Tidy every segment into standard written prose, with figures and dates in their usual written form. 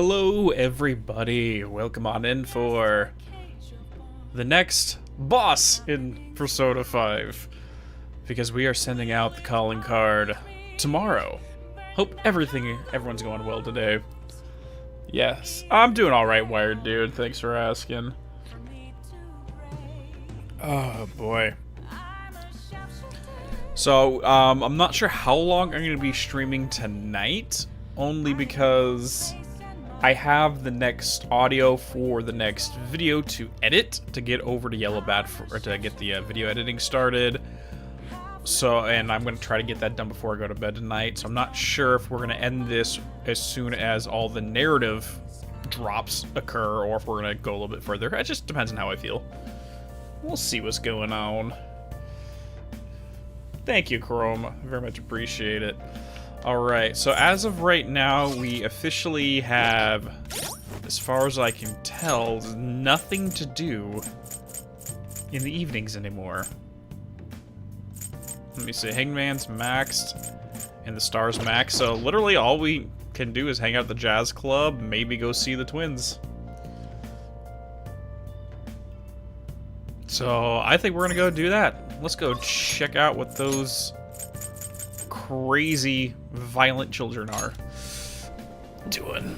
Hello everybody, welcome on in for the next boss in Persona 5, because we are sending out the calling card tomorrow. Hope everyone's going well today. Yes, I'm doing alright, Wired Dude, thanks for asking. Oh boy. So, I'm not sure how long I'm going to be streaming tonight, only because I have the next audio for the next video to edit to get over to Yellowbat to get the video editing started. So, and I'm going to try to get that done before I go to bed tonight. So I'm not sure if we're going to end this as soon as all the narrative drops occur, or if we're going to go a little bit further. It just depends on how I feel. We'll see what's going on. Thank you, Chrome. I very much appreciate it. Alright, so as of right now, we officially have, as far as I can tell, nothing to do in the evenings anymore. Let me see, Hangman's maxed, and the Star's maxed, so literally all we can do is hang out at the jazz club, maybe go see the twins. So, I think we're gonna go do that. Let's go check out what those crazy, violent children are doing.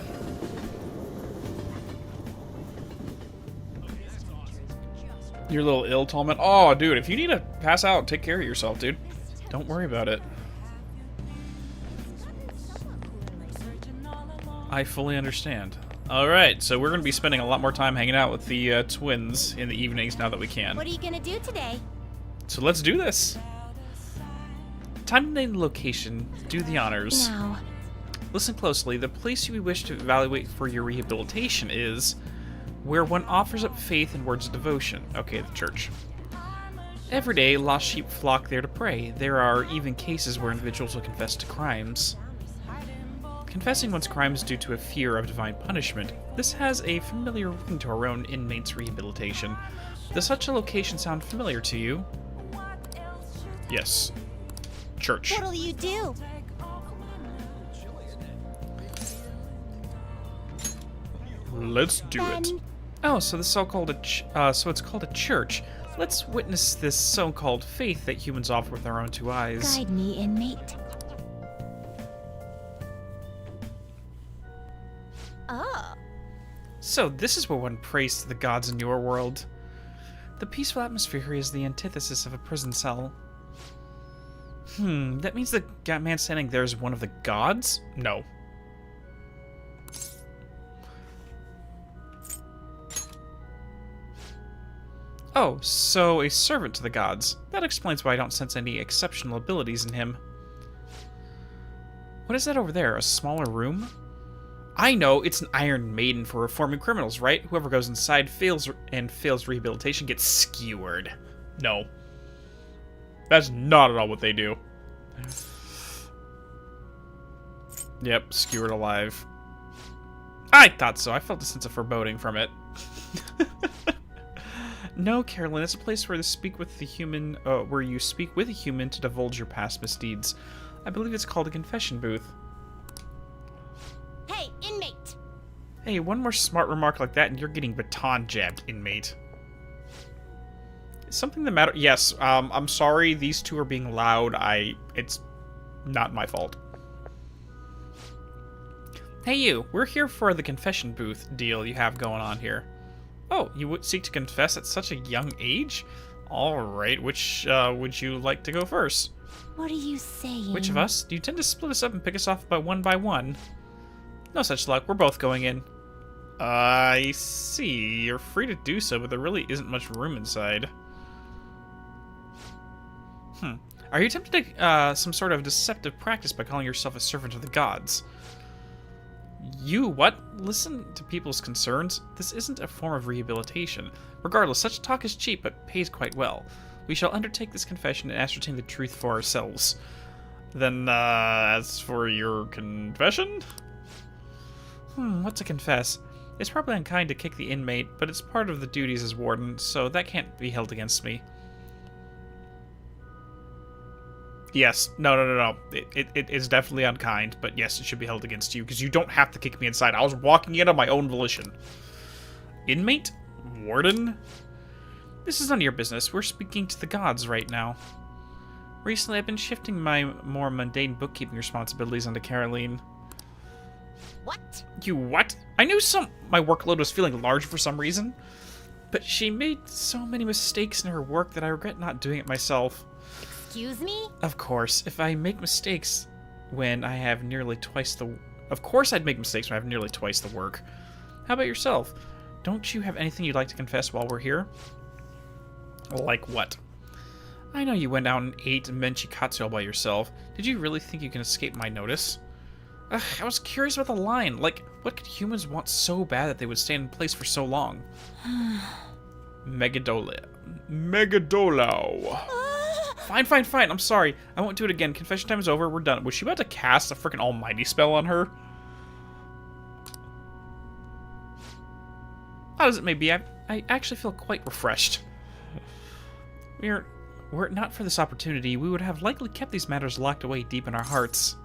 You're a little ill, Tallman. Oh, dude, if you need to pass out, take care of yourself, dude. Don't worry about it. I fully understand. Alright, so we're going to be spending a lot more time hanging out with the twins in the evenings now that we can. What are you going to do today? So let's do this. Time to name the location. Do the honors. Now. Listen closely. The place you wish to evaluate for your rehabilitation is where one offers up faith and words of devotion. Okay, the church. Every day, lost sheep flock there to pray. There are even cases where individuals will confess to crimes. Confessing one's crimes due to a fear of divine punishment. This has a familiar ring to our own inmates' rehabilitation. Does such a location sound familiar to you? Yes. Church. What'll you do? Let's do it. Oh, so this so it's called a church. Let's witness this so-called faith that humans offer with our own two eyes. Guide me, inmate. Oh. So this is where one prays to the gods in your world. The peaceful atmosphere here is the antithesis of a prison cell. That means the man standing there is one of the gods? No. Oh, so a servant to the gods. That explains why I don't sense any exceptional abilities in him. What is that over there? A smaller room? I know, it's an Iron Maiden for reforming criminals, right? Whoever goes inside fails rehabilitation gets skewered. No. That's not at all what they do. Yep, skewered alive. I thought so. I felt a sense of foreboding from it. No, Carolyn, it's a place where you speak with a human to divulge your past misdeeds. I believe it's called a confession booth. Hey, inmate! Hey, one more smart remark like that and you're getting baton jabbed, inmate. Is something the matter? Yes, I'm sorry these two are being loud. It's not my fault. Hey you, we're here for the confession booth deal you have going on here. Oh, you would seek to confess at such a young age? Alright, which would you like to go first? What are you saying? Which of us? Do you tend to split us up and pick us off by one? No such luck, we're both going in. I see. You're free to do so, but there really isn't much room inside. Are you attempting some sort of deceptive practice by calling yourself a servant of the gods? You what? Listen to people's concerns. This isn't a form of rehabilitation. Regardless, such talk is cheap, but pays quite well. We shall undertake this confession and ascertain the truth for ourselves. Then, as for your confession? What to confess? It's probably unkind to kick the inmate, but it's part of the duties as warden, so that can't be held against me. Yes. No. It is definitely unkind, but yes, it should be held against you, because you don't have to kick me inside. I was walking in on my own volition. Inmate? Warden? This is none of your business. We're speaking to the gods right now. Recently, I've been shifting my more mundane bookkeeping responsibilities onto Caroline. What? You what? I knew my workload was feeling large for some reason, but she made so many mistakes in her work that I regret not doing it myself. Excuse me? Of course, if I make mistakes when I have nearly twice the... Of course I'd make mistakes when I have nearly twice the work. How about yourself? Don't you have anything you'd like to confess while we're here? Like what? I know you went out and ate menchikatsu all by yourself. Did you really think you can escape my notice? Ugh, I was curious about the line. Like, what could humans want so bad that they would stay in place for so long? Megadolo. Fine. I'm sorry. I won't do it again. Confession time is over. We're done. Was she about to cast a freaking almighty spell on her? How does it may be, I actually feel quite refreshed. Were it not for this opportunity, we would have likely kept these matters locked away deep in our hearts.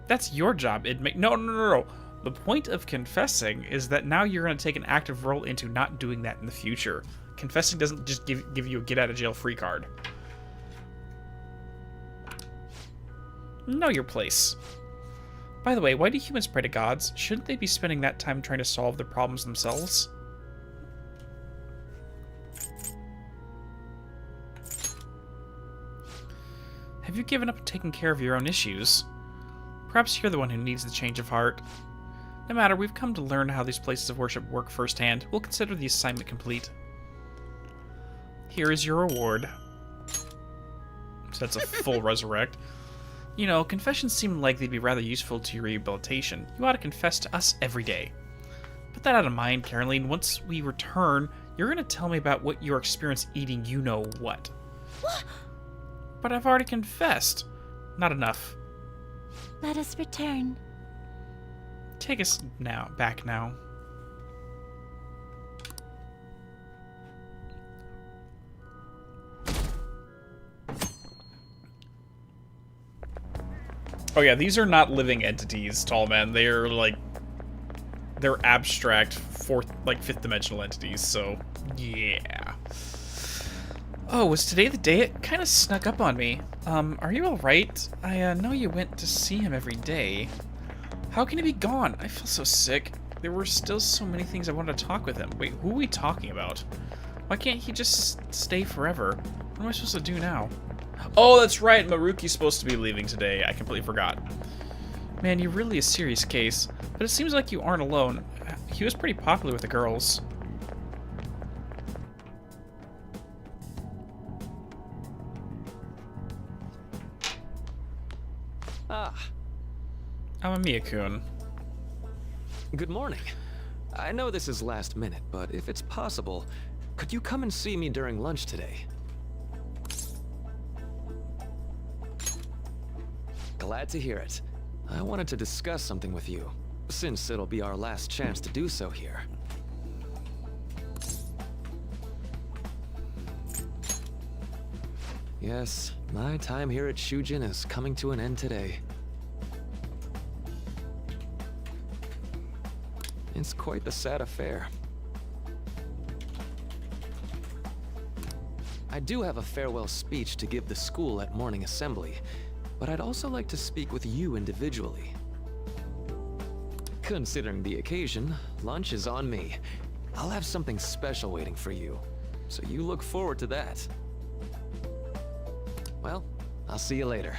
That's your job. No. The point of confessing is that now you're going to take an active role into not doing that in the future. Confessing doesn't just give you a get-out-of-jail-free card. Know your place. By the way, why do humans pray to gods? Shouldn't they be spending that time trying to solve their problems themselves? Have you given up taking care of your own issues? Perhaps you're the one who needs the change of heart. No matter, we've come to learn how these places of worship work firsthand. We'll consider the assignment complete. Here is your reward. So that's a full resurrect. You know, confessions seem like they'd be rather useful to your rehabilitation. You ought to confess to us every day. Put that out of mind, Caroline. Once we return, you're going to tell me about what your experience eating you-know-what. What? But I've already confessed. Not enough. Let us return. Take us back now. Oh yeah, these are not living entities, tall man. They're abstract fifth dimensional entities, so yeah. Oh, was today the day? It kind of snuck up on me. Are you alright? I know you went to see him every day. How can he be gone? I feel so sick. There were still so many things I wanted to talk with him. Wait, who are we talking about? Why can't he just stay forever? What am I supposed to do now? Oh, that's right. Maruki's supposed to be leaving today. I completely forgot. Man, you're really a serious case. But it seems like you aren't alone. He was pretty popular with the girls. Ah. I'm Amia-kun. Good morning. I know this is last minute, but if it's possible, could you come and see me during lunch today? Glad to hear it. I wanted to discuss something with you, since it'll be our last chance to do so here. Yes, my time here at Shujin is coming to an end today. It's quite the sad affair. I do have a farewell speech to give the school at morning assembly, but I'd also like to speak with you individually. Considering the occasion, lunch is on me. I'll have something special waiting for you, so you look forward to that. Well, I'll see you later.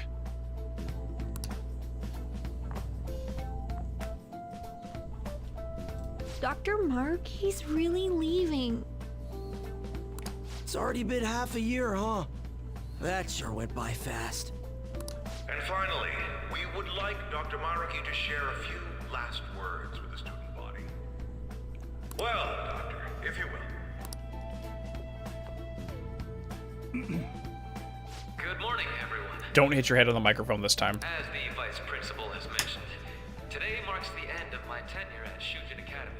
Dr. Maruki's really leaving. It's already been half a year, huh? That sure went by fast. And finally, we would like Dr. Maruki to share a few last words with the student body. Well, Doctor, if you will. Good morning, everyone. Don't hit your head on the microphone this time. As the Vice Principal has mentioned, today marks the end of my tenure at Shujin Academy.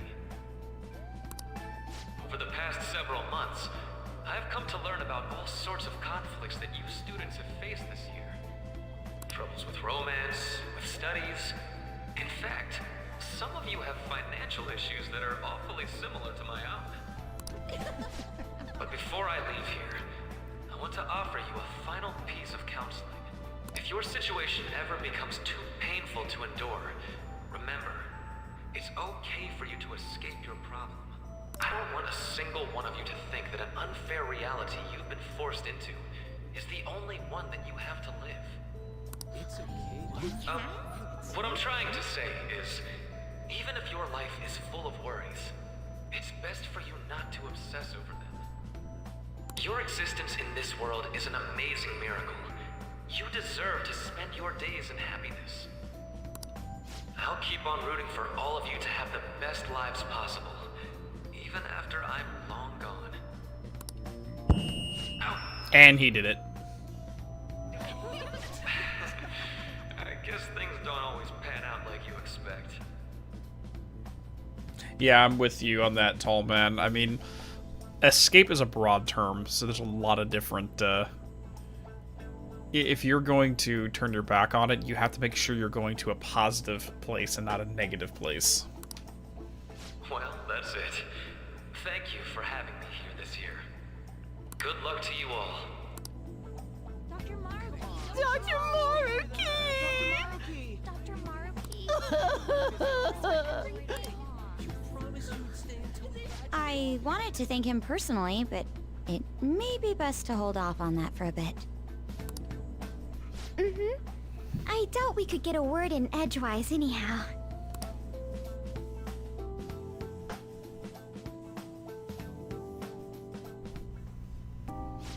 over the past several months, I've come to learn about all sorts of conflicts that you students have faced this year. Troubles with romance, with studies. In fact, some of you have financial issues that are awfully similar to my own. But before I leave here, I want to offer you a final piece of counseling. If your situation ever becomes too painful to endure, remember, it's okay for you to escape your problem. I don't want a single one of you to think that an unfair reality you've been forced into is the only one that you have to live. It's okay. What I'm trying to say is, even if your life is full of worries, it's best for you not to obsess over them. Your existence in this world is an amazing miracle. You deserve to spend your days in happiness. I'll keep on rooting for all of you to have the best lives possible, even after I'm long gone. And he did it. I guess things don't always pan out like you expect. Yeah, I'm with you on that, tall man. I mean, escape is a broad term, so there's a lot of different, if you're going to turn your back on it, you have to make sure you're going to a positive place and not a negative place. Well, that's it. Thank you for having me here this year. Good luck to you all. Dr. Maruki! Dr. Maruki! Dr. Maruki! You promised you would stay until I wanted to thank him personally, but it may be best to hold off on that for a bit. I doubt we could get a word in edgewise anyhow.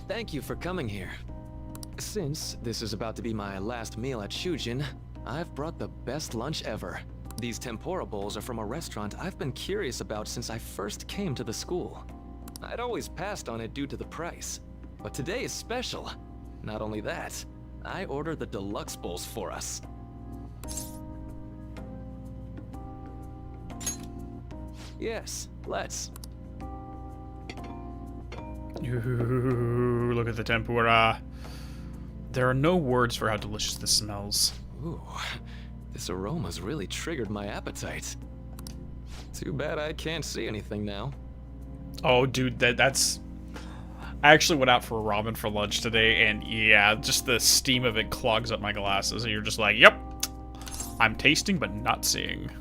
Thank you for coming here. Since this is about to be my last meal at Shujin, I've brought the best lunch ever. These tempura bowls are from a restaurant I've been curious about since I first came to the school. I'd always passed on it due to the price, but today is special. Not only that, I ordered the deluxe bowls for us. Yes, let's. Ooh, look at the tempura. There are no words for how delicious this smells. Ooh, this aroma's really triggered my appetite. Too bad I can't see anything now. Oh, dude, that's... I actually went out for ramen for lunch today, and yeah, just the steam of it clogs up my glasses, and you're just like, yep, I'm tasting but not seeing.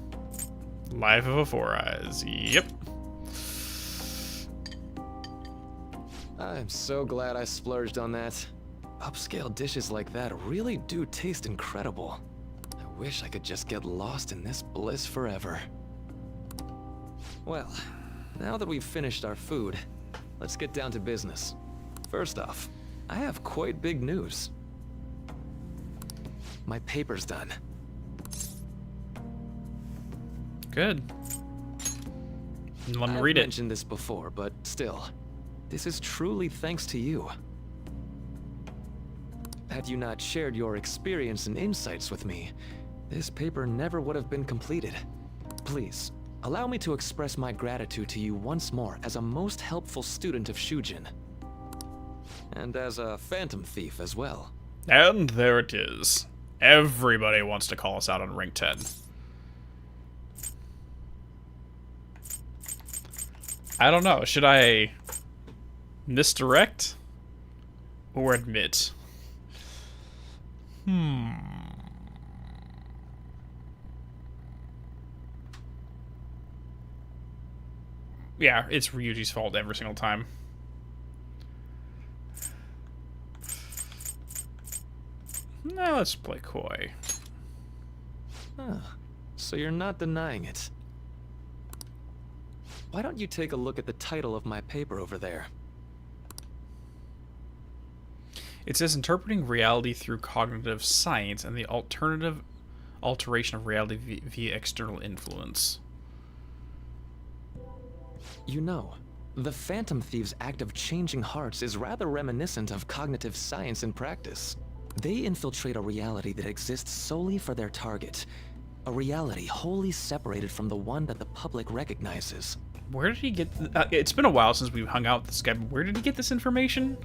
Life of a Four Eyes, yep. I'm so glad I splurged on that. Upscale dishes like that really do taste incredible. I wish I could just get lost in this bliss forever. Well, now that we've finished our food, let's get down to business. First off, I have quite big news. My paper's done. Good. Let me I've read it. mentioned this before, but still, this is truly thanks to you. Had you not shared your experience and insights with me, this paper never would have been completed. Please, allow me to express my gratitude to you once more as a most helpful student of Shujin. And as a phantom thief as well. And there it is. Everybody wants to call us out on rank 10. I don't know. Should I misdirect or admit? Yeah, it's Ryuji's fault every single time. Now let's play coy. Huh. So you're not denying it. Why don't you take a look at the title of my paper over there? It says interpreting reality through cognitive science and the alteration of reality via external influence. You know, the Phantom Thieves' act of changing hearts is rather reminiscent of cognitive science in practice. They infiltrate a reality that exists solely for their target, a reality wholly separated from the one that the public recognizes. Where did he get... it's been a while since we've hung out with this guy, but where did he get this information?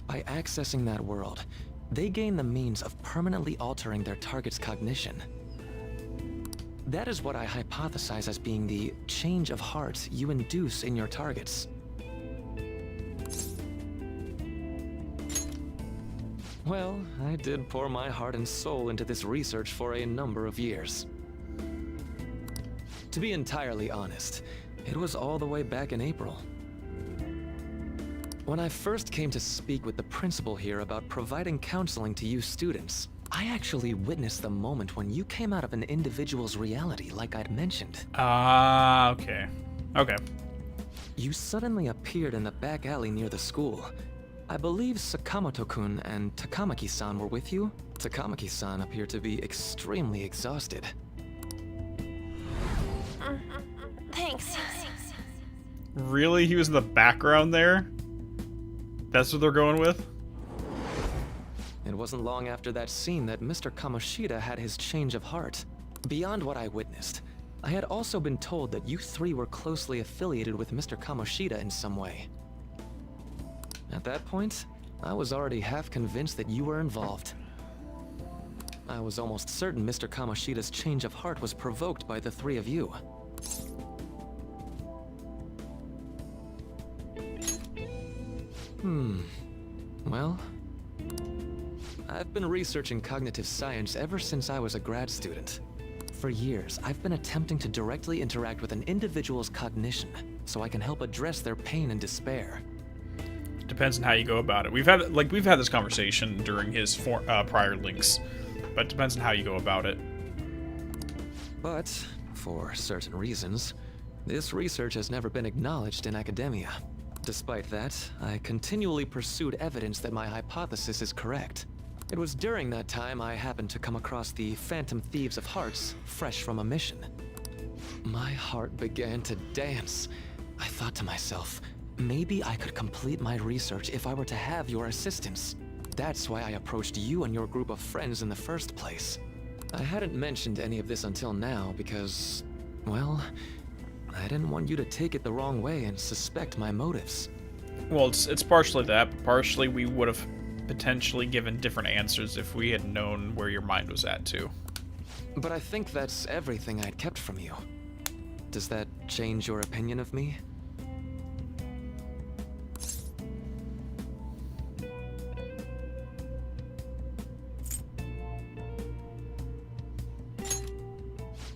By accessing that world, they gain the means of permanently altering their target's cognition. That is what I hypothesize as being the change of heart you induce in your targets. Well, I did pour my heart and soul into this research for a number of years. To be entirely honest, it was all the way back in April. When I first came to speak with the principal here about providing counseling to you students, I actually witnessed the moment when you came out of an individual's reality like I'd mentioned. Ah, okay. Okay. You suddenly appeared in the back alley near the school. I believe Sakamoto-kun and Takamaki-san were with you. Takamaki-san appeared to be extremely exhausted. Thanks. Really? He was in the background there? That's what they're going with? It wasn't long after that scene that Mr. Kamoshida had his change of heart. Beyond what I witnessed, I had also been told that you three were closely affiliated with Mr. Kamoshida in some way. At that point, I was already half convinced that you were involved. I was almost certain Mr. Kamoshida's change of heart was provoked by the three of you. Well, I've been researching cognitive science ever since I was a grad student. For years, I've been attempting to directly interact with an individual's cognition so I can help address their pain and despair. Depends on how you go about it. We've had this conversation during his prior links, but it depends on how you go about it. But, for certain reasons, this research has never been acknowledged in academia. Despite that, I continually pursued evidence that my hypothesis is correct. It was during that time I happened to come across the Phantom Thieves of Hearts, fresh from a mission. My heart began to dance. I thought to myself, maybe I could complete my research if I were to have your assistance. That's why I approached you and your group of friends in the first place. I hadn't mentioned any of this until now because, well, I didn't want you to take it the wrong way and suspect my motives. Well, it's partially that, but partially we would have potentially given different answers if we had known where your mind was at, too. But I think that's everything I'd kept from you. Does that change your opinion of me?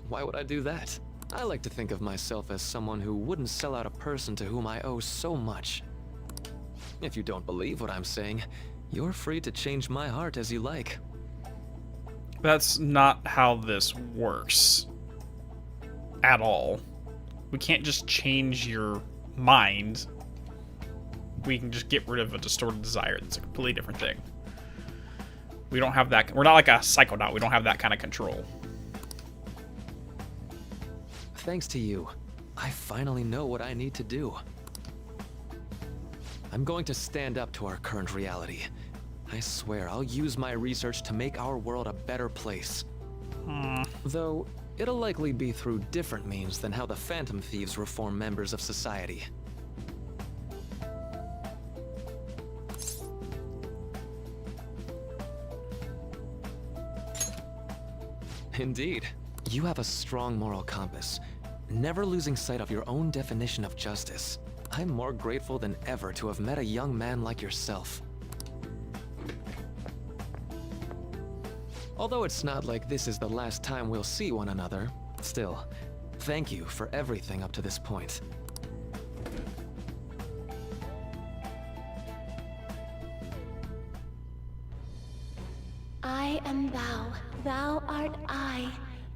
Why would I do that? I like to think of myself as someone who wouldn't sell out a person to whom I owe so much. If you don't believe what I'm saying, you're free to change my heart as you like. That's not how this works. At all. We can't just change your mind. We can just get rid of a distorted desire. That's a completely different thing. We don't have that. We're not like a psychonaut. We don't have that kind of control. Thanks to you, I finally know what I need to do. I'm going to stand up to our current reality. I swear I'll use my research to make our world a better place. Though, it'll likely be through different means than how the Phantom Thieves reform members of society. Indeed. You have a strong moral compass, never losing sight of your own definition of justice. I'm more grateful than ever to have met a young man like yourself. Although it's not like this is the last time we'll see one another, still, thank you for everything up to this point. I am thou, thou art I.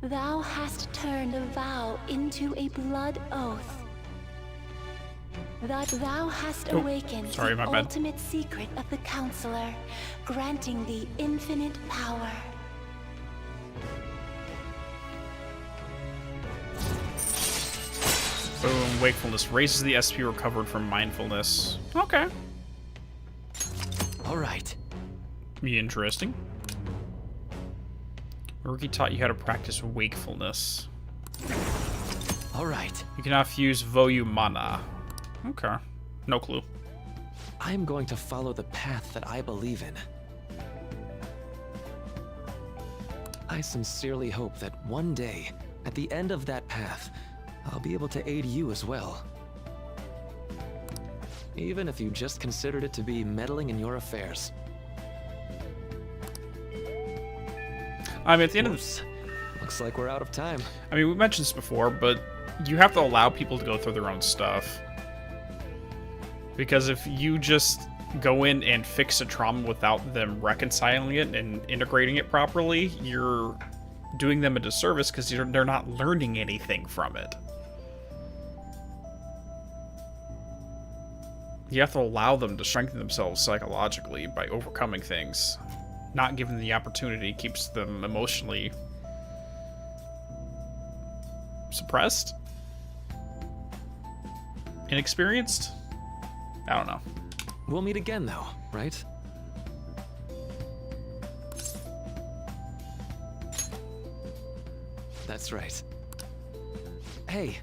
Thou hast turned a vow into a blood oath. That thou hast awakened sorry, the my bad. ultimate secret of the Counselor, granting thee infinite power. Boom. Wakefulness raises the SP recovered from mindfulness. Okay. All right. Be interesting. Maruki taught you how to practice wakefulness. All right. You cannot fuse Voyu mana. Okay. No clue. I'm going to follow the path that I believe in. I sincerely hope that one day, at the end of that path, I'll be able to aid you as well. Even if you just considered it to be meddling in your affairs. I mean, at the end of this, Looks like we're out of time. I mean, we mentioned this before, but you have to allow people to go through their own stuff. Because if you just go in and fix a trauma without them reconciling it and integrating it properly, you're doing them a disservice because they're not learning anything from it. You have to allow them to strengthen themselves psychologically by overcoming things. Not giving them the opportunity keeps them emotionally suppressed? Inexperienced? I don't know. We'll meet again though, right? That's right. Hey.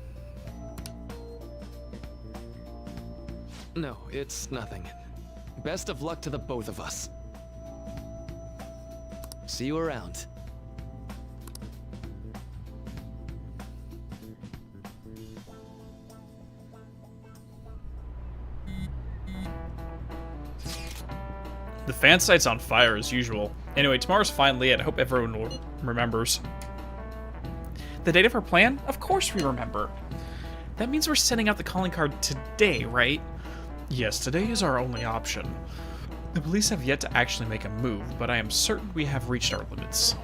No, it's nothing. Best of luck to the both of us. See you around. The fan site's on fire as usual. Anyway, tomorrow's finally it. I hope everyone remembers. The date of our plan? Of course we remember. That means we're sending out the calling card today, right? Yes, today is our only option. The police have yet to actually make a move, but I am certain we have reached our limits.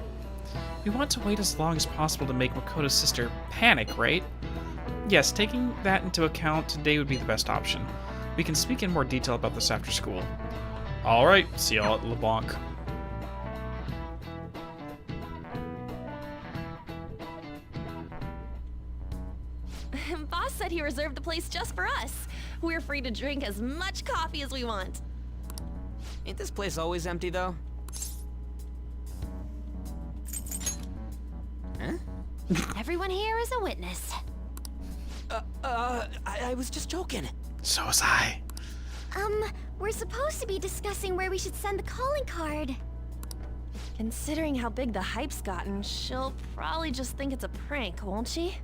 We want to wait as long as possible to make Makoto's sister panic, right? Yes, taking that into account, today would be the best option. We can speak in more detail about this after school. Alright, see y'all at LeBlanc. Boss said he reserved the place just for us. We're free to drink as much coffee as we want. Ain't this place always empty, though? Huh? Everyone here is a witness. I was just joking. So was I. We're supposed to be discussing where we should send the calling card. Considering how big the hype's gotten, she'll probably just think it's a prank, won't she?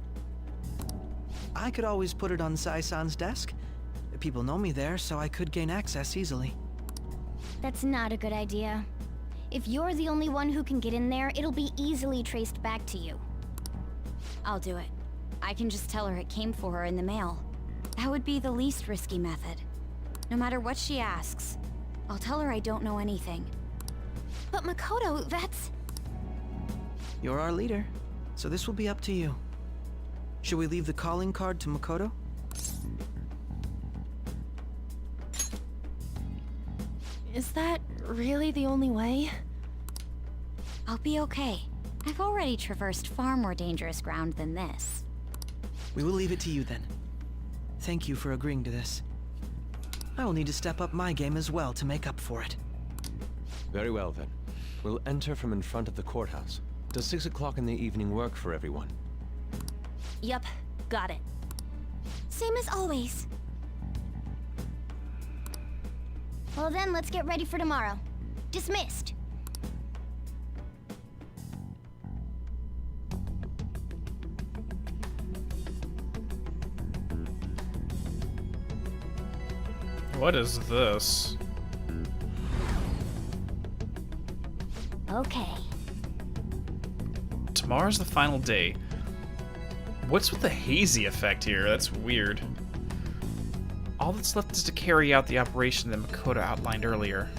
I could always put it on Sai-san's desk. People know me there, so I could gain access easily. That's not a good idea. If you're the only one who can get in there, it'll be easily traced back to you. I'll do it. I can just tell her it came for her in the mail. That would be the least risky method. No matter what she asks, I'll tell her I don't know anything. But Makoto, that's... You're our leader, so this will be up to you. Should we leave the calling card to Makoto? Is that really the only way? I'll be okay. I've already traversed far more dangerous ground than this. We will leave it to you then. Thank you for agreeing to this. I will need to step up my game as well to make up for it. Very well then. We'll enter from in front of the courthouse. Does 6 o'clock in the evening work for everyone? Yup, got it. Same as always. Well then, let's get ready for tomorrow. Dismissed. What is this? Okay. Tomorrow's the final day. What's with the hazy effect here? That's weird. All that's left is to carry out the operation that Makoto outlined earlier.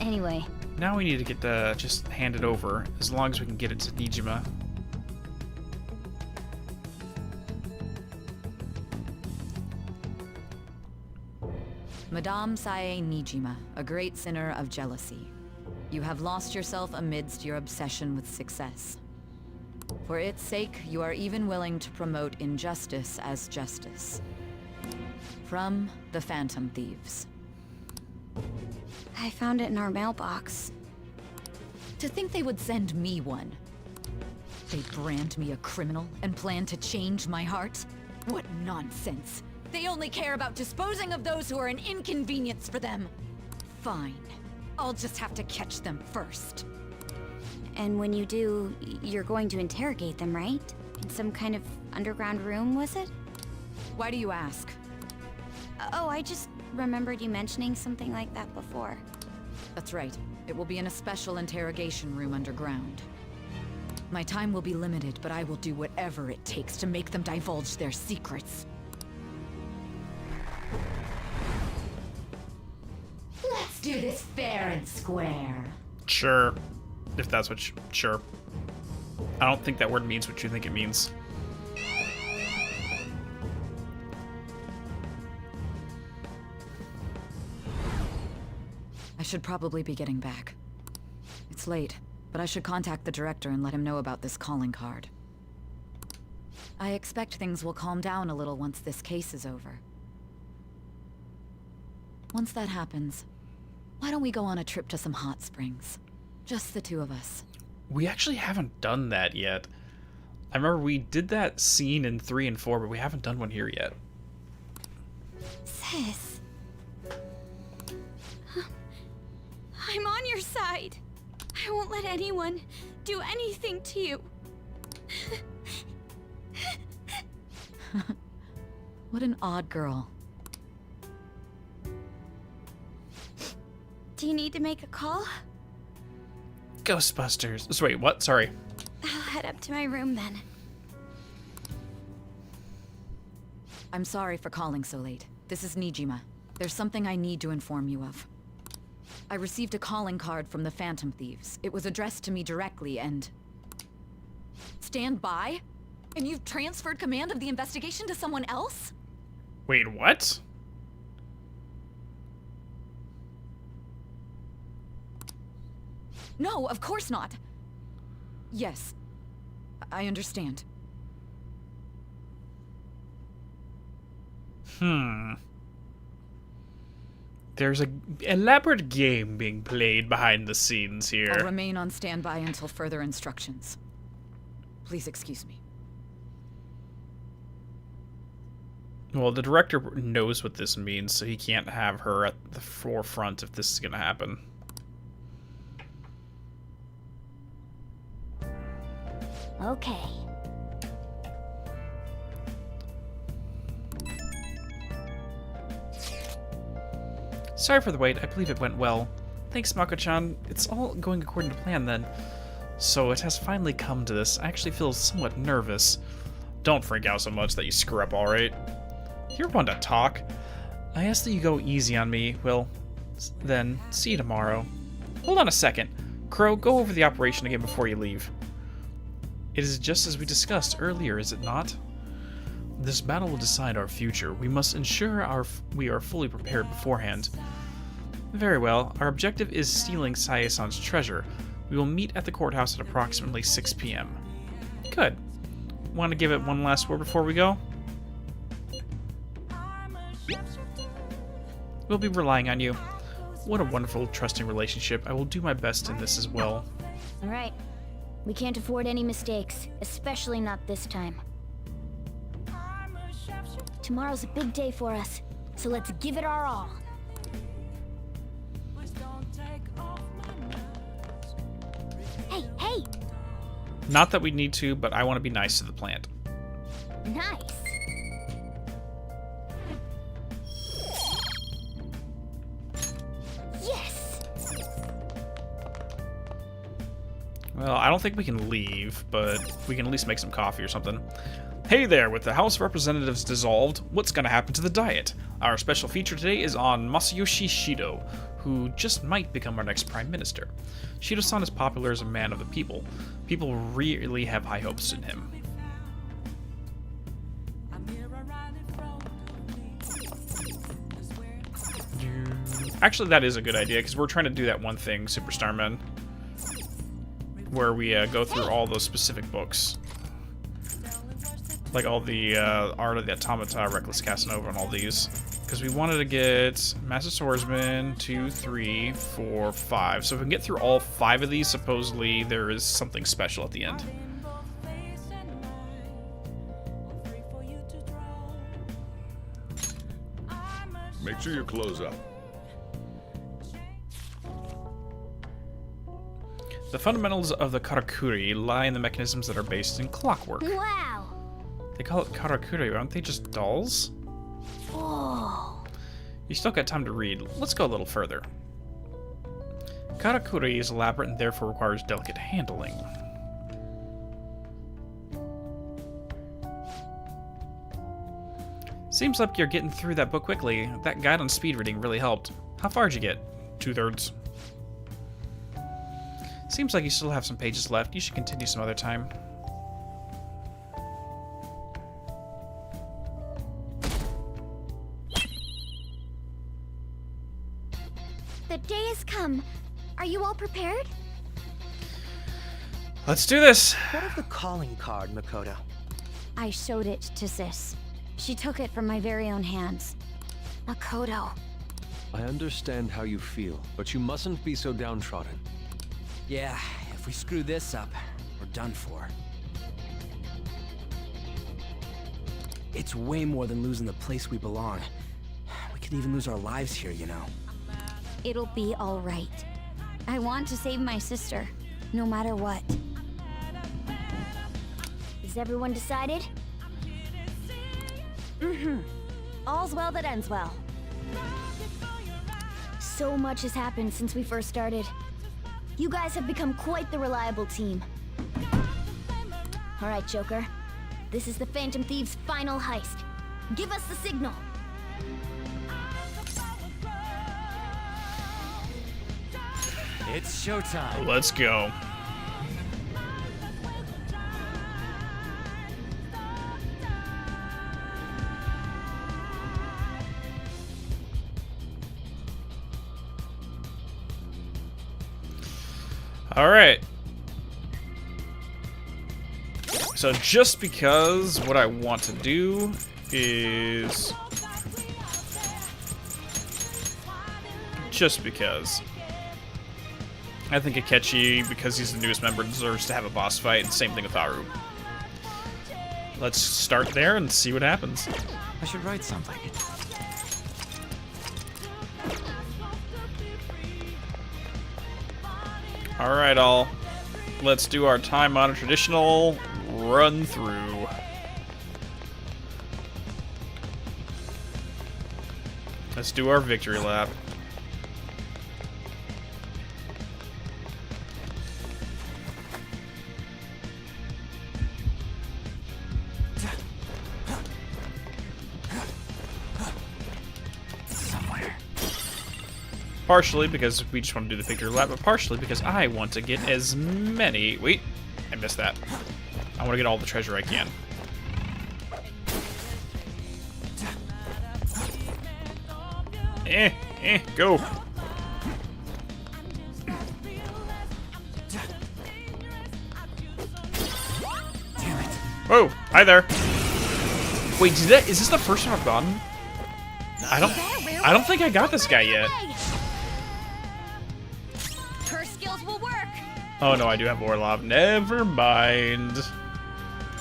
Anyway. Now we need to get just hand it over, as long as we can get it to Nijima. Madame Sae Nijima, a great sinner of jealousy. You have lost yourself amidst your obsession with success. For its sake, you are even willing to promote injustice as justice. From the Phantom Thieves. I found it in our mailbox. To think they would send me one. They brand me a criminal and plan to change my heart? What nonsense! They only care about disposing of those who are an inconvenience for them. Fine. I'll just have to catch them first. And when you do, you're going to interrogate them, right? In some kind of underground room, was it? Why do you ask? Oh, I just remembered you mentioning something like that before. That's right. It will be in a special interrogation room underground. My time will be limited, but I will do whatever it takes to make them divulge their secrets. Let's do this fair and square. Sure. If that's what you... Sure. I don't think that word means what you think it means. I should probably be getting back. It's late, but I should contact the director and let him know about this calling card. I expect things will calm down a little once this case is over. Once that happens, why don't we go on a trip to some hot springs? Just the two of us. We actually haven't done that yet. I remember we did that scene in 3 and 4, but we haven't done one here yet. Sis. I'm on your side. I won't let anyone do anything to you. What an odd girl. Do you need to make a call? Ghostbusters. So wait, what? Sorry. I'll head up to my room then. I'm sorry for calling so late. This is Nijima. There's something I need to inform you of. I received a calling card from the Phantom Thieves. It was addressed to me directly and... Stand by? And you've transferred command of the investigation to someone else? Wait, what? No, of course not. Yes, I understand. There's a elaborate game being played behind the scenes here. I'll remain on standby until further instructions. Please excuse me. Well, the director knows what this means, so he can't have her at the forefront if this is going to happen. Okay. Sorry for the wait. I believe it went well. Thanks, Mako-chan. It's all going according to plan then. So it has finally come to this. I actually feel somewhat nervous. Don't freak out so much that you screw up, alright? You're one to talk. I ask that you go easy on me. Well, then, see you tomorrow. Hold on a second. Crow, go over the operation again before you leave. It is just as we discussed earlier, is it not? This battle will decide our future. We must ensure we are fully prepared beforehand. Very well. Our objective is stealing Sae-san's treasure. We will meet at the courthouse at approximately 6 p.m. Good. Want to give it one last word before we go? We'll be relying on you. What a wonderful, trusting relationship. I will do my best in this as well. All right. We can't afford any mistakes, especially not this time. Tomorrow's a big day for us, so let's give it our all. Hey, hey! Not that we need to, but I want to be nice to the plant. Nice. Yes! Well, I don't think we can leave, but we can at least make some coffee or something. Hey there, with the House of Representatives dissolved, what's going to happen to the diet? Our special feature today is on Masayoshi Shido, who just might become our next Prime Minister. Shido-san is popular as a man of the people. People really have high hopes in him. Actually, that is a good idea, because we're trying to do that one thing, Superstar Men, where we go through all those specific books. Like all the Art of the Automata, Reckless Casanova, and all these. Because we wanted to get Master Swordsman, 2, 3, 4, 5. So if we can get through all 5 of these, supposedly there is something special at the end. Make sure you close up. The fundamentals of the karakuri lie in the mechanisms that are based in clockwork. Wow. They call it karakuri, aren't they just dolls? Oh. You still got time to read. Let's go a little further. Karakuri is elaborate and therefore requires delicate handling. Seems like you're getting through that book quickly. That guide on speed reading really helped. How far did you get? 2/3. Seems like you still have some pages left. You should continue some other time. The day has come. Are you all prepared? Let's do this! What of the calling card, Makoto? I showed it to Sis. She took it from my very own hands. Makoto. I understand how you feel, but you mustn't be so downtrodden. Yeah, if we screw this up, we're done for. It's way more than losing the place we belong. We could even lose our lives here, you know. It'll be all right. I want to save my sister, no matter what. Is everyone decided? All's well that ends well. So much has happened since we first started. You guys have become quite the reliable team. All right, Joker. This is the Phantom Thieves' final heist. Give us the signal. It's showtime. Let's go. All right. So just because what I want to do is... Just because. I think Akechi, because he's the newest member, deserves to have a boss fight, and same thing with Haru. Let's start there and see what happens. I should write something. Alright, all. Let's do our time on a traditional run through. Let's do our victory lap. Partially because we just want to do the victory lap, but partially because I want to get as many... Wait, I missed that. I want to get all the treasure I can. Go. Whoa, hi there. Wait, is this the first one I've gotten? I don't think I got this guy yet. Her skills will work. Oh no, I do have Orlov. Never mind.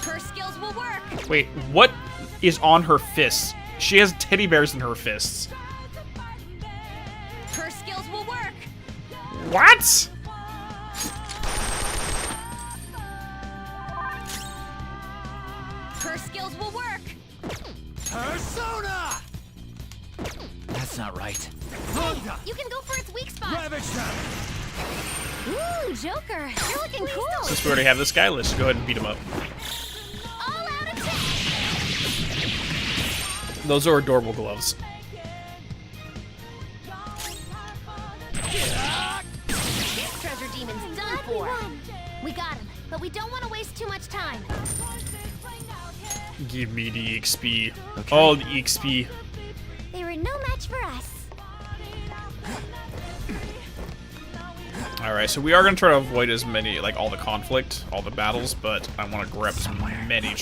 Her skills will work. Wait, what is on her fists? She has teddy bears in her fists. Her skills will work. What? Her skills will work. Persona! That's not right. Hey, you can go for its weak spot. Ravage them! Ooh, Joker, you're looking cool. Since we already have this guy, let's go ahead and beat him up. All out attack. Those are adorable gloves. This treasure demon's done for. We got him, but we don't want to waste too much time. Give me the XP. Okay. All the XP. They were no match for us. Alright, so we are going to try to avoid as many, like, all the conflict, all the battles, but I want to grab some many...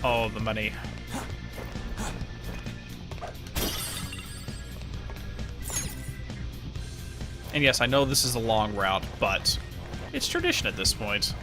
Oh, the money. And yes, I know this is a long route, but it's tradition at this point.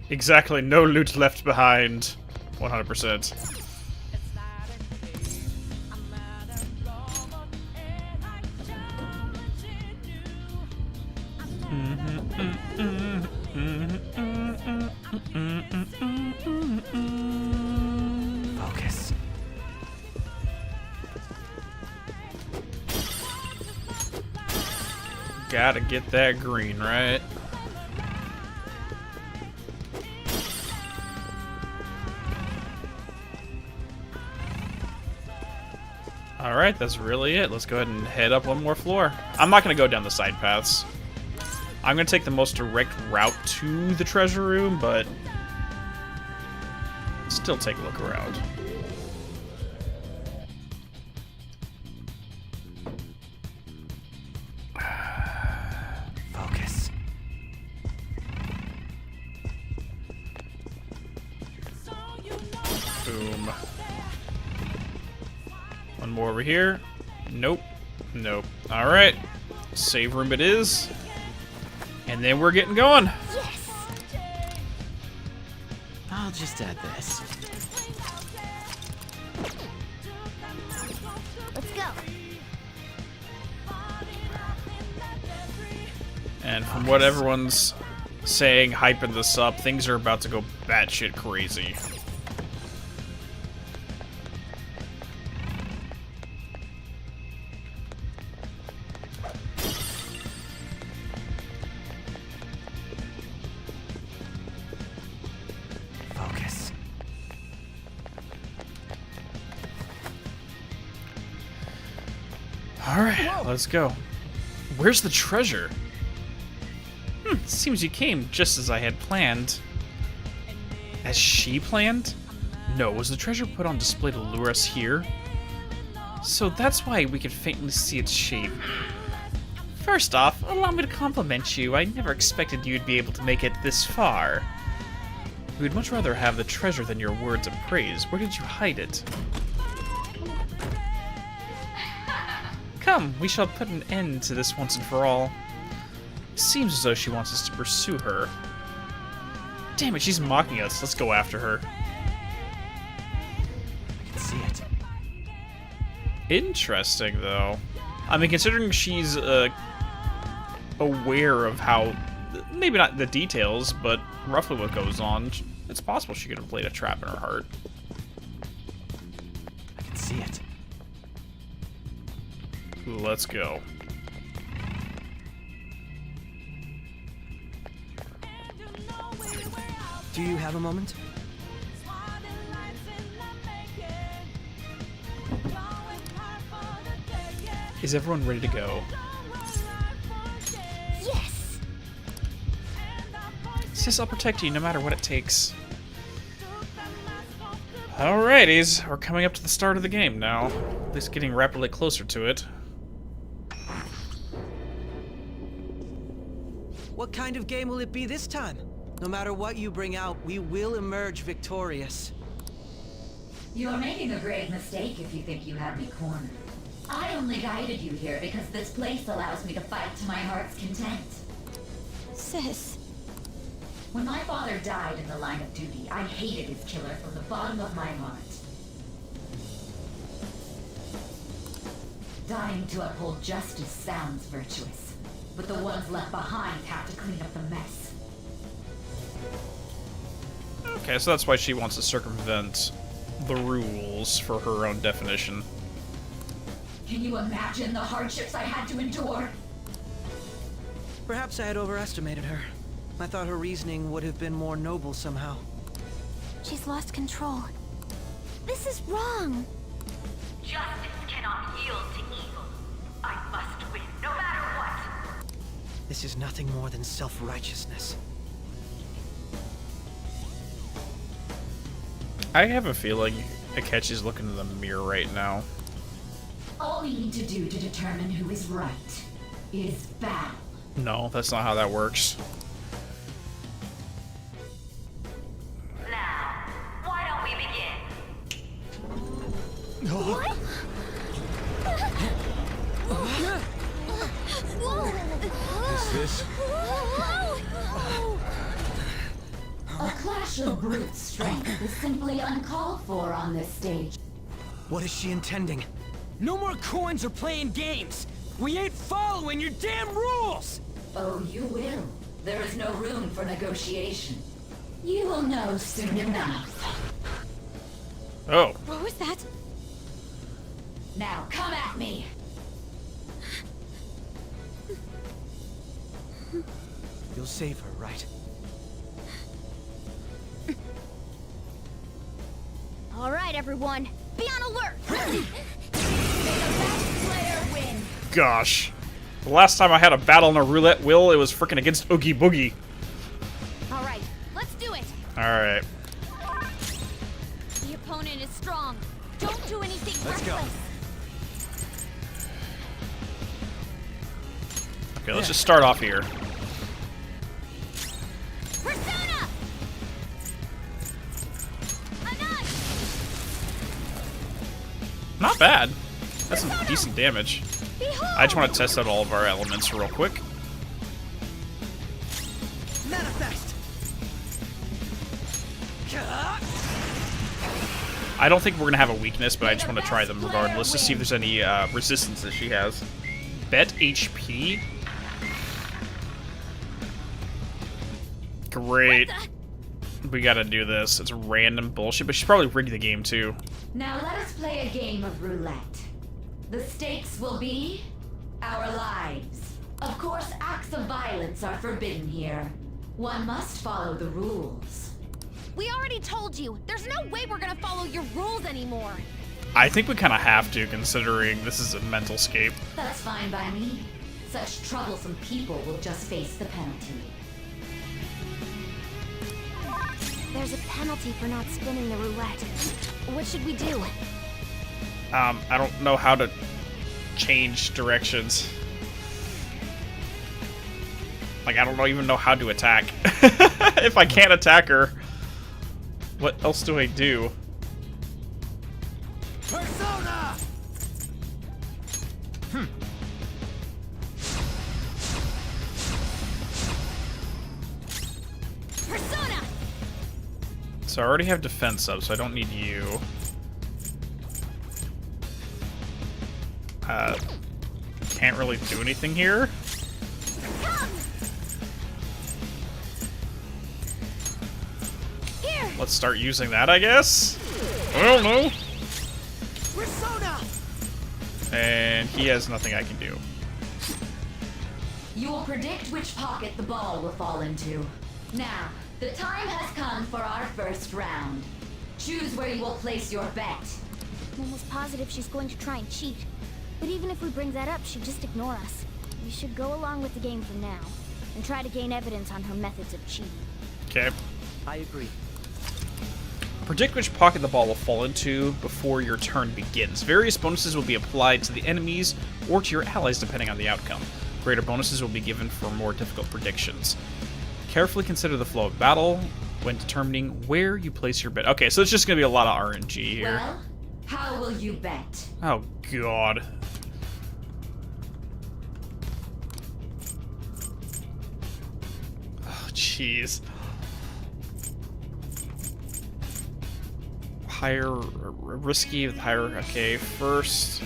Exactly, no loot left behind. 100%. Focus. Gotta get that green, right? Alright, that's really it. Let's go ahead and head up one more floor. I'm not going to go down the side paths. I'm going to take the most direct route to the treasure room, but still take a look around. Focus. Boom. One more over here. Nope. Nope. Alright. Save room it is. And then we're getting going. Yes! I'll just add this. Let's go. And from what everyone's saying, hyping this up, things are about to go batshit crazy. Focus. Alright, let's go. Where's the treasure? Seems you came just as I had planned. As she planned? No, was the treasure put on display to lure us here? So that's why we could faintly see its shape. First off, allow me to compliment you. I never expected you'd be able to make it this far. We'd much rather have the treasure than your words of praise. Where did you hide it? Come, we shall put an end to this once and for all. Seems as though she wants us to pursue her. Damn it, she's mocking us. Let's go after her. I can see it. Interesting, though. I mean, considering she's aware of how, maybe not the details, but roughly what goes on, it's possible she could have played a trap in her heart. I can see it. Let's go. Do you have a moment? Is everyone ready to go? Yes! Sis, I'll protect you no matter what it takes. Alrighties, we're coming up to the start of the game now. At least getting rapidly closer to it. What kind of game will it be this time? No matter what you bring out, we will emerge victorious. You're making a grave mistake if you think you have me cornered. I only guided you here because this place allows me to fight to my heart's content. Sis. When my father died in the line of duty, I hated his killer from the bottom of my heart. Dying to uphold justice sounds virtuous, but the ones left behind have to clean up the mess. Okay, so that's why she wants to circumvent the rules for her own definition. Can you imagine the hardships I had to endure? Perhaps I had overestimated her. I thought her reasoning would have been more noble somehow. She's lost control. This is wrong. Justice cannot yield to evil. I must win, no matter what. This is nothing more than self-righteousness. I have a feeling Akechi's looking in the mirror right now. All we need to do to determine who is right is battle. No, that's not how that works. Now, why don't we begin? What? Is this? A clash of brute strength is simply uncalled for on this stage. What is she intending? No more coins or playing games! We ain't following your damn rules! Oh, you will. There is no room for negotiation. You will know soon enough. Oh. What was that? Now come at me! You'll save her, right? All right, everyone, be on alert. May the best player win. Gosh. The last time I had a battle in a roulette wheel, it was freaking against Oogie Boogie. All right, let's do it. Alright. The opponent is strong. Don't do anything Let's go. reckless. Okay, let's just start off here. Persona! A knife! Not bad. That's some decent damage. Behold! I just want to test out all of our elements real quick. Manifest! I don't think we're going to have a weakness, but I just want to try them regardless to see if there's any resistance that she has. Bet HP? Great. We gotta do this. It's random bullshit, but she's probably rigged the game too. Now let us play a game of roulette. The stakes will be our lives. Of course, acts of violence are forbidden here. One must follow the rules. We already told you. There's no way we're gonna follow your rules anymore. I think we kind of have to, considering this is a mental scape. That's fine by me. Such troublesome people will just face the penalty. There's a penalty for not spinning the roulette. What should we do? I don't know how to change directions. Like, I don't even know how to attack. If I can't attack her, what else do I do? Persona! Persona! So I already have defense up, so I don't need you. Can't really do anything here. Come! Here! Let's start using that, I guess. I don't know. Persona! And he has nothing I can do. You will predict which pocket the ball will fall into. Now, the time has come for our first round. Choose where you will place your bet. I'm almost positive she's going to try and cheat. But even if we bring that up, she'd just ignore us. We should go along with the game for now, and try to gain evidence on her methods of cheating. Okay. I agree. Predict which pocket the ball will fall into before your turn begins. Various bonuses will be applied to the enemies or to your allies depending on the outcome. Greater bonuses will be given for more difficult predictions. Carefully consider the flow of battle when determining where you place your bet. Okay, so it's just going to be a lot of RNG here. Well, how will you bet? Oh, God. Oh, jeez. Higher, risky with higher, okay, first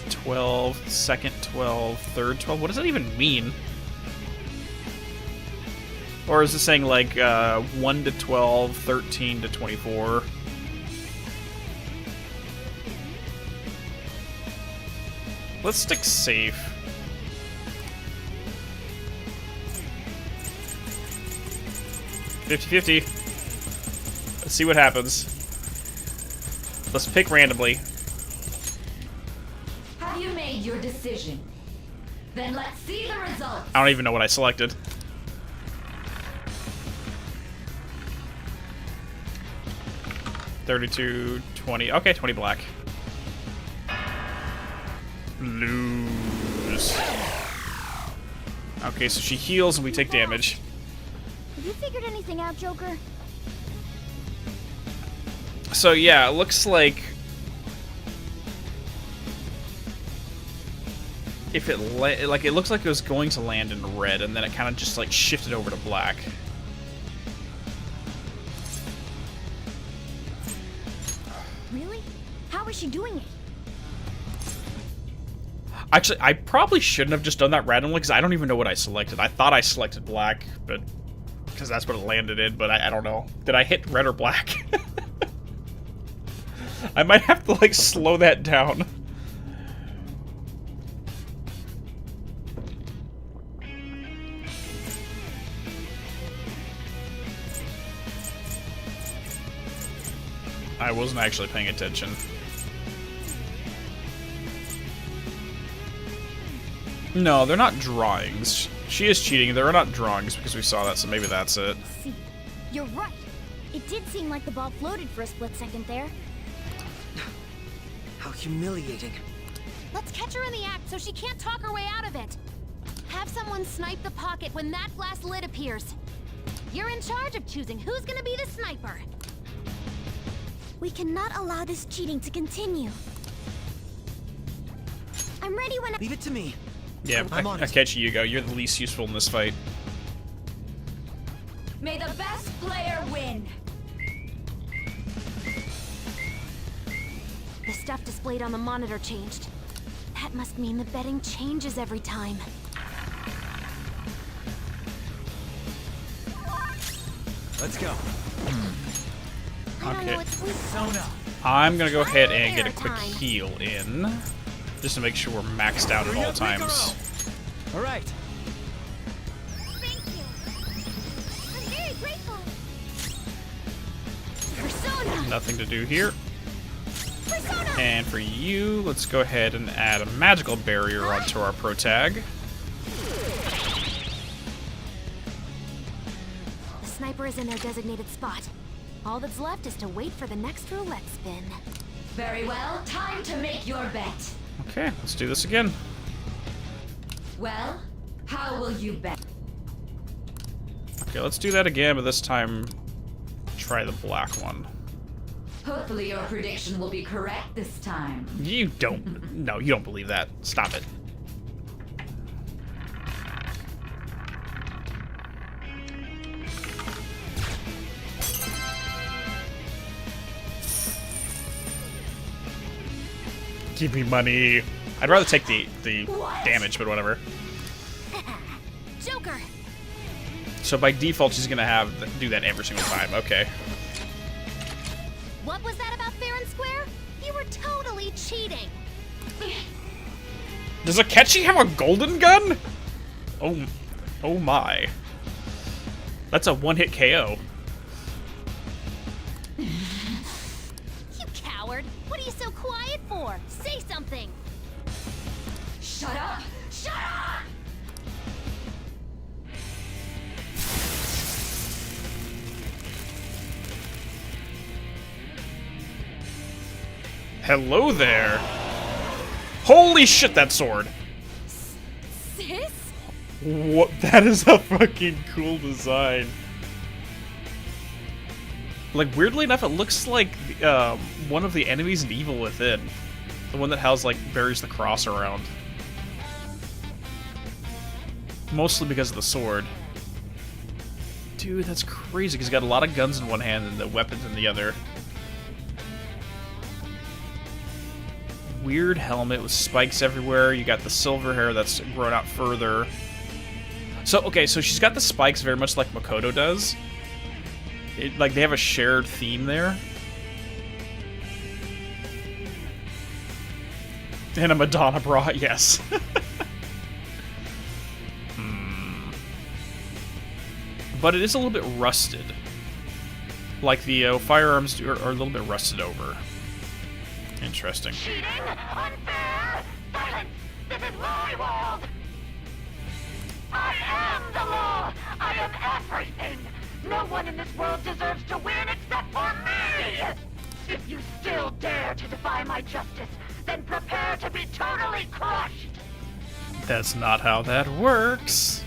12, second 12, third 12, what does that even mean? Or is it saying like 1 to 12, 13 to 24? Let's stick safe. $50-50. Let's see what happens. Let's pick randomly. Have you made your decision? Then let's see the results. I don't even know what I selected. $32, 20. Okay, 20 black. Lose. Okay, so she heals and we take damage. Have you figured anything out, Joker? So yeah, it looks like if it it looks like it was going to land in red, and then it kind of just like shifted over to black. How is she doing it? Actually, I probably shouldn't have just done that randomly, because I don't even know what I selected. I thought I selected black, but because that's what it landed in, but I don't know. Did I hit red or black? I might have to, like, slow that down. I wasn't actually paying attention. No, they're not drawings. She is cheating. They're not drawings because we saw that, so maybe that's it. See, you're right. It did seem like the ball floated for a split second there. How humiliating. Let's catch her in the act so she can't talk her way out of it. Have someone snipe the pocket when that glass lid appears. You're in charge of choosing who's gonna be the sniper. We cannot allow this cheating to continue. I'm ready when Leave it to me. Yeah, Akechi, you go. You're the least useful in this fight. May the best player win. The stuff displayed on the monitor changed. That must mean the betting changes every time. Let's go. Okay. I'm gonna go ahead and get a quick heal in, just to make sure we're maxed out at all times. All right. Thank you. I'm very grateful. Persona! Nothing to do here. Persona! And for you, let's go ahead and add a magical barrier onto our pro tag. The sniper is in their designated spot. All that's left is to wait for the next roulette spin. Very well, time to make your bet. Okay, let's do this again. Well, how will you bet? Okay, let's do that again, but this time try the black one. Hopefully your prediction will be correct this time. You don't. No, you don't believe that. Stop it. Give me money. I'd rather take the damage, but whatever. Joker! So by default, she's gonna do that every single time. Okay. What was that about fair and square? You were totally cheating. Does Akechi have a golden gun? Oh my. That's a one-hit KO. You coward! What are you so quiet for? Say something! Shut up! Shut up! Hello there. Holy shit, that sword. Sis? What? That is a fucking cool design. Like, weirdly enough, it looks like one of the enemies in Evil Within. The one that has, like, buries the cross around. Mostly because of the sword. Dude, that's crazy, because he's got a lot of guns in one hand and the weapons in the other. Weird helmet with spikes everywhere. You got the silver hair that's grown out further. So, okay, so she's got the spikes very much like Makoto does. Like, they have a shared theme there. And a Madonna bra, yes. But it is a little bit rusted. Like the firearms are a little bit rusted over. Interesting. Cheating? Unfair? Silence! This is my world! I am the law! I am everything! No one in this world deserves to win except for me! If you still dare to defy my justice, then prepare to be totally crushed! That's not how that works.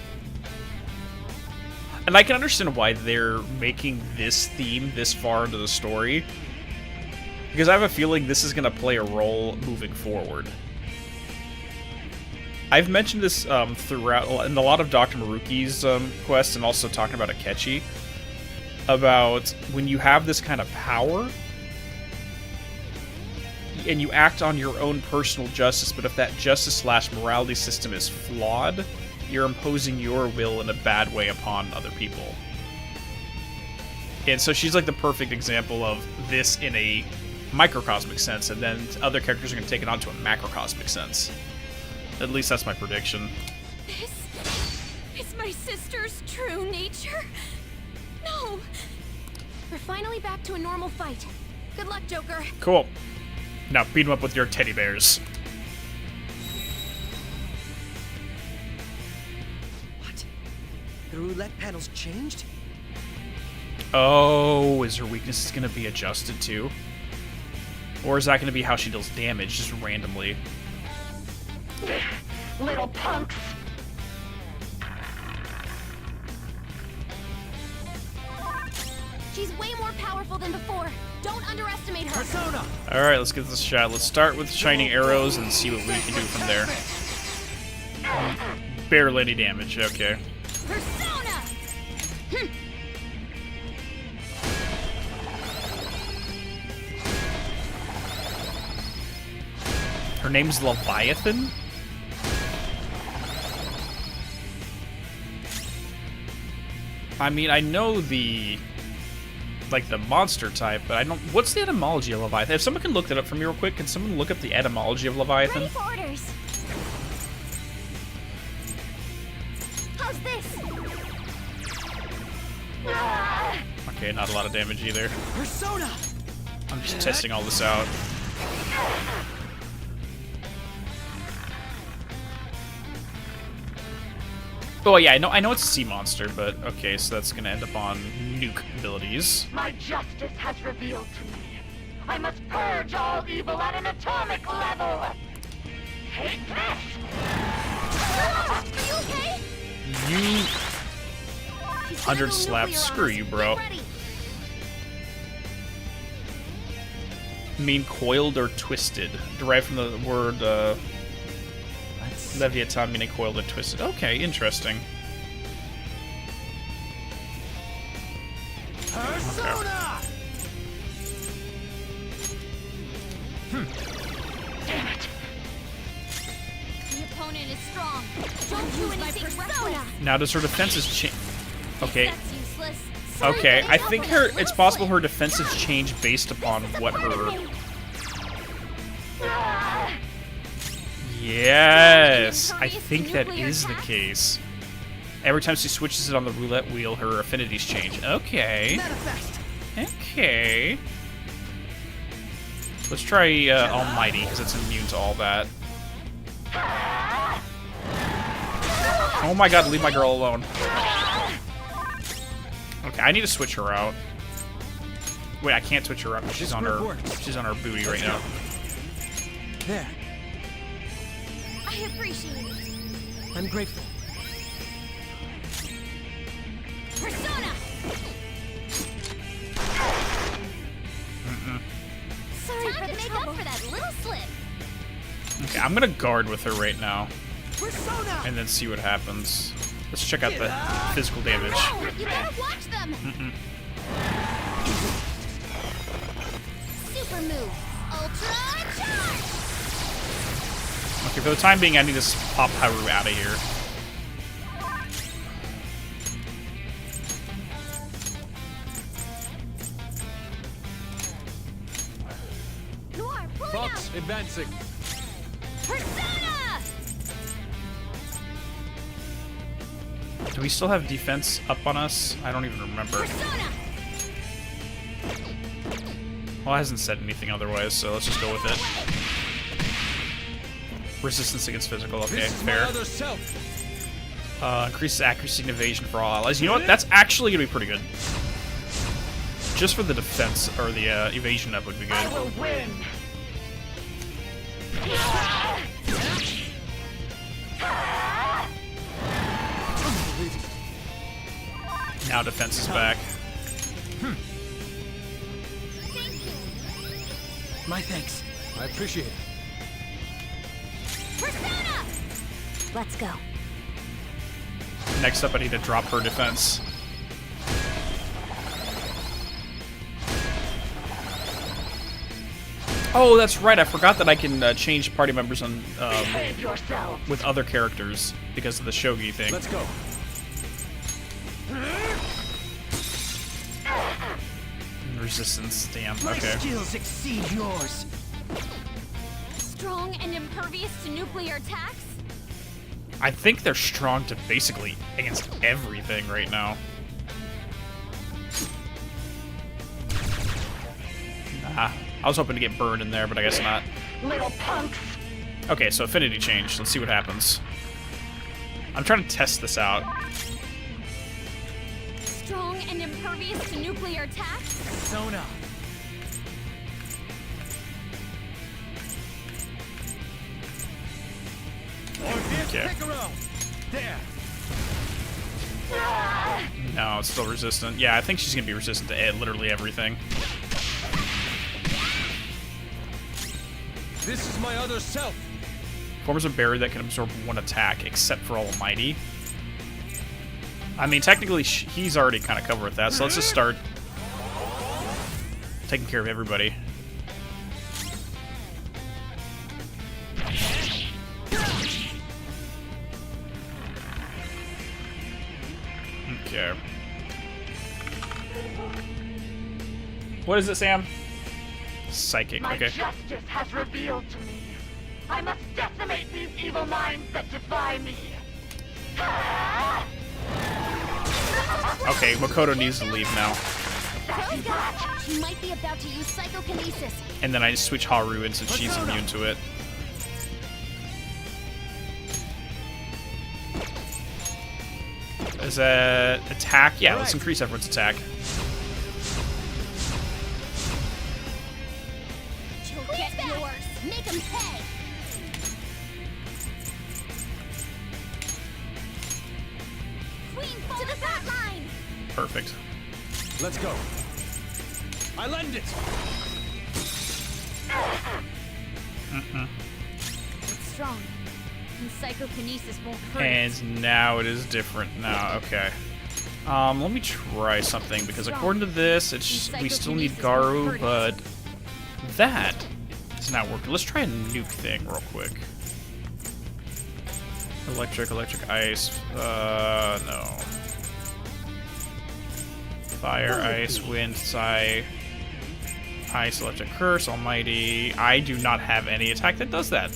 And I can understand why they're making this theme this far into the story. Because I have a feeling this is going to play a role moving forward. I've mentioned this throughout, in a lot of Dr. Maruki's quests, and also talking about Akechi, about when you have this kind of power, and you act on your own personal justice, but if that justice/morality system is flawed, you're imposing your will in a bad way upon other people. And so she's like the perfect example of this in a microcosmic sense, and then other characters are going to take it on to a macrocosmic sense. At least that's my prediction. This is my sister's true nature? No! We're finally back to a normal fight. Good luck, Joker. Cool. Now beat him up with your teddy bears. What? The roulette panel's changed? Oh, is her weakness going to be adjusted too? Or is that going to be how she deals damage, just randomly? Little punks. She's way more powerful than before. Don't underestimate her. Persona! Alright, let's get this shot. Let's start with shining arrows and see what we can do from there. Barely any damage, okay. Persona! Her name's Leviathan? I mean, I know the... like the monster type, but I don't... What's the etymology of Leviathan? If someone can look that up for me real quick, can someone look up the etymology of Leviathan? Ready for orders. How's this? Okay, not a lot of damage either. Persona! I'm just testing all this out. Oh yeah, I know it's a sea monster, but okay, so that's gonna end up on nuke abilities. My justice has revealed to me. I must purge all evil at an atomic level. Take this! Are you okay? You... He's got 100 a slaps. nuclear Screw on us. you, bro. Get ready. Mean coiled or twisted? Derived from the word, Leviathan, meaning coiled and twisted. Okay, interesting. Persona! Damn it! The opponent is strong. Don't do anything reckless. Now does her defenses change? Okay. That's useless. Okay, I think it's possible her defenses change based upon what her... Yes! I think that is the case. Every time she switches it on the roulette wheel, her affinities change. Okay. Okay. Let's try Almighty, because it's immune to all that. Oh my god, leave my girl alone. Okay, I need to switch her out. Wait, I can't switch her out because she's on her booty right now. There. I appreciate it. I'm grateful. Persona! Sorry for the trouble. Up for that little slip. Okay, I'm gonna guard with her right now. Persona! And then see what happens. Let's check out the physical damage. No, you better watch them. Super move. Ultra charge! Okay, for the time being, I need to pop Haru out of here. Noir, pulling out. Fox advancing. Persona! Do we still have defense up on us? I don't even remember. Persona! Well, it hasn't said anything otherwise, so let's just go with it. Resistance against physical, okay, fair. Increases accuracy and evasion for all allies. You know what? That's actually gonna be pretty good. Just for the defense, or the evasion, that would be good. I will win. Now defense is back. My thanks. I appreciate it. Persona! Let's go. Next up, I need to drop her defense. Oh, that's right. I forgot that I can change party members on Behave yourself. with other characters because of the shogi thing. Let's go. Resistance, damn. My Okay. skills exceed yours. Strong and impervious to nuclear attacks? I think they're strong to basically against everything right now. Nah, I was hoping to get burned in there, but I guess not. Little punks. Okay, so affinity change. Let's see what happens. I'm trying to test this out. Strong and impervious to nuclear attacks? Sona. Okay. There. No, it's still resistant. Yeah, I think she's gonna be resistant to literally everything. This is my other self. Forms a barrier that can absorb one attack, except for Almighty. I mean, technically, he's already kind of covered with that, so let's just start taking care of everybody. Okay. What is it, Sam? Psychic, My okay. justice has revealed to me. I must decimate these evil minds that defy me. Okay, Makoto needs to leave now. She might be about to use psychokinesis. And then I just switch Haru in since she's immune to it. Is that attack? Yeah, let's increase everyone's attack. She'll get yours. Make them pay. Queen, to the front line. Perfect. Let's go. I lend it. It's strong. And psychokinesis won't hurt. And now it is different. Now, okay. Let me try something because according to this, it's we still need Garu, but that is not working. Let's try a nuke thing real quick. Electric, ice. No. Fire, ice, wind, psi, ice, electric, curse, almighty. I do not have any attack that does that.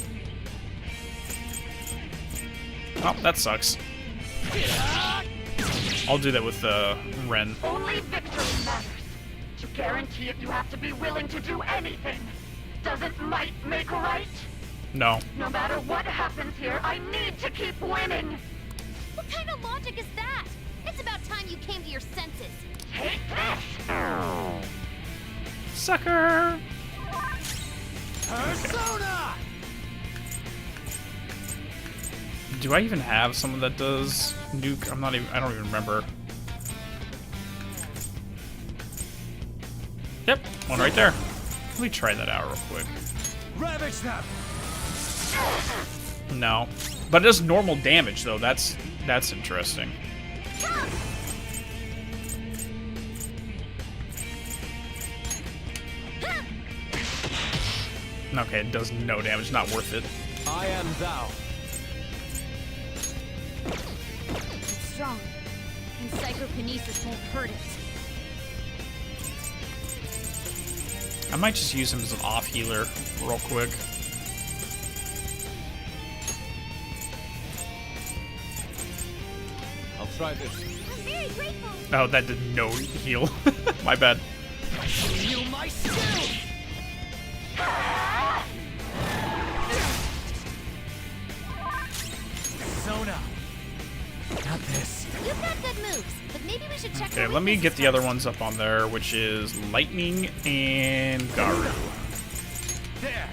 Oh, that sucks. I'll do that with Ren. Only victory matters. To guarantee it, you have to be willing to do anything. Doesn't might make right? No. No matter what happens here, I need to keep winning. What kind of logic is that? It's about time you came to your senses. Take this! Sucker! Persona! Do I even have someone that does nuke? I don't even remember. Yep, one right there. Let me try that out real quick. Ravage them! No. But it does normal damage though, that's interesting. Okay, it does no damage, not worth it. I am thou. It's strong. And psychokinesis won't hurt it. I might just use him as an off healer real quick. I'll try this. I'm very grateful. Oh, that did no heal. My bad. You my skills! Sona. Got this. You've got good moves, but maybe we should check Okay, your let me get weaknesses the other first. ones up on there, which is Lightning and Garu. There.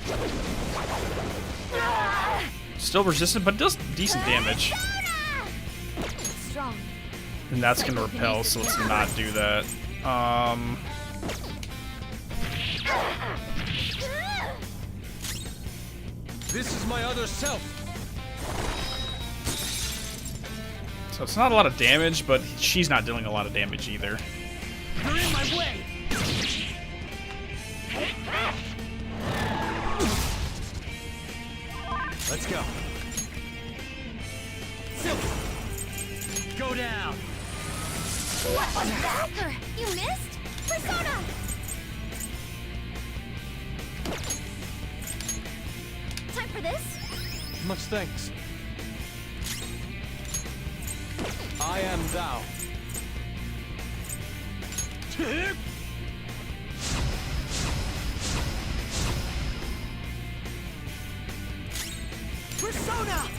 Still resistant, but does decent damage. It's strong. And that's gonna repel, so let's not do that. This is my other self. So it's not a lot of damage, but she's not dealing a lot of damage either. You're in my way! Take this! Let's go. Silky! Go down! What was that? You missed? Persona! Time for this? Much thanks. I am thou. Persona!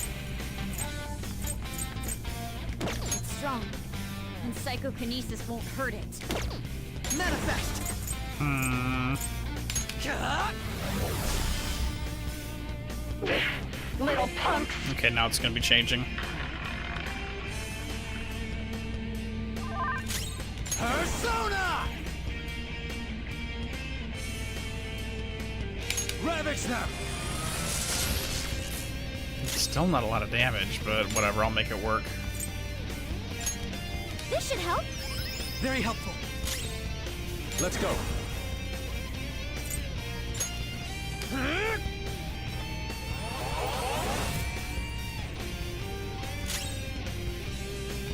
It's strong, and psychokinesis won't hurt it. Manifest! Little punks. Okay, now it's gonna be changing. Persona! Ravage them! Still not a lot of damage, but whatever, I'll make it work. This should help. Very helpful. Let's go.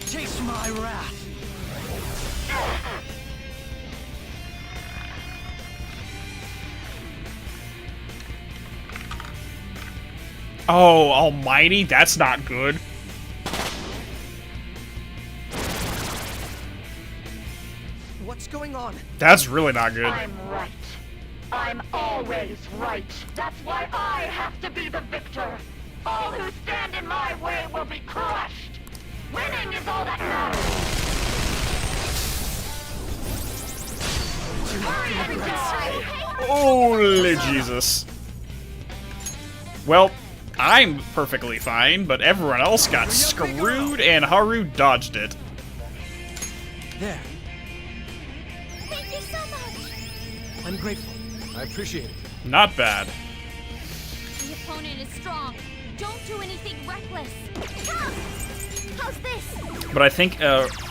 Taste my wrath. Oh, almighty, that's not good. What's going on? That's really not good. I'm right. I'm always right. That's why I have to be the victor. All who stand in my way will be crushed. Winning is all that matters. Hurry and die! Holy Jesus. Well, I'm perfectly fine, but everyone else got screwed and Haru dodged it. There. Thank you so much. I'm grateful. I appreciate it. Not bad. The opponent is strong. Don't do anything reckless. Come! How's this? But I think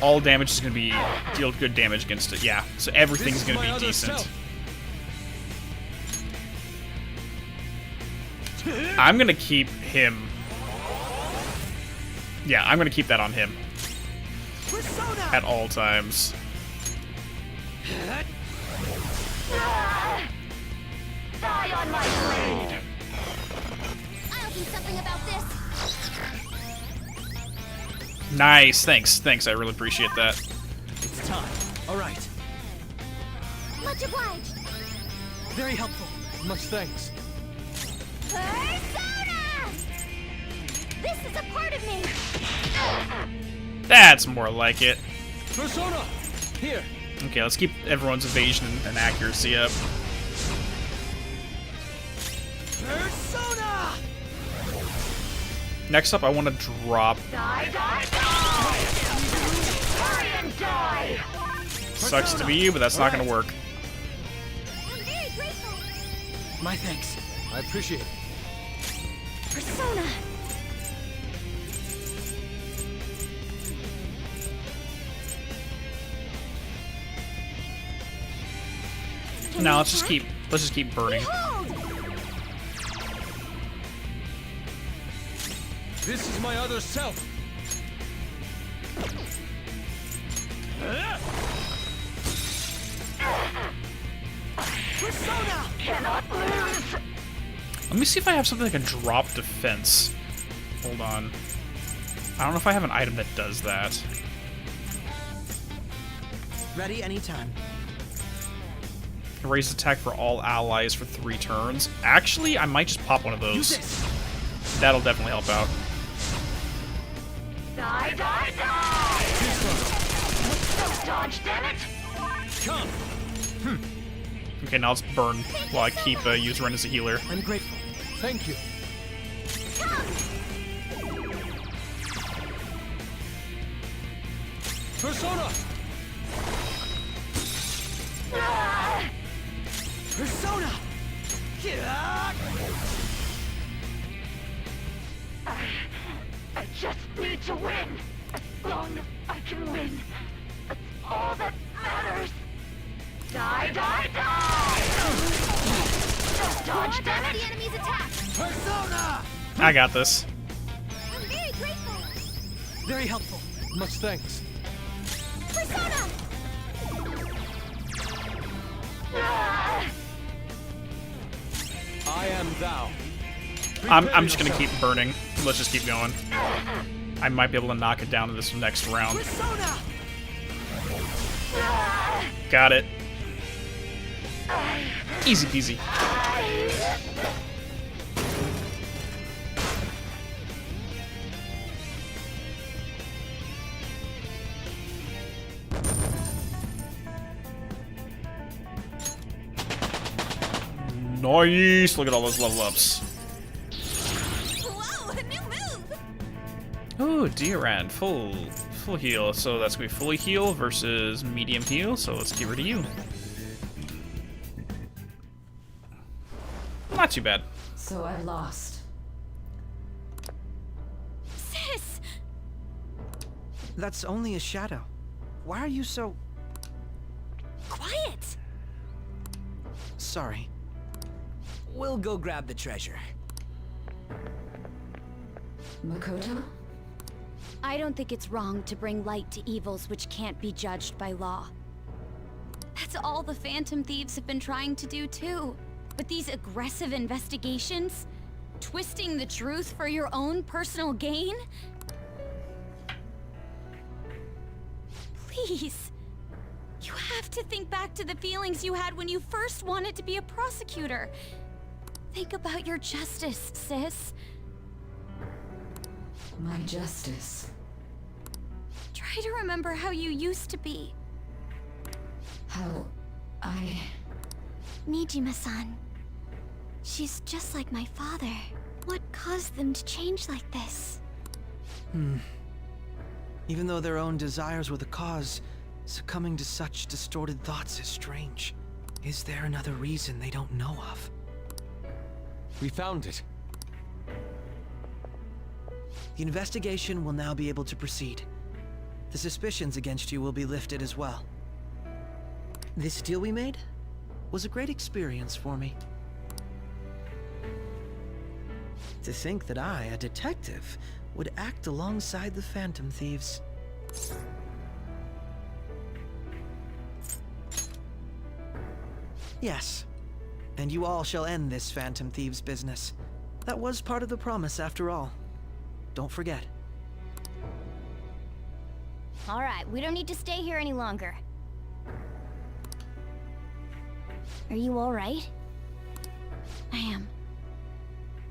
all damage is going to be deal good damage against it. Yeah, so everything's going to be decent. I'm going to keep him. Yeah, I'm going to keep that on him. At all times. Die on my blade! I'll do something about this. Nice, thanks, I really appreciate that. It's time. All right. Much obliged. Very helpful. Much thanks. Persona! This is a part of me. That's more like it. Persona! Here! Okay, let's keep everyone's evasion and accuracy up. Persona! Next up, I want to drop. Die, die, die! Hurry and die! Sucks to be you, but that's not going to work. I'm very grateful. My thanks. I appreciate it. Persona! Now let's just keep burning. Behold! This is my other self. Persona! Cannot lose! Let me see if I have something that can drop defense. Hold on. I don't know if I have an item that does that. Ready anytime. Raise attack for all allies for 3 turns. Actually, I might just pop one of those. That'll definitely help out. Die, die, die! Don't dodge, damn it! Come! Okay, now let's burn while I keep Userin as a healer. I'm grateful. Thank you. Persona! Persona! I just need to win. As long as I can win. That's all that matters. Die, die, die! Don't dodge, damn it! The enemy's attack. Persona! I got this. I'm very grateful. Very helpful. Much thanks. Persona! I am thou. I'm just gonna keep burning. Let's just keep going. I might be able to knock it down in this next round. Persona! Got it. Easy peasy. Nice! Look at all those level ups. Whoa, a new move! Oh, Diran, full heal. So that's gonna be fully heal versus medium heal. So let's give her to you. Not too bad. So I've lost. Sis! That's only a shadow. Why are you so... Quiet! Sorry. We'll go grab the treasure. Makoto? I don't think it's wrong to bring light to evils which can't be judged by law. That's all the Phantom Thieves have been trying to do too. But these aggressive investigations? Twisting the truth for your own personal gain? Please. You have to think back to the feelings you had when you first wanted to be a prosecutor. Think about your justice, sis. My justice. Try to remember how you used to be. How I... Nijima-san. She's just like my father. What caused them to change like this? Even though their own desires were the cause, succumbing to such distorted thoughts is strange. Is there another reason they don't know of? We found it. The investigation will now be able to proceed. The suspicions against you will be lifted as well. This deal we made was a great experience for me. To think that I, a detective, would act alongside the Phantom Thieves. Yes, and you all shall end this Phantom Thieves business. That was part of the promise after all. Don't forget. All right, we don't need to stay here any longer. Are you all right? I am.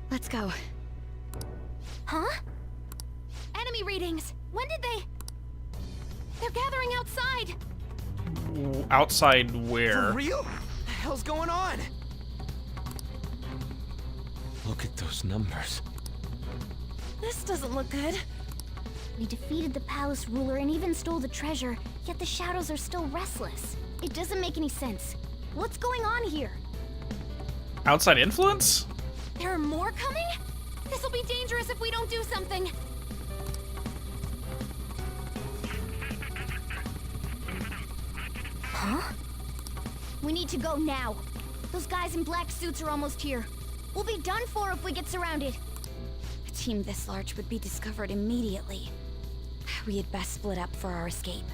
Let's go. Huh? Enemy readings! When did they... They're gathering outside! Outside where? For real? What the hell's going on? Look at those numbers. This doesn't look good. We defeated the palace ruler and even stole the treasure, yet the shadows are still restless. It doesn't make any sense. What's going on here? Outside influence? There are more coming? This'll be dangerous if we don't do something. Huh? We need to go now. Those guys in black suits are almost here. We'll be done for if we get surrounded. A team this large would be discovered immediately. We had best split up for our escape.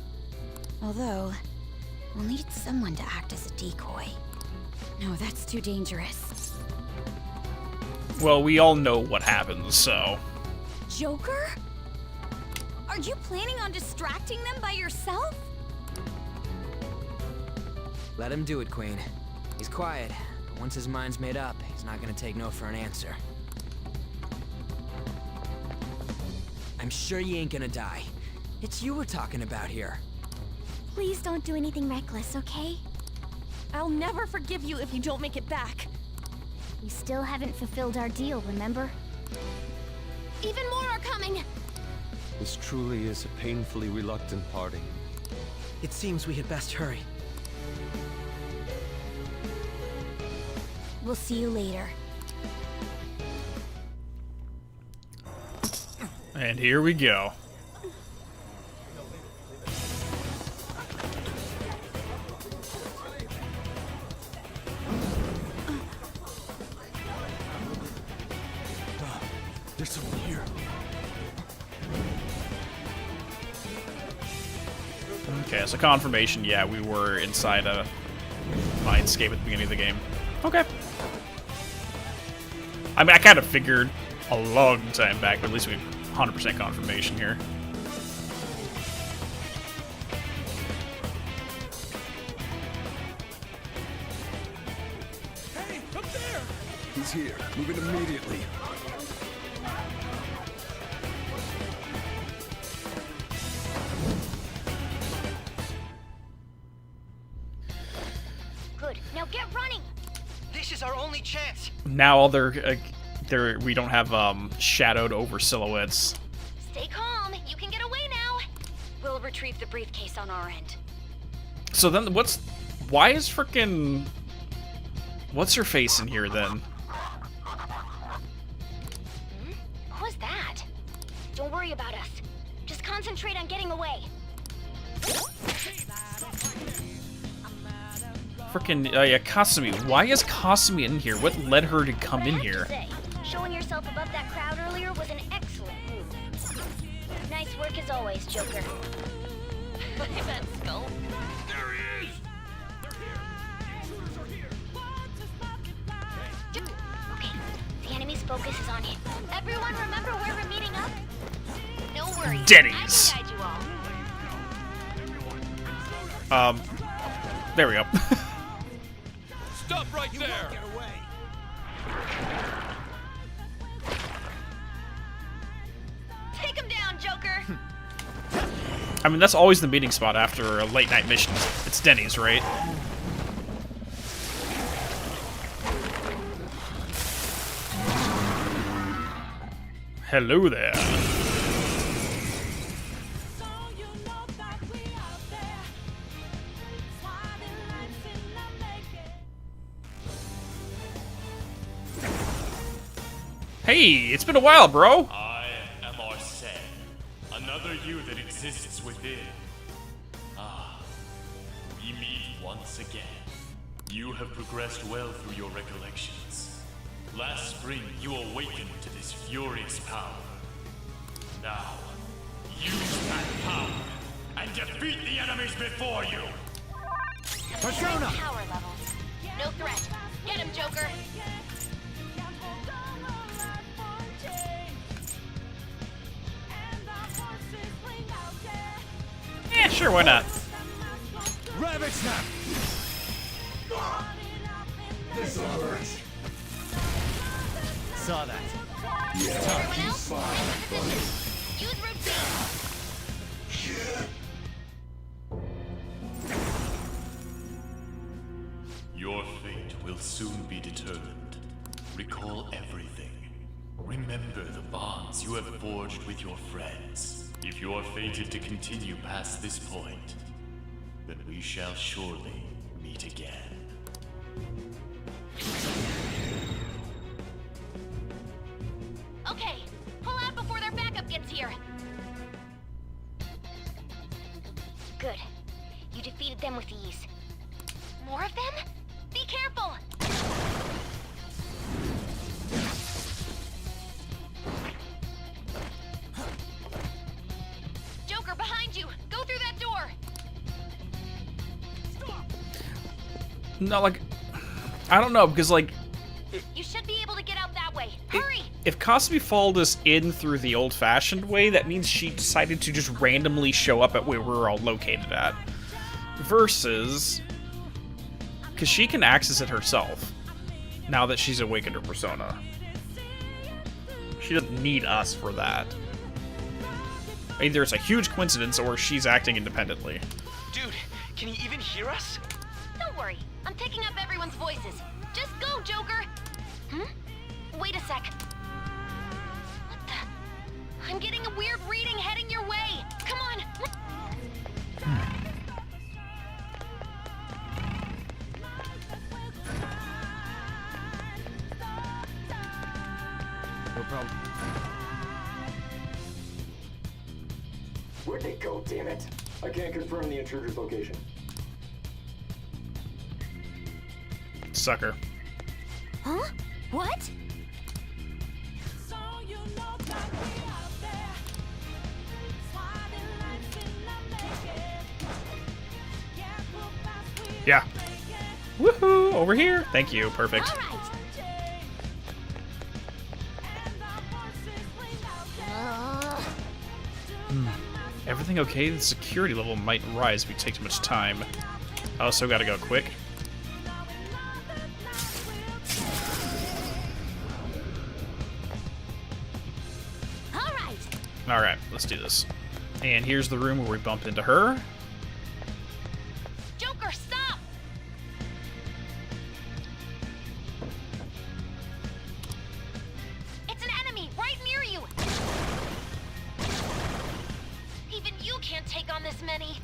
Although, we'll need someone to act as a decoy. No, that's too dangerous. Well, we all know what happens, so... Joker? Are you planning on distracting them by yourself? Let him do it, Queen. He's quiet, but once his mind's made up, he's not gonna take no for an answer. I'm sure you ain't gonna die. It's you we're talking about here. Please don't do anything reckless, okay? I'll never forgive you if you don't make it back. We still haven't fulfilled our deal, remember? Even more are coming! This truly is a painfully reluctant parting. It seems we had best hurry. We'll see you later. And here we go. There's someone here. Okay, so confirmation, yeah, we were inside a mindscape at the beginning of the game. Okay. I mean, I kind of figured a long time back, but at least we have 100% confirmation here. Hey, up there! He's here. Move it immediately. Good. Now get running. This is our only chance. Now all we don't have shadowed over silhouettes. Stay calm. You can get away now. We'll retrieve the briefcase on our end. So then why is frickin' what's her face in here then? Who was that? Don't worry about us. Just concentrate on getting away. Frickin' yeah, Kasumi. Why is Kasumi in here? What led her to come in here? Showing yourself above that crowd earlier was an excellent move. Nice work as always, Joker. That skull. There he is! Okay, the enemy's focus is on him. Everyone remember where we're meeting up? No worries. Denny's. I can guide you all. There we go. Stop right there! Get away! Take him down, Joker! I mean, that's always the meeting spot after a late night mission. It's Denny's, right? Hello there. Hey, it's been a while, bro. I am Arsene, another you that exists within. Ah, we meet once again. You have progressed well through your recollections. Last spring, you awakened to this furious power. Now, use that power and defeat the enemies before you. Persona! Power levels. No threat. Get him, Joker! Yeah, sure, why not? Rabbit snap! This hurt. Saw that. Everyone else, take position. Use routine. Your fate will soon be determined. Recall everything. Remember the bonds you have forged with your friends. If you are fated to continue past this point, then we shall surely meet again. Okay, pull out before their backup gets here. Good. You defeated them with ease. More of them? Be careful! Joker, behind you! Go through that door! No, like, I don't know, because, like... You should be able to get out that way. Hurry! If Kasumi followed us in through the old-fashioned way, that means she decided to just randomly show up at where we're all located at. Versus... because she can access it herself, now that she's awakened her persona. She doesn't need us for that. Either it's a huge coincidence, or she's acting independently. Dude, can you even hear us? Don't worry. I'm picking up everyone's voices. Just go, Joker! Wait a sec. What the? I'm getting a weird reading heading your way. Come on. No problem. Where'd they go, damn it? I can't confirm the intruder's location. Sucker. Huh? What? So you know Yeah. Woohoo! Over here. Thank you. Perfect. Everything okay? The security level might rise if we take too much time. I also gotta go quick. Alright, let's do this. And here's the room where we bump into her. Joker, stop! It's an enemy right near you! Even you can't take on this many.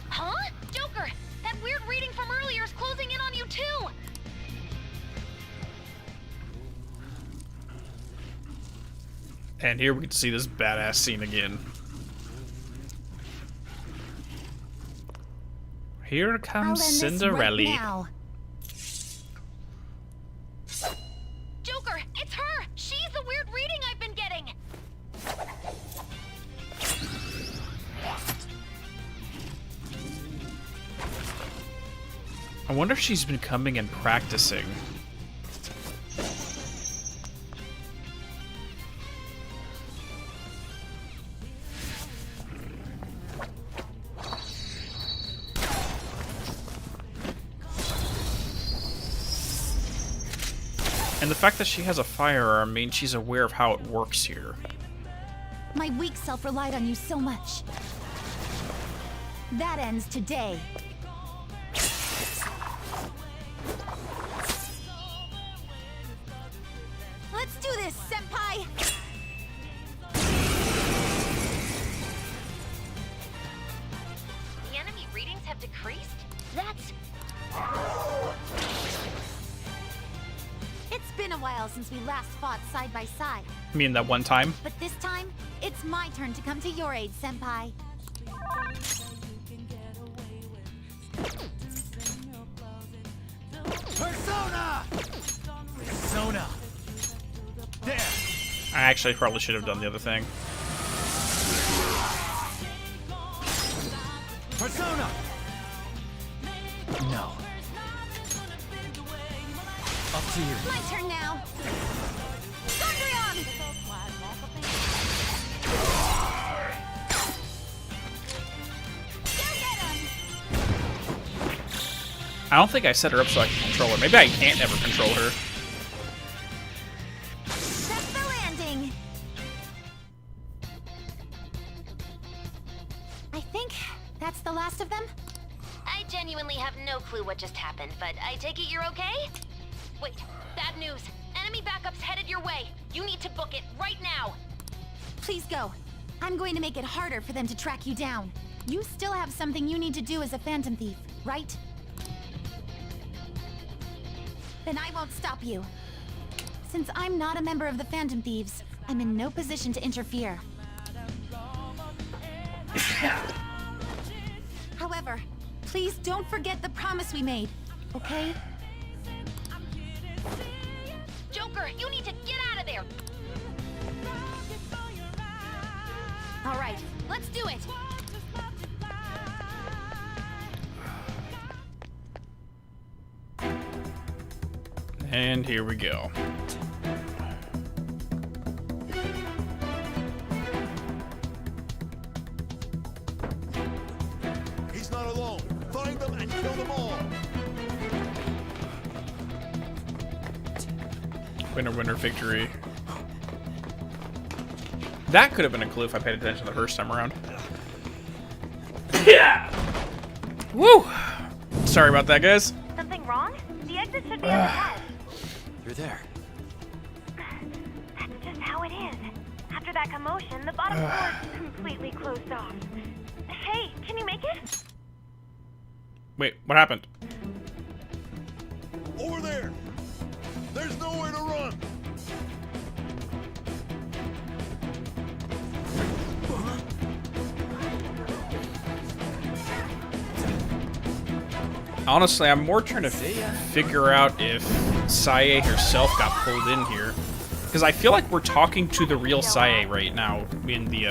Huh? Joker, that weird reading from earlier is closing in on you too! And here we get to see this badass scene again. Here comes Cinderella. Now. Joker, it's her! She's the weird reading I've been getting! I wonder if she's been coming and practicing. And the fact that she has a firearm means she's aware of how it works here. My weak self relied on you so much. That ends today. Let's do this, Senpai! The enemy readings have decreased? That's... It's been a while since we last fought side by side. I mean, that one time? But this time, it's my turn to come to your aid, Senpai. Persona! Persona! There! I actually probably should have done the other thing. Persona! No. Up to you. My turn now. Gondrion! Go get him! I don't think I set her up so I can control her. Maybe I can't ever control her. That's the landing. I think that's the last of them. I genuinely have no clue what just happened, but I take it you're okay? Wait, bad news. Enemy backup's headed your way. You need to book it right now. Please go. I'm going to make it harder for them to track you down. You still have something you need to do as a Phantom Thief, right? Then I won't stop you. Since I'm not a member of the Phantom Thieves, I'm in no position to interfere. However, please don't forget the promise we made, okay? Joker, you need to get out of there! All right, let's do it! And here we go. He's not alone. Find them and kill them all. Winner, winner, victory. That could have been a clue if I paid attention the first time around. Yeah! Woo! Sorry about that, guys. Something wrong? The exit should be up ahead. You're there. That's just how it is. After that commotion, the bottom floor is completely closed off. Hey, can you make it? Wait, what happened? Over there. There's nowhere to run. Honestly, I'm more trying to figure out if Sae herself got pulled in here. Because I feel like we're talking to the real Sae right now in the,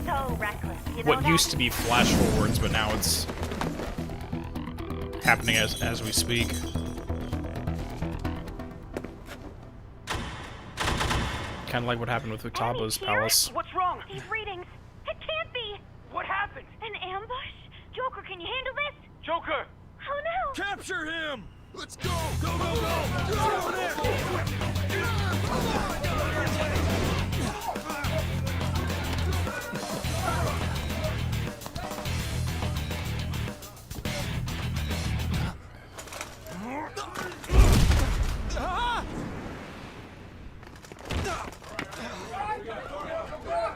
So reckless, you know what that? used to be flash forwards, but now it's... happening as we speak. Kind of like what happened with Utaba's palace. What's wrong? These readings. It can't be. What happened? An ambush? Joker, can you handle this? Joker! Oh no! Capture him! Let's go! Go, go, go! Get over there!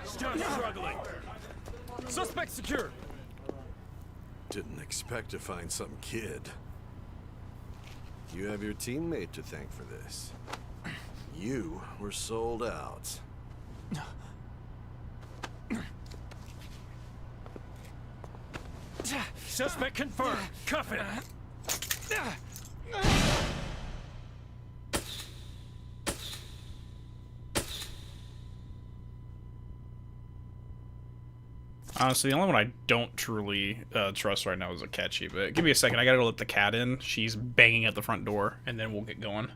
Still struggling. Suspect secure. Didn't expect to find some kid. You have your teammate to thank for this. You were sold out. Suspect confirmed. Cuff it. Honestly, the only one I don't truly trust right now is Akechi, but give me a second. I gotta go let the cat in. She's banging at the front door, and then we'll get going.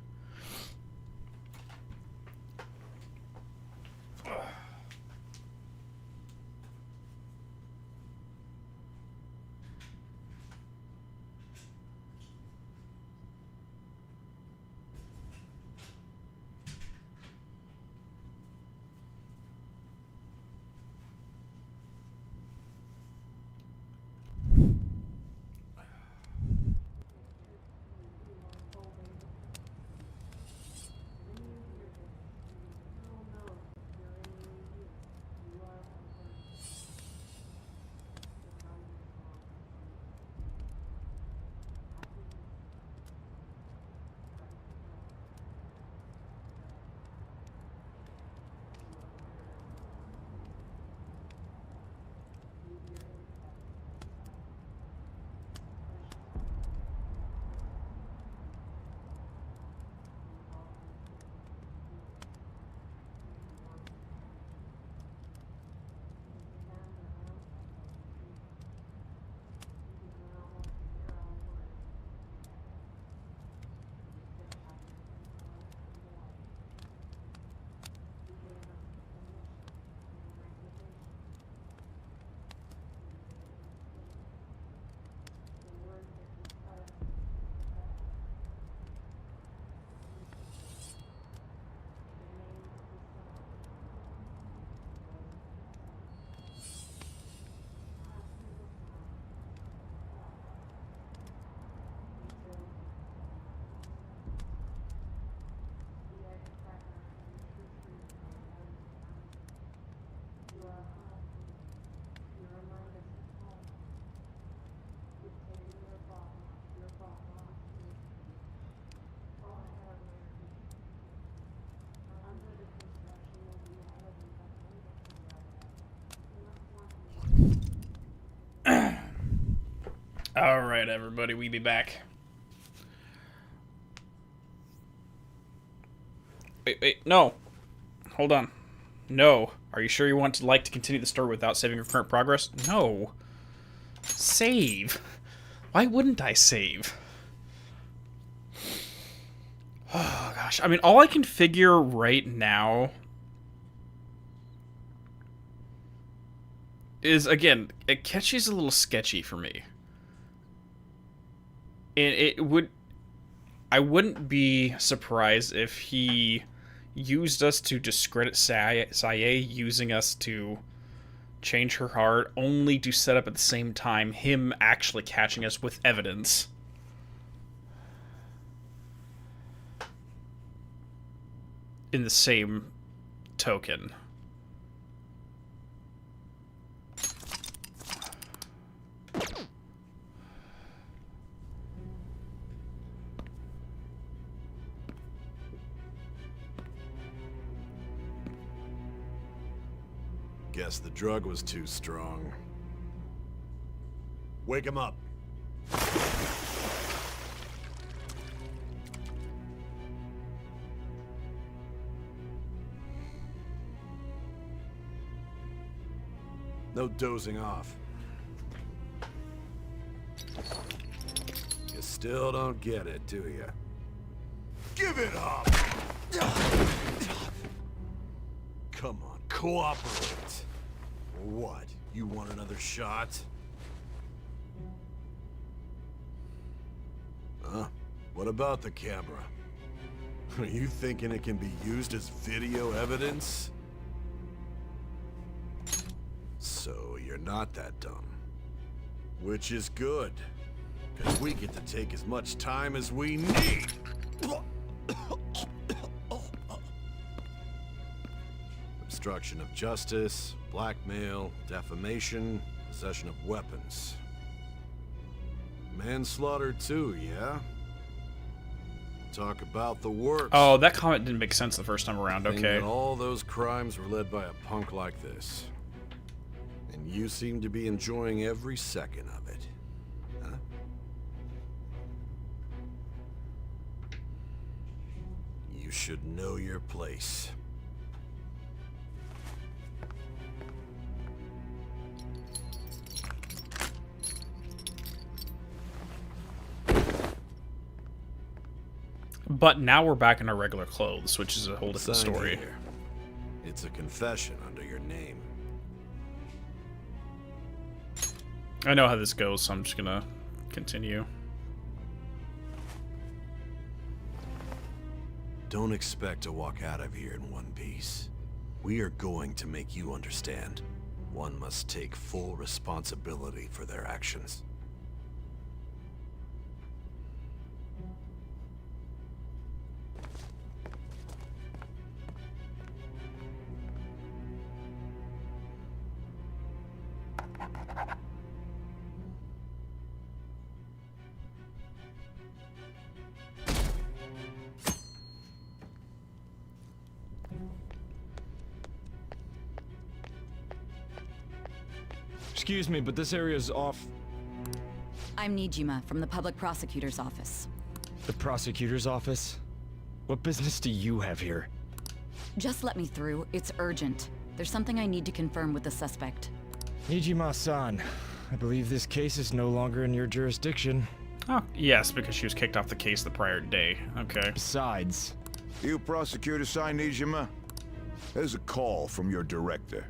Alright, everybody, we be back. Wait, no. Hold on. No. Are you sure you want to like to continue the story without saving your current progress? No. Save. Why wouldn't I save? Oh, gosh. I mean, all I can figure right now is, again, Akechi's a little sketchy for me. And I wouldn't be surprised if he used us to discredit Saye, using us to change her heart, only to set up at the same time him actually catching us with evidence. In the same token. Guess the drug was too strong. Wake him up. No dozing off. Guess still don't get it, do you? Give it up! Come on, cooperate. What? You want another shot? Huh? What about the camera? Are you thinking it can be used as video evidence? So you're not that dumb. Which is good, because we get to take as much time as we need. Obstruction of justice, blackmail, defamation, possession of weapons. Manslaughter too, yeah? Talk about the works. Oh, that comment didn't make sense the first time around. Think Okay. that all those crimes were led by a punk like this. And you seem to be enjoying every second of it. Huh? You should know your place. But now we're back in our regular clothes, which is a whole different Signed story. here. It's a confession under your name. I know how this goes, so I'm just gonna continue. Don't expect to walk out of here in one piece. We are going to make you understand. One must take full responsibility for their actions. Excuse me, but this area is off. I'm Nijima from the public prosecutor's office. The prosecutor's office? What business do you have here? Just let me through. It's urgent. There's something I need to confirm with the suspect. Nijima-san, I believe this case is no longer in your jurisdiction. Oh, yes, because she was kicked off the case the prior day. Okay. Besides... You prosecutor-san, Nijima? There's a call from your director.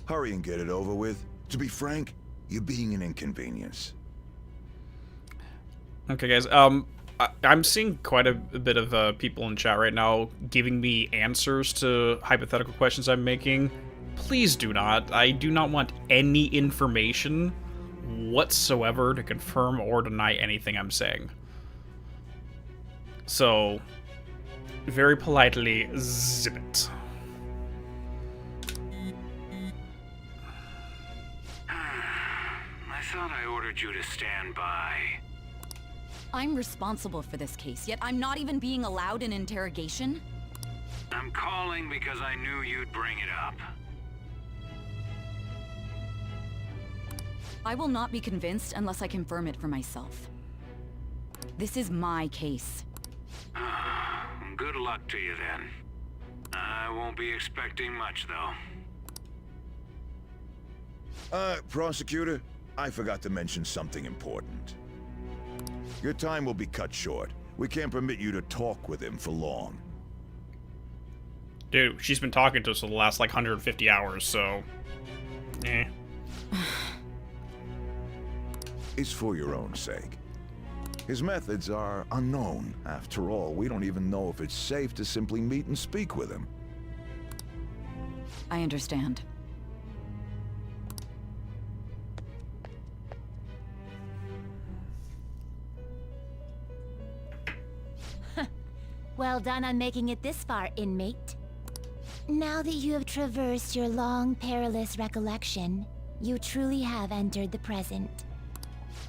Hurry and get it over with. To be frank, you're being an inconvenience. Okay, guys. I'm seeing quite a bit of people in chat right now giving me answers to hypothetical questions I'm making. Please do not. I do not want any information whatsoever to confirm or deny anything I'm saying. So, very politely, zip it. I thought I ordered you to stand by. I'm responsible for this case, yet I'm not even being allowed an interrogation? I'm calling because I knew you'd bring it up. I will not be convinced unless I confirm it for myself. This is my case. Good luck to you then. I won't be expecting much, though. Prosecutor, I forgot to mention something important. Your time will be cut short. We can't permit you to talk with him for long. Dude, she's been talking to us for the last, like, 150 hours, so... Eh. It's for your own sake. His methods are unknown. After all, we don't even know if it's safe to simply meet and speak with him. I understand. Well done on making it this far, inmate. Now that you have traversed your long, perilous recollection, you truly have entered the present.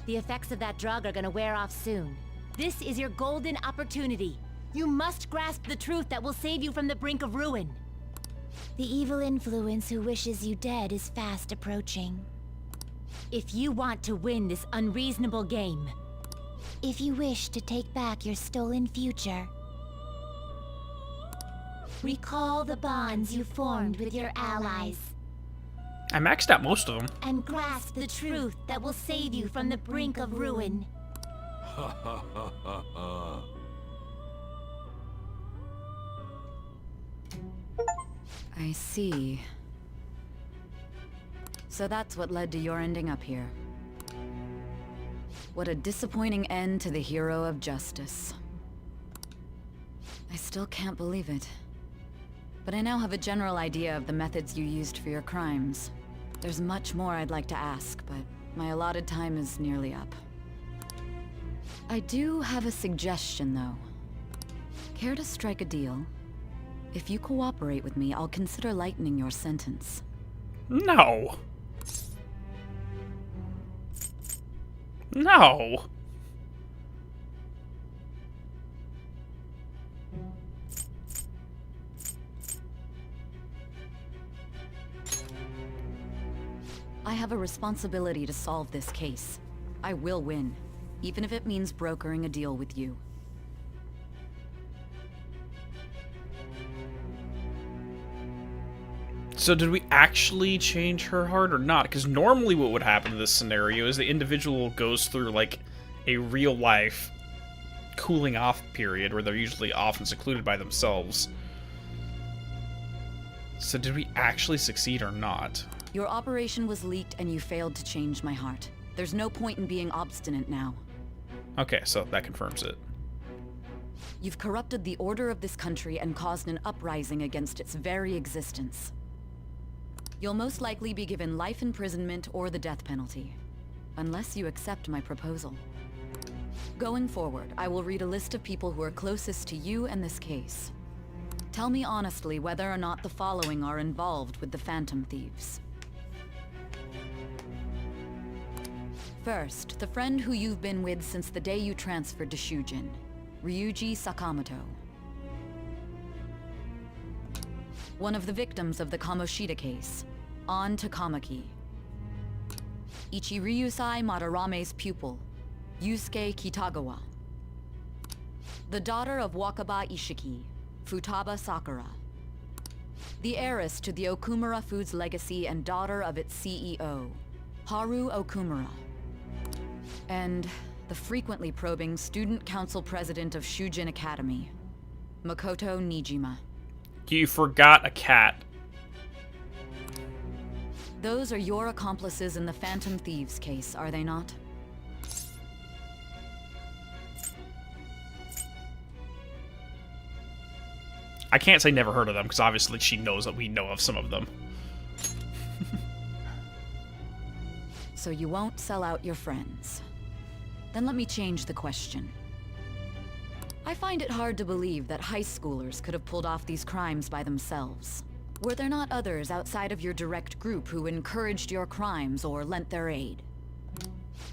The effects of that drug are gonna wear off soon. This is your golden opportunity. You must grasp the truth that will save you from the brink of ruin. The evil influence who wishes you dead is fast approaching. If you want to win this unreasonable game, if you wish to take back your stolen future, recall the bonds you formed with your allies. I maxed out most of them. And grasp the truth that will save you from the brink of ruin. Ha ha ha ha ha. I see. So that's what led to your ending up here. What a disappointing end to the hero of justice. I still can't believe it. But I now have a general idea of the methods you used for your crimes. There's much more I'd like to ask, but my allotted time is nearly up. I do have a suggestion, though. Care to strike a deal? If you cooperate with me, I'll consider lightening your sentence. No. No. I have a responsibility to solve this case. I will win, even if it means brokering a deal with you. So did we actually change her heart or not? Because normally what would happen in this scenario is the individual goes through like a real life cooling off period where they're usually off and secluded by themselves. So did we actually succeed or not? Your operation was leaked and you failed to change my heart. There's no point in being obstinate now. Okay, so that confirms it. You've corrupted the order of this country and caused an uprising against its very existence. You'll most likely be given life imprisonment or the death penalty, unless you accept my proposal. Going forward, I will read a list of people who are closest to you and this case. Tell me honestly whether or not the following are involved with the Phantom Thieves. First, the friend who you've been with since the day you transferred to Shujin, Ryuji Sakamoto. One of the victims of the Kamoshida case, An Takamaki. Ichiryusai Madarame's pupil, Yusuke Kitagawa. The daughter of Wakaba Ishiki, Futaba Sakura. The heiress to the Okumura Foods legacy and daughter of its CEO, Haru Okumura. And the frequently probing student council president of Shujin Academy, Makoto Nijima. You forgot a cat. Those are your accomplices in the Phantom Thieves case, are they not? I can't say never heard of them, because obviously she knows that we know of some of them. So you won't sell out your friends. Then let me change the question. I find it hard to believe that high schoolers could have pulled off these crimes by themselves. Were there not others outside of your direct group who encouraged your crimes or lent their aid?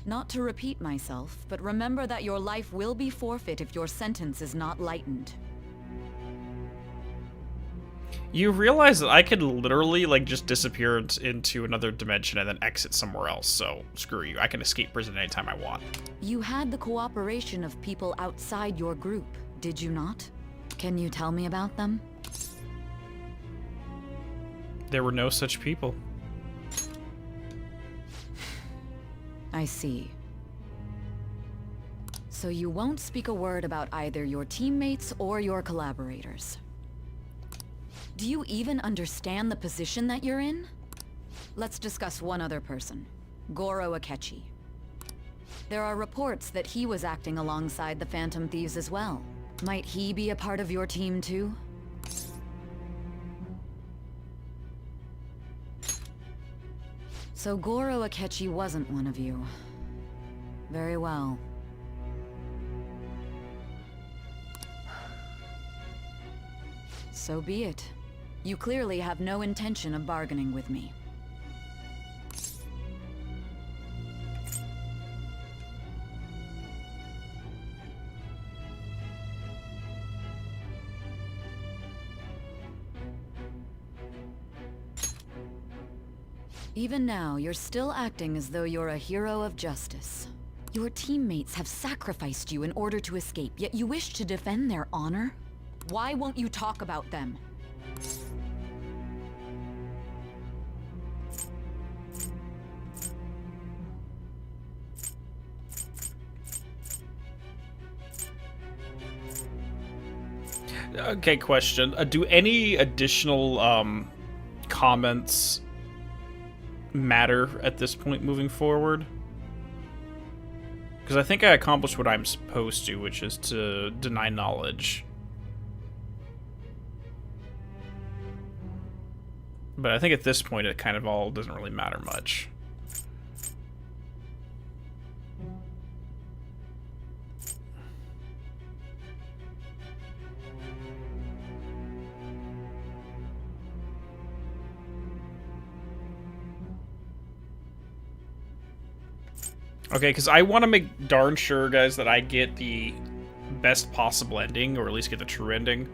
Not to repeat myself, but remember that your life will be forfeit if your sentence is not lightened. You realize that I could literally, like, just disappear into another dimension and then exit somewhere else, so screw you. I can escape prison anytime I want. You had the cooperation of people outside your group, did you not? Can you tell me about them? There were no such people. I see. So you won't speak a word about either your teammates or your collaborators. Do you even understand the position that you're in? Let's discuss one other person, Goro Akechi. There are reports that he was acting alongside the Phantom Thieves as well. Might he be a part of your team too? So Goro Akechi wasn't one of you. Very well. So be it. You clearly have no intention of bargaining with me. Even now, you're still acting as though you're a hero of justice. Your teammates have sacrificed you in order to escape, yet you wish to defend their honor? Why won't you talk about them? Okay, question. Do any additional comments matter at this point moving forward? Because I think I accomplished what I'm supposed to, which is to deny knowledge. But I think at this point it kind of all doesn't really matter much. Okay, because I want to make darn sure, guys, that I get the best possible ending, or at least get the true ending.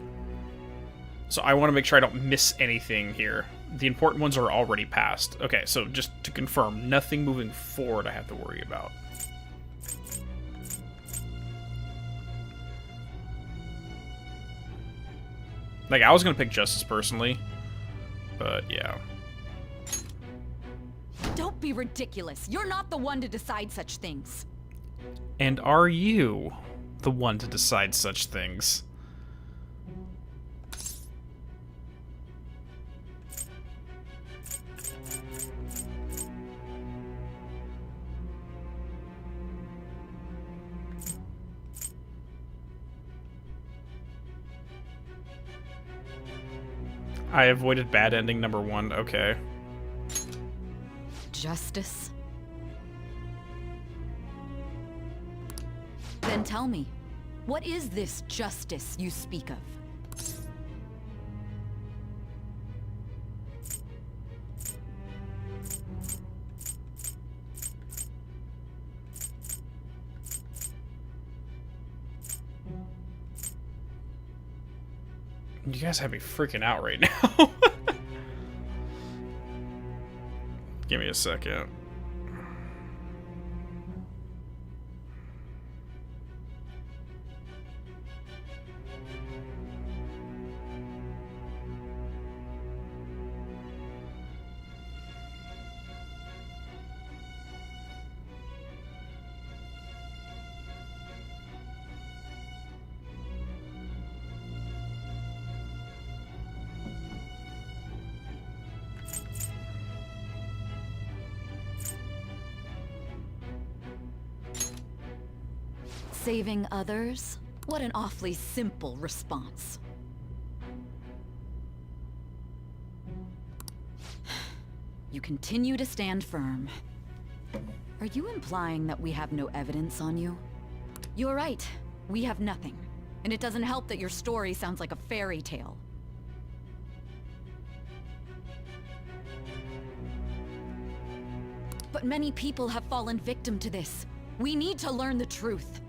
So I want to make sure I don't miss anything here. The important ones are already passed. Okay, so just to confirm, nothing moving forward I have to worry about. Like, I was going to pick Justice personally, but yeah. Don't be ridiculous. You're not the one to decide such things. And are you the one to decide such things? I avoided bad ending number 1. Okay. Justice? Then tell me, what is this justice you speak of? You guys have me freaking out right now. Give me a second. Saving others? What an awfully simple response. You continue to stand firm. Are you implying that we have no evidence on you? You're right. We have nothing. And it doesn't help that your story sounds like a fairy tale. But many people have fallen victim to this. We need to learn the truth.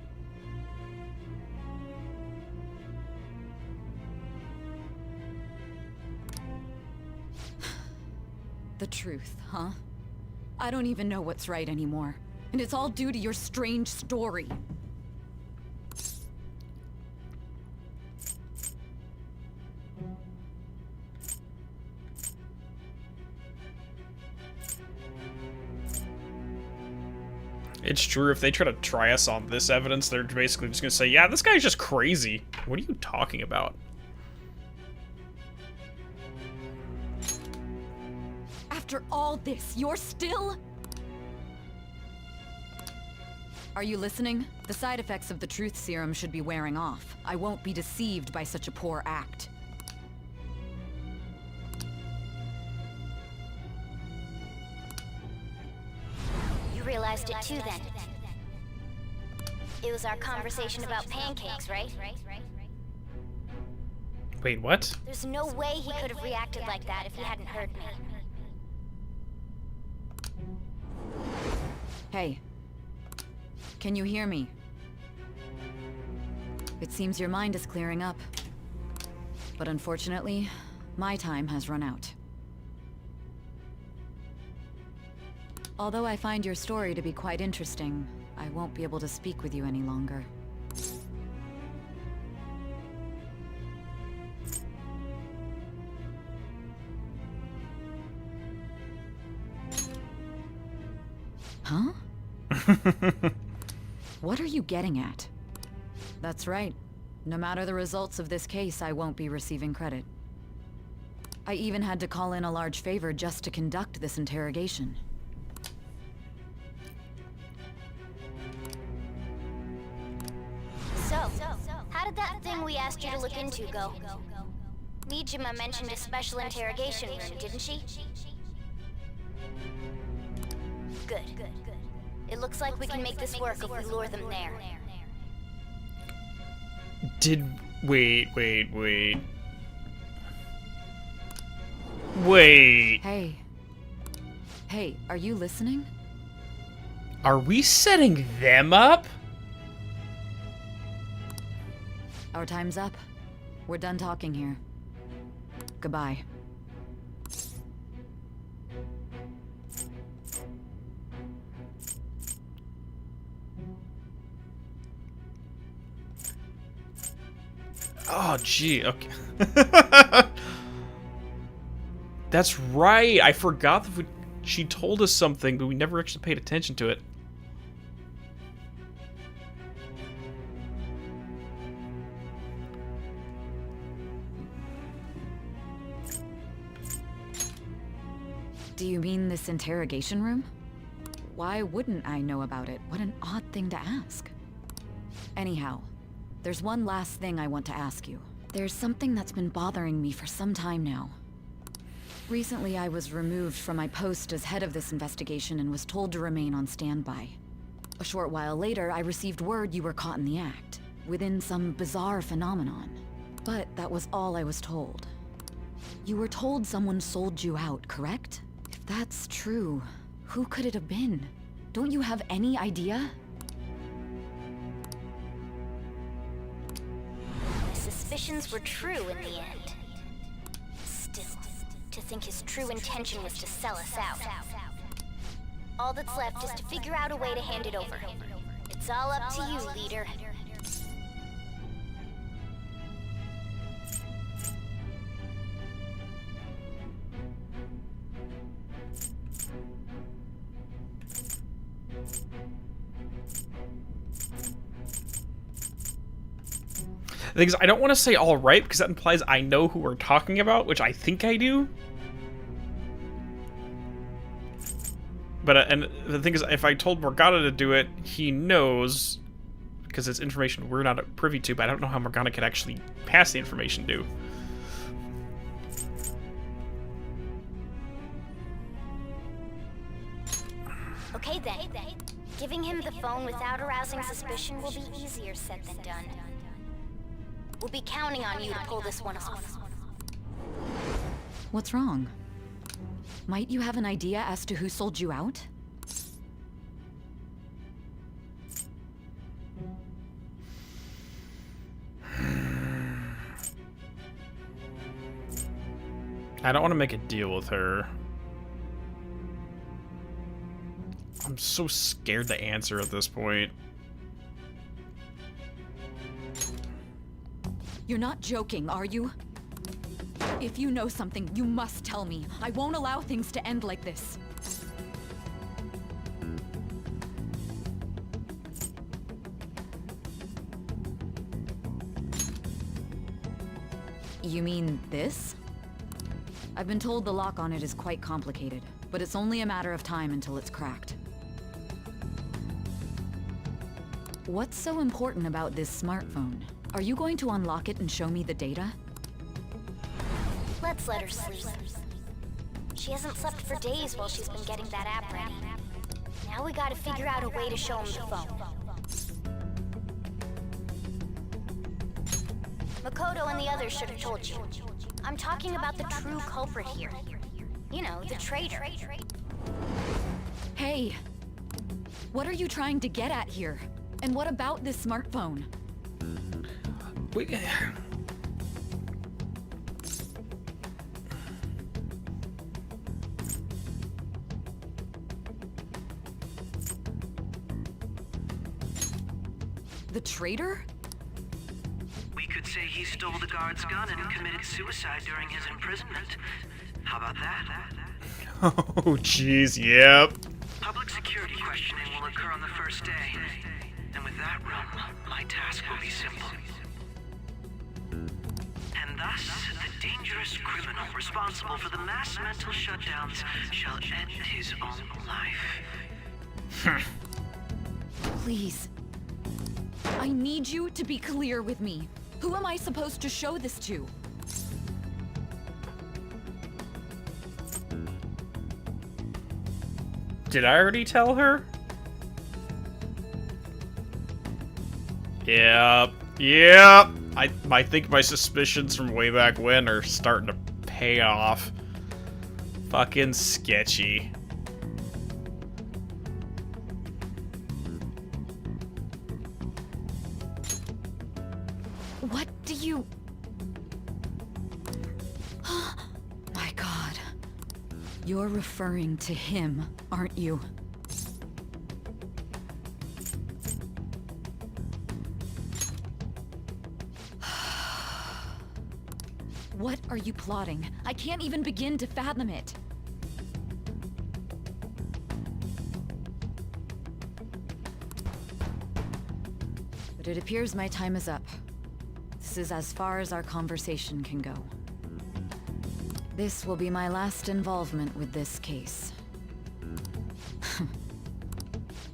The truth, huh? I don't even know what's right anymore. And it's all due to your strange story. It's true, if they try to try us on this evidence, they're basically just gonna say, yeah, this guy's just crazy. What are you talking about? After all this, you're still... Are you listening? The side effects of the truth serum should be wearing off. I won't be deceived by such a poor act. You realized it too then. It was our conversation about pancakes, right? Wait, what? There's no way he could have reacted like that if he hadn't heard me. Hey. Can you hear me? It seems your mind is clearing up. But unfortunately, my time has run out. Although I find your story to be quite interesting, I won't be able to speak with you any longer. Huh? What are you getting at? That's right. No matter the results of this case, I won't be receiving credit. I even had to call in a large favor just to conduct this interrogation. So, how did that thing we asked you to look into go? Nijima mentioned a special interrogation room, didn't she? Good. It looks like we can make this work if we lure them there. Wait. Hey, are you listening? Are we setting them up? Our time's up. We're done talking here. Goodbye. Oh, gee, okay. That's right. I forgot that she told us something, but we never actually paid attention to it. Do you mean this interrogation room? Why wouldn't I know about it? What an odd thing to ask. Anyhow, there's one last thing I want to ask you. There's something that's been bothering me for some time now. Recently, I was removed from my post as head of this investigation and was told to remain on standby. A short while later, I received word you were caught in the act, within some bizarre phenomenon. But that was all I was told. You were told someone sold you out, correct? If that's true, who could it have been? Don't you have any idea? My suspicions were true in the end. Still, to think his true intention was to sell us out. All that's left is to figure out a way to hand it over. It's all up to you, leader. The thing is, I don't want to say all right, because that implies I know who we're talking about, which I think I do. But, and the thing is, if I told Morgana to do it, he knows, because it's information we're not privy to, but I don't know how Morgana could actually pass the information to. Okay then. Giving him the phone without arousing suspicion will be easier said than done. We'll be counting on you to pull this one off. What's wrong? Might you have an idea as to who sold you out? I don't want to make a deal with her. I'm so scared to answer at this point. You're not joking, are you? If you know something, you must tell me. I won't allow things to end like this. You mean this? I've been told the lock on it is quite complicated, but it's only a matter of time until it's cracked. What's so important about this smartphone? Are you going to unlock it and show me the data? Let's let her sleep. She hasn't slept for days while she's been getting that app ready. Now we gotta figure out a way to show him the phone. Makoto and the others should have told you. I'm talking about the true culprit here. You know, the traitor. Hey! What are you trying to get at here? And what about this smartphone? The traitor? We could say he stole the guard's gun and committed suicide during his imprisonment. How about that? Oh, jeez, yep. Public security questioning will occur on the first day. And with that run, my task will be simple. thus, the dangerous criminal responsible for the mass mental shutdowns shall end his own life. Please. I need you to be clear with me. Who am I supposed to show this to? Did I already tell her? Yep. Yep. I think my suspicions from way back when are starting to pay off. Fucking sketchy. What do you... My God. You're referring to him, aren't you? What are you plotting? I can't even begin to fathom it. But it appears my time is up. This is as far as our conversation can go. This will be my last involvement with this case.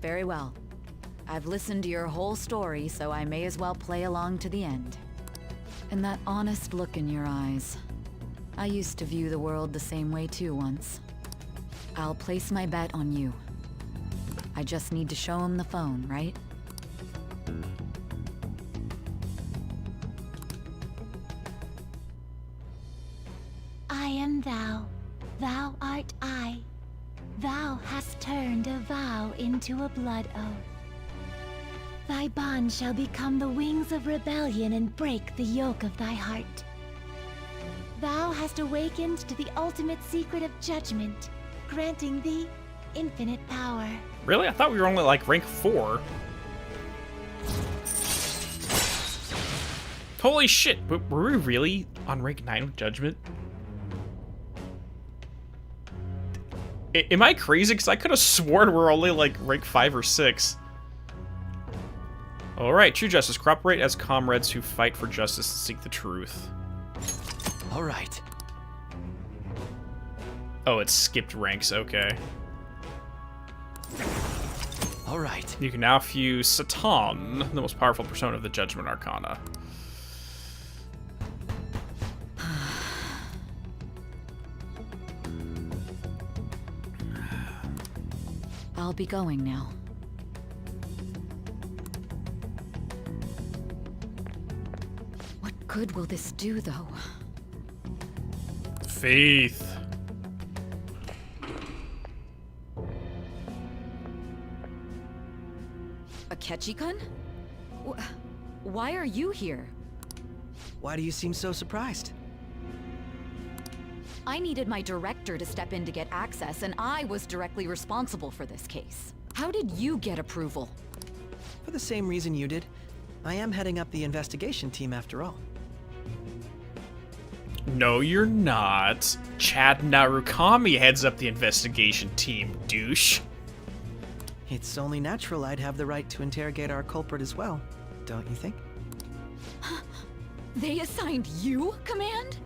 Very well. I've listened to your whole story, so I may as well play along to the end. And that honest look in your eyes. I used to view the world the same way too once. I'll place my bet on you. I just need to show him the phone, right? I am thou, thou art I. Thou hast turned a vow into a blood oath. Thy bond shall become the wings of rebellion and break the yoke of thy heart. Thou hast awakened to the ultimate secret of judgment, granting thee infinite power. Really? I thought we were only like rank 4. Holy shit, were we really on rank 9 with Judgment? Am I crazy? Because I could have sworn we're only like rank 5 or 6. Alright, true justice. Cooperate as comrades who fight for justice and seek the truth. Alright. Oh, it skipped ranks, okay. Alright. You can now fuse Satan, the most powerful persona of the Judgment Arcana. I'll be going now. What good will this do, though? Faith. Akechi-kun? Why are you here? Why do you seem so surprised? I needed my director to step in to get access, and I was directly responsible for this case. How did you get approval? For the same reason you did. I am heading up the investigation team after all. No, you're not. Chad Narukami heads up the investigation team, douche. It's only natural I'd have the right to interrogate our culprit as well, don't you think? They assigned you command?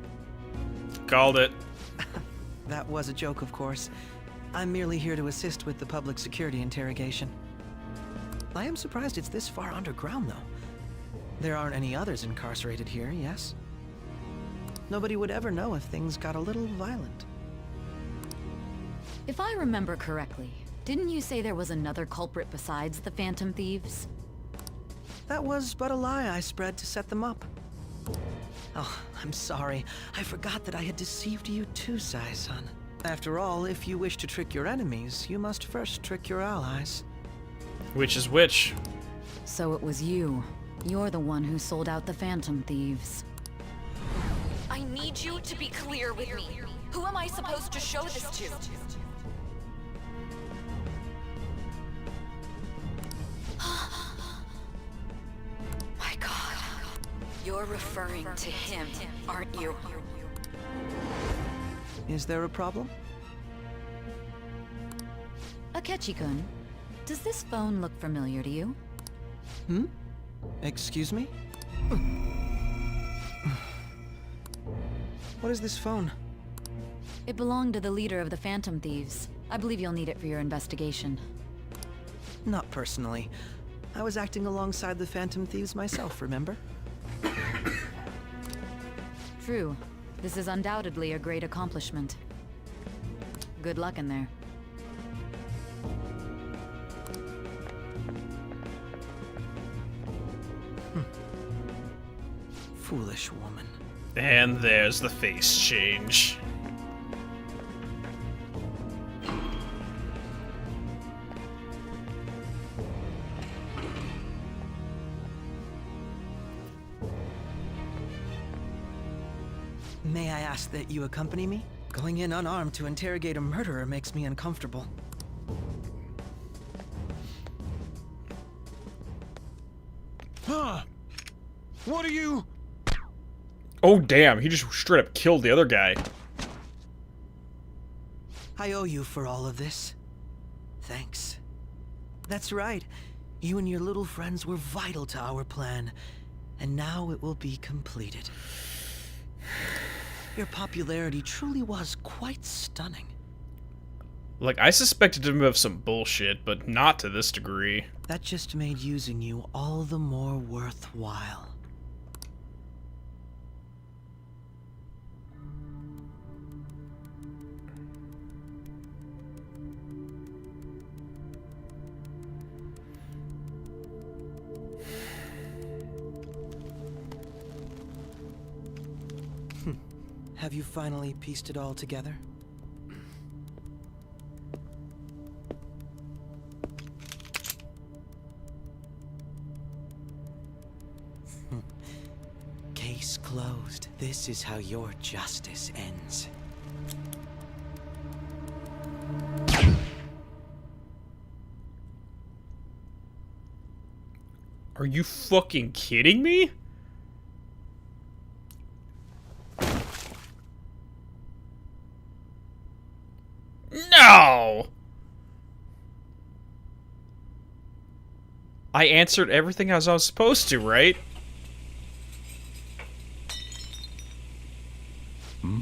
Called it. That was a joke, of course. I'm merely here to assist with the public security interrogation. I am surprised it's this far underground, though. There aren't any others incarcerated here, yes? Nobody would ever know if things got a little violent. If I remember correctly, didn't you say there was another culprit besides the Phantom Thieves? That was but a lie I spread to set them up. Oh, I'm sorry. I forgot that I had deceived you too, Sai-san. After all, if you wish to trick your enemies, you must first trick your allies. Which is which? So it was you. You're the one who sold out the Phantom Thieves. I need you to be clear with me. Who am I supposed to show this to? My God. You're referring to him, aren't you? Is there a problem? Akechi-kun, does this phone look familiar to you? Excuse me? What is this phone? It belonged to the leader of the Phantom Thieves. I believe you'll need it for your investigation. Not personally. I was acting alongside the Phantom Thieves myself, remember? True. This is undoubtedly a great accomplishment. Good luck in there. Foolish woman. And there's the face change. May I ask that you accompany me? Going in unarmed to interrogate a murderer makes me uncomfortable. Huh? What are you? Oh damn, he just straight up killed the other guy. I owe you for all of this. Thanks. That's right. You and your little friends were vital to our plan, and now it will be completed. Your popularity truly was quite stunning. Like, I suspected him of some bullshit, but not to this degree. That just made using you all the more worthwhile. Have you finally pieced it all together? Case closed. This is how your justice ends. Are you fucking kidding me? No! I answered everything as I was supposed to, right? Hmm?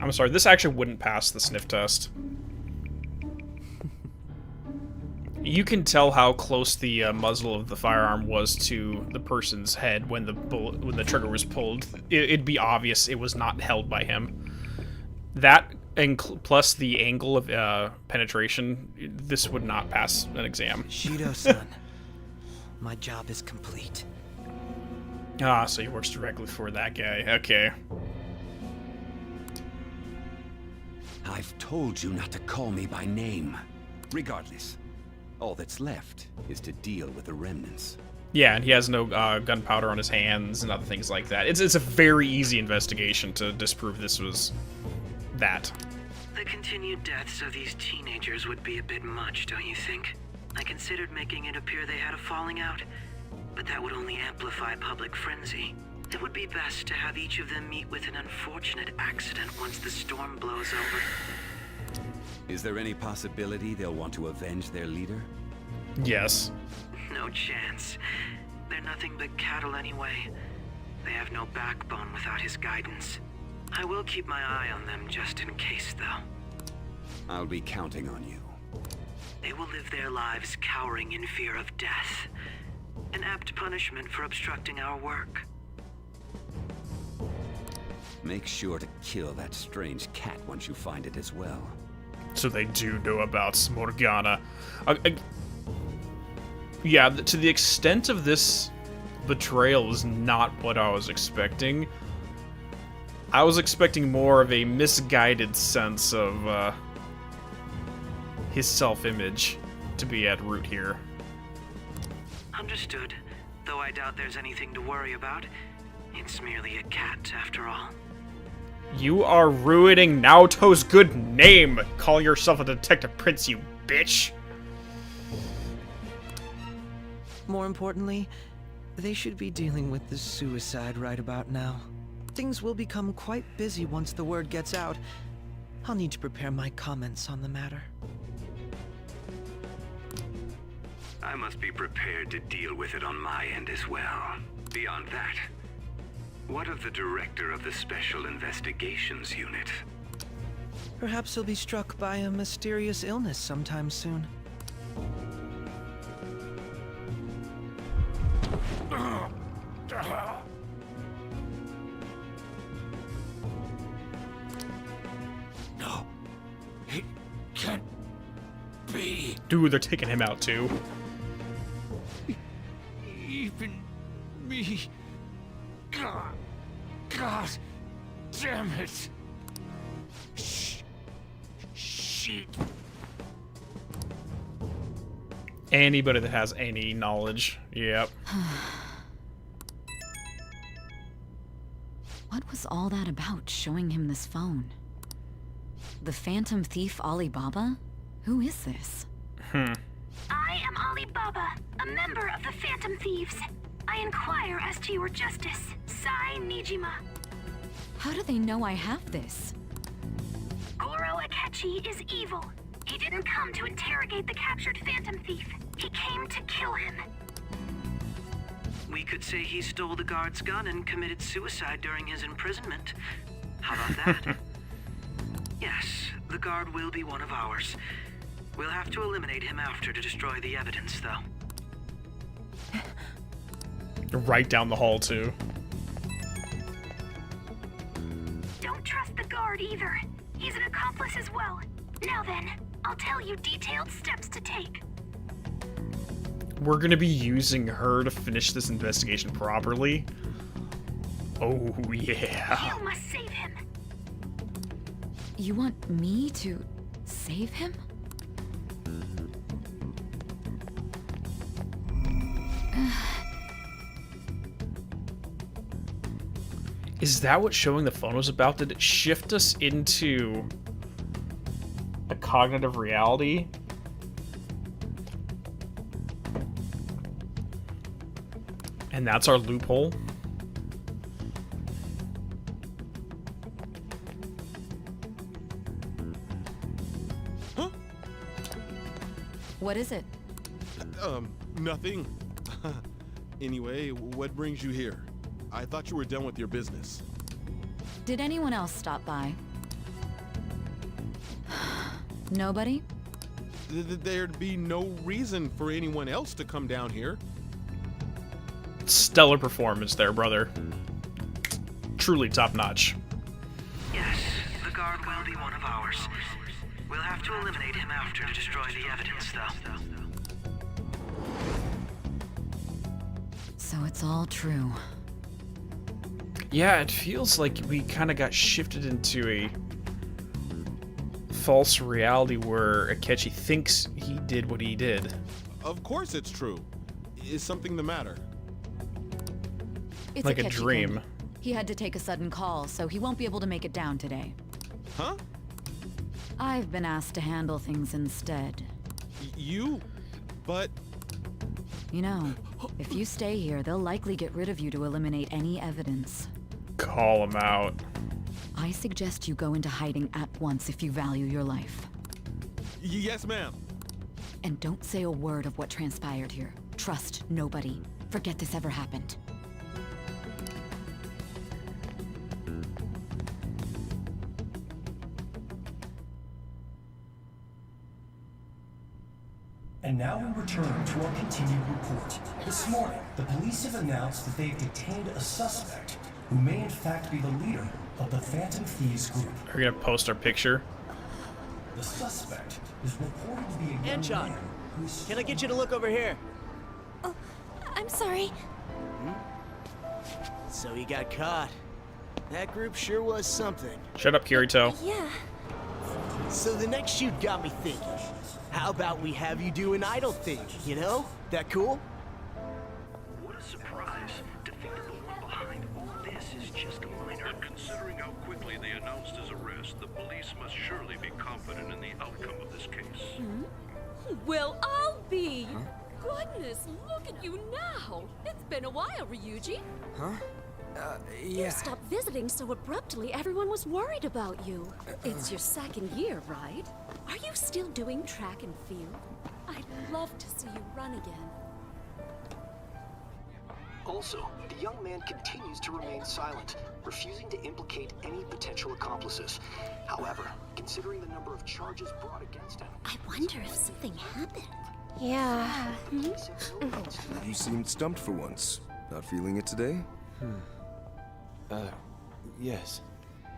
I'm sorry, this actually wouldn't pass the sniff test. You can tell how close the muzzle of the firearm was to the person's head when the trigger was pulled. It'd be obvious it was not held by him. That, and plus the angle of penetration, this would not pass an exam. Shido-san, my job is complete. Ah, so he works directly for that guy. Okay. I've told you not to call me by name. Regardless, all that's left is to deal with the remnants. Yeah, and he has no gunpowder on his hands and other things like that. It's a very easy investigation to disprove this was that. The continued deaths of these teenagers would be a bit much, don't you think? I considered making it appear they had a falling out, but that would only amplify public frenzy. It would be best to have each of them meet with an unfortunate accident once the storm blows over. Is there any possibility they'll want to avenge their leader? Yes. No chance. They're nothing but cattle anyway. They have no backbone without his guidance. I will keep my eye on them just in case, though. I'll be counting on you. They will live their lives cowering in fear of death. An apt punishment for obstructing our work. Make sure to kill that strange cat once you find it as well. So they do know about Morgana. Yeah, to the extent of this betrayal is not what I was expecting. I was expecting more of a misguided sense of his self-image to be at root here. Understood. Though I doubt there's anything to worry about. It's merely a cat, after all. You are ruining Naoto's good name! Call yourself a detective prince, you bitch! More importantly, They should be dealing with the suicide right about now. Things will become quite busy once the word gets out. I'll need to prepare my comments on the matter. I must be prepared to deal with it on my end as well. Beyond that, what of the director of the Special Investigations Unit? Perhaps he'll be struck by a mysterious illness sometime soon. No, it can't be. Dude, they're taking him out too. Even me. God damn it. Shit. Anybody that has any knowledge. Yep. What was all that about, showing him this phone? The Phantom Thief Alibaba? Who is this? I am Alibaba, a member of the Phantom Thieves. I inquire as to your justice, Sai Nijima. How do they know I have this? Goro Akechi is evil. He didn't come to interrogate the captured Phantom Thief. He came to kill him. We could say he stole the guard's gun and committed suicide during his imprisonment. How about that? Yes, the guard will be one of ours. We'll have to eliminate him after to destroy the evidence, though. Right down the hall, too. Don't trust the guard either. He's an accomplice as well. Now then, I'll tell you detailed steps to take. We're gonna be using her to finish this investigation properly. Oh, yeah. You must save him. You want me to save him? Is that what showing the phone was about? Did it shift us into a cognitive reality? And that's our loophole? Huh? What is it? Nothing. Anyway, what brings you here? I thought you were done with your business. Did anyone else stop by? Nobody? There'd be no reason for anyone else to come down here. Stellar performance there, brother. Truly top notch. Yes, the guard will be one of ours. We'll have to eliminate him after to destroy the evidence, though. So it's all true. Yeah, it feels like we kind of got shifted into a false reality where Akechi thinks he did what he did. Of course it's true. Is something the matter? It's like a Akechi dream. Kun. He had to take a sudden call, so he won't be able to make it down today. Huh? I've been asked to handle things instead. You? But... You know, if you stay here, they'll likely get rid of you to eliminate any evidence. Call him out. I suggest you go into hiding at once if you value your life. Yes, ma'am. And don't say a word of what transpired here. Trust nobody. Forget this ever happened. And now we return to our continued report. This morning, the police have announced that they've detained a suspect who may in fact be the leader of the Phantom Thieves group. Are we gonna post our picture? The suspect is reported to be a young Anchon, man who's... can I get you to look over here? Oh, I'm sorry. So he got caught. That group sure was something. Shut up, Kirito. Yeah. So the next shoot got me thinking. How about we have you do an idle thing, you know? That cool? What a surprise. To think that the one behind all this is just a minor. And considering how quickly they announced his arrest, the police must surely be confident in the outcome of this case. Well, I'll be. goodness, look at you now. It's been a while, Ryuji. Huh? You Yeah. stopped visiting so abruptly, everyone was worried about you. It's your second year, right? Are you still doing track and field? I'd love to see you run again. Also, the young man continues to remain silent, refusing to implicate any potential accomplices. However, considering the number of charges brought against him... I wonder if something happened. Yeah. You seemed stumped for once. Not feeling it today? Yes.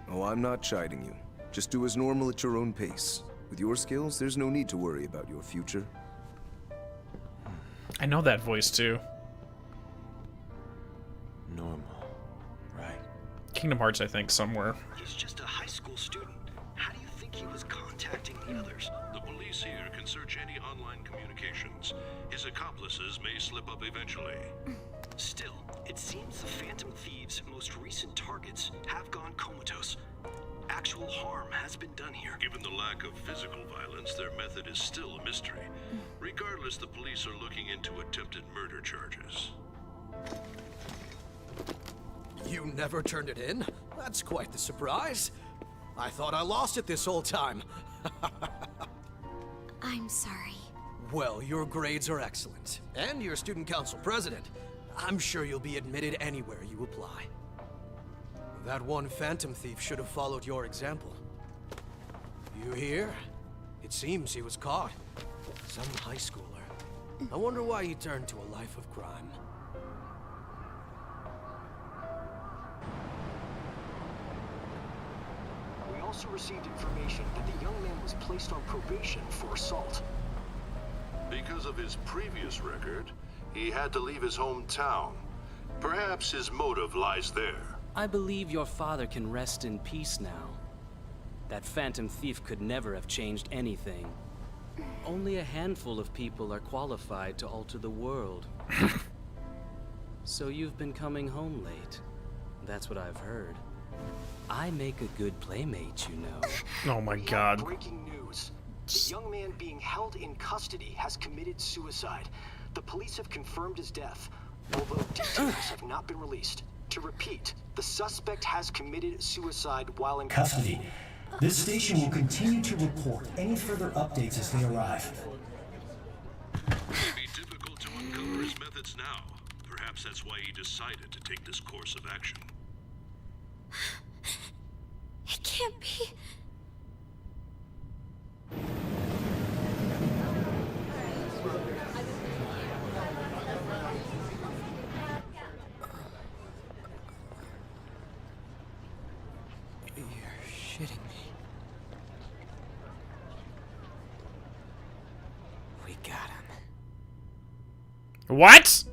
Oh, I'm not chiding you. Just do as normal at your own pace. With your skills, there's no need to worry about your future. I know that voice too. Normal. Right. Kingdom Hearts, I think, somewhere. He's just a high school student. How do you think he was contacting the others? The police here can search any online communications. His accomplices may slip up eventually. Still, it seems the Phantom Thieves' most recent targets have gone comatose. Actual harm has been done here. Given the lack of physical violence, their method is still a mystery. Regardless, the police are looking into attempted murder charges. You never turned it in? That's quite the surprise. I thought I lost it this whole time. I'm sorry. Well, your grades are excellent. And you're student council president. I'm sure you'll be admitted anywhere you apply. That one Phantom Thief should have followed your example. You hear? It seems he was caught. Some high schooler. I wonder why he turned to a life of crime. We also received information that the young man was placed on probation for assault. Because of his previous record, he had to leave his hometown. Perhaps his motive lies there. I believe your father can rest in peace now. That Phantom Thief could never have changed anything. Only a handful of people are qualified to alter the world. So you've been coming home late. That's what I've heard. I make a good playmate, you know. Oh my god. Breaking news. The young man being held in custody has committed suicide. The police have confirmed his death, although details have not been released. To repeat, the suspect has committed suicide while in Custody. This station will continue to report any further updates as they arrive. It may be difficult to uncover his methods now. Perhaps that's why he decided to take this course of action. It can't be. You're shitting me. We got him. What?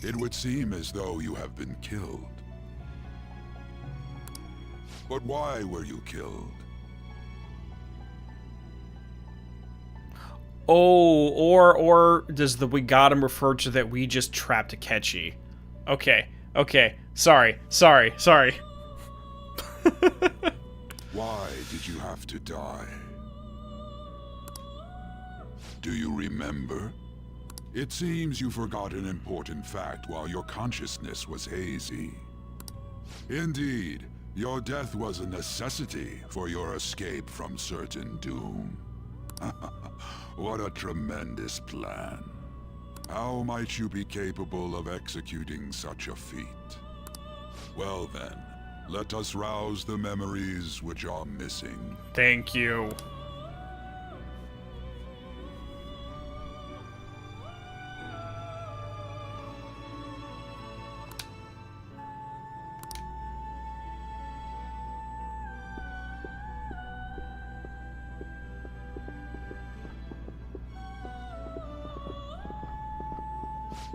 It would seem as though you have been killed. But why were you killed? Oh, or does the we got him refer to that we just trapped Akechi? Okay, sorry. Why did you have to die? Do you remember? It seems you forgot an important fact while your consciousness was hazy. Indeed, your death was a necessity for your escape from certain doom. What a tremendous plan. How might you be capable of executing such a feat? Well then, let us rouse the memories which are missing. Thank you.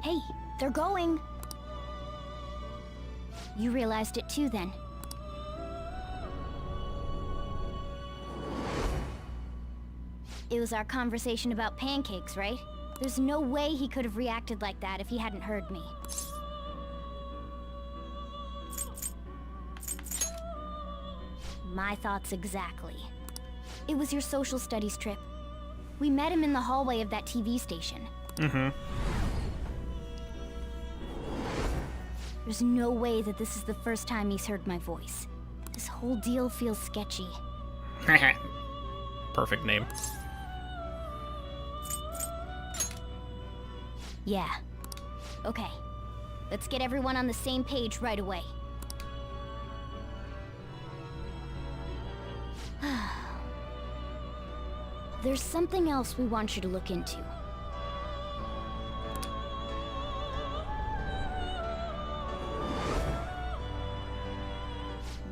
Hey, they're going. You realized it too, then. It was our conversation about pancakes, right? There's no way he could have reacted like that if he hadn't heard me. My thoughts exactly. It was your social studies trip. We met him in the hallway of that TV station. Mm-hmm. There's no way that this is the first time he's heard my voice. This whole deal feels sketchy. Perfect name. Yeah. Okay. Let's get everyone on the same page right away. There's something else we want you to look into.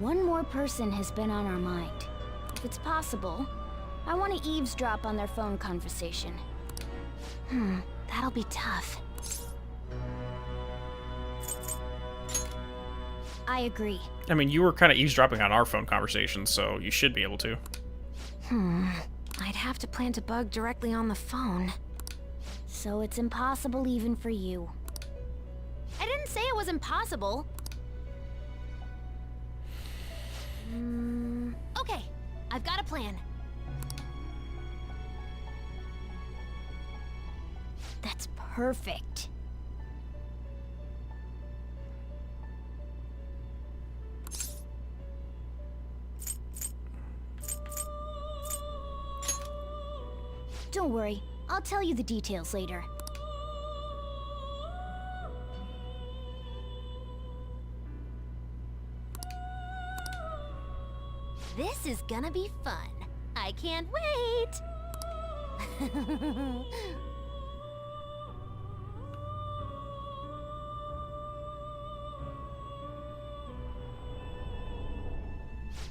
One more person has been on our mind. If it's possible, I want to eavesdrop on their phone conversation. That'll be tough. I agree. I mean, you were kind of eavesdropping on our phone conversation, so you should be able to. I'd have to plant a bug directly on the phone. So it's impossible even for you. I didn't say it was impossible. Okay, I've got a plan. That's perfect. Don't worry, I'll tell you the details later. This is gonna be fun. I can't wait.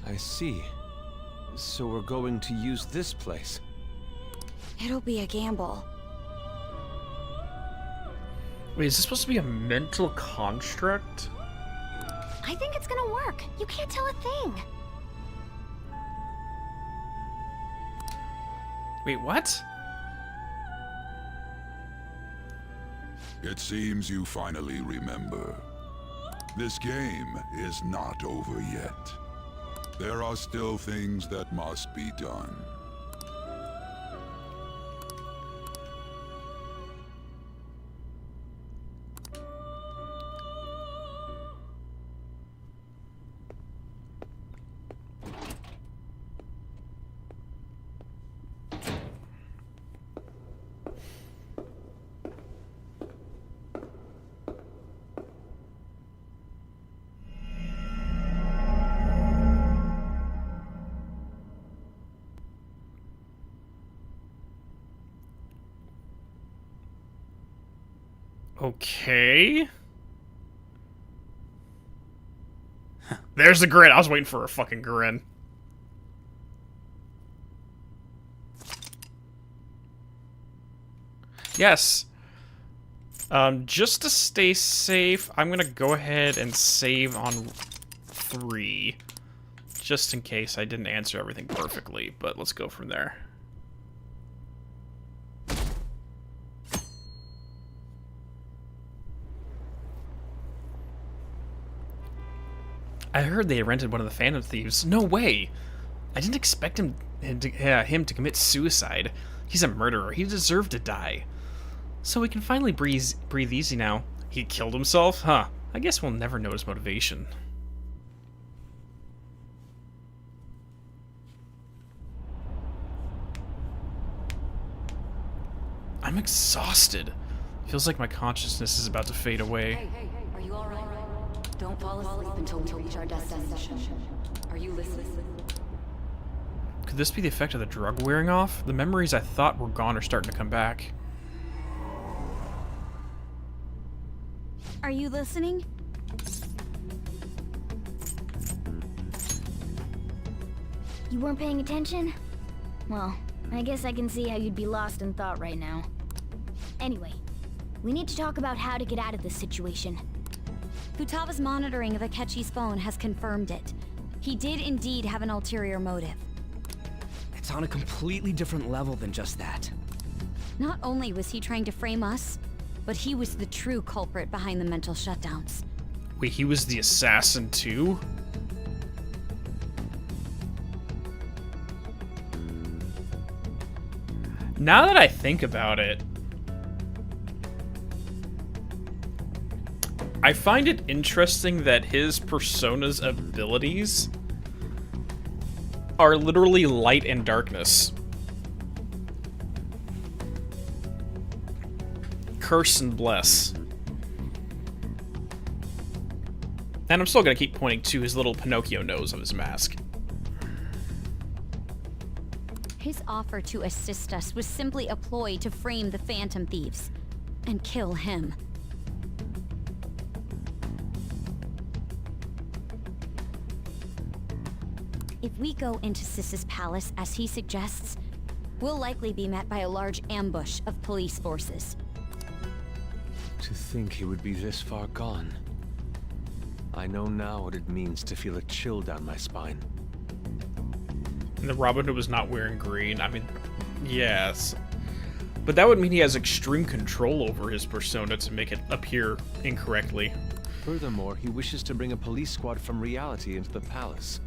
I see. So we're going to use this place. It'll be a gamble. Wait, is this supposed to be a mental construct? I think it's gonna work. You can't tell a thing. Wait, what? It seems you finally remember. This game is not over yet. There are still things that must be done. Okay. There's the grin. I was waiting for a fucking grin. Yes. Just to stay safe, I'm gonna go ahead and save on 3. Just in case I didn't answer everything perfectly, but let's go from there. I heard they rented one of the Phantom Thieves. No way! I didn't expect him to commit suicide. He's a murderer. He deserved to die. So we can finally breathe easy now. He killed himself? Huh. I guess we'll never know his motivation. I'm exhausted. Feels like my consciousness is about to fade away. Hey, are you alright? Don't fall asleep until we reach our destination. Are you listening? Could this be the effect of the drug wearing off? The memories I thought were gone are starting to come back. Are you listening? You weren't paying attention? Well, I guess I can see how you'd be lost in thought right now. Anyway, we need to talk about how to get out of this situation. Futaga's monitoring of Akechi's phone has confirmed it. He did indeed have an ulterior motive. It's on a completely different level than just that. Not only was he trying to frame us, but he was the true culprit behind the mental shutdowns. Wait, he was the assassin too? Now that I think about it, I find it interesting that his persona's abilities are literally light and darkness. Curse and bless. And I'm still gonna keep pointing to his little Pinocchio nose of his mask. His offer to assist us was simply a ploy to frame the Phantom Thieves and kill him. If we go into Sis's palace as he suggests, we'll likely be met by a large ambush of police forces. To think he would be this far gone. I know now what it means to feel a chill down my spine. And the Robin Hood was not wearing green. I mean, yes. But that would mean he has extreme control over his persona to make it appear incorrectly. Furthermore, he wishes to bring a police squad from reality into the palace.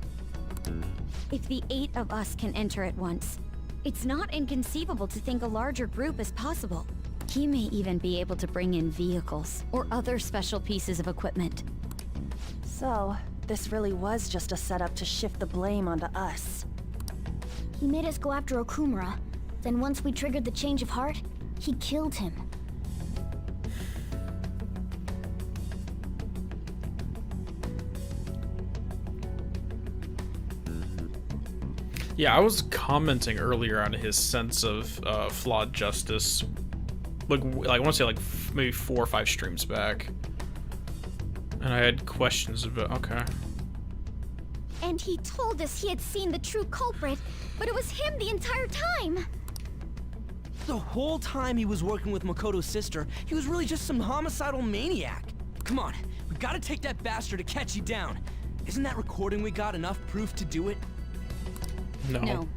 If the 8 of us can enter at once, it's not inconceivable to think a larger group is possible. He may even be able to bring in vehicles or other special pieces of equipment. So, this really was just a setup to shift the blame onto us. He made us go after Okumura. Then once we triggered the change of heart, he killed him. Yeah, I was commenting earlier on his sense of flawed justice. Like I want to say like maybe 4 or 5 streams back. And I had questions about, okay. And he told us he had seen the true culprit, but it was him the entire time. The whole time he was working with Makoto's sister, he was really just some homicidal maniac. Come on, we gotta take that bastard Akechi down. Isn't that recording we got enough proof to do it? No.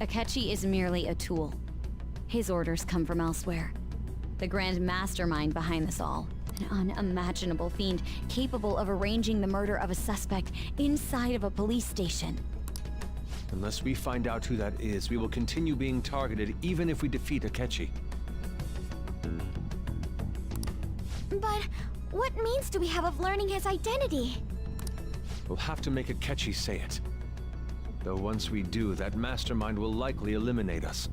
Akechi is merely a tool. His orders come from elsewhere. The grand mastermind behind this all. An unimaginable fiend capable of arranging the murder of a suspect inside of a police station. Unless we find out who that is, we will continue being targeted even if we defeat Akechi. But what means do we have of learning his identity? We'll have to make Akechi say it. Though once we do, that mastermind will likely eliminate us.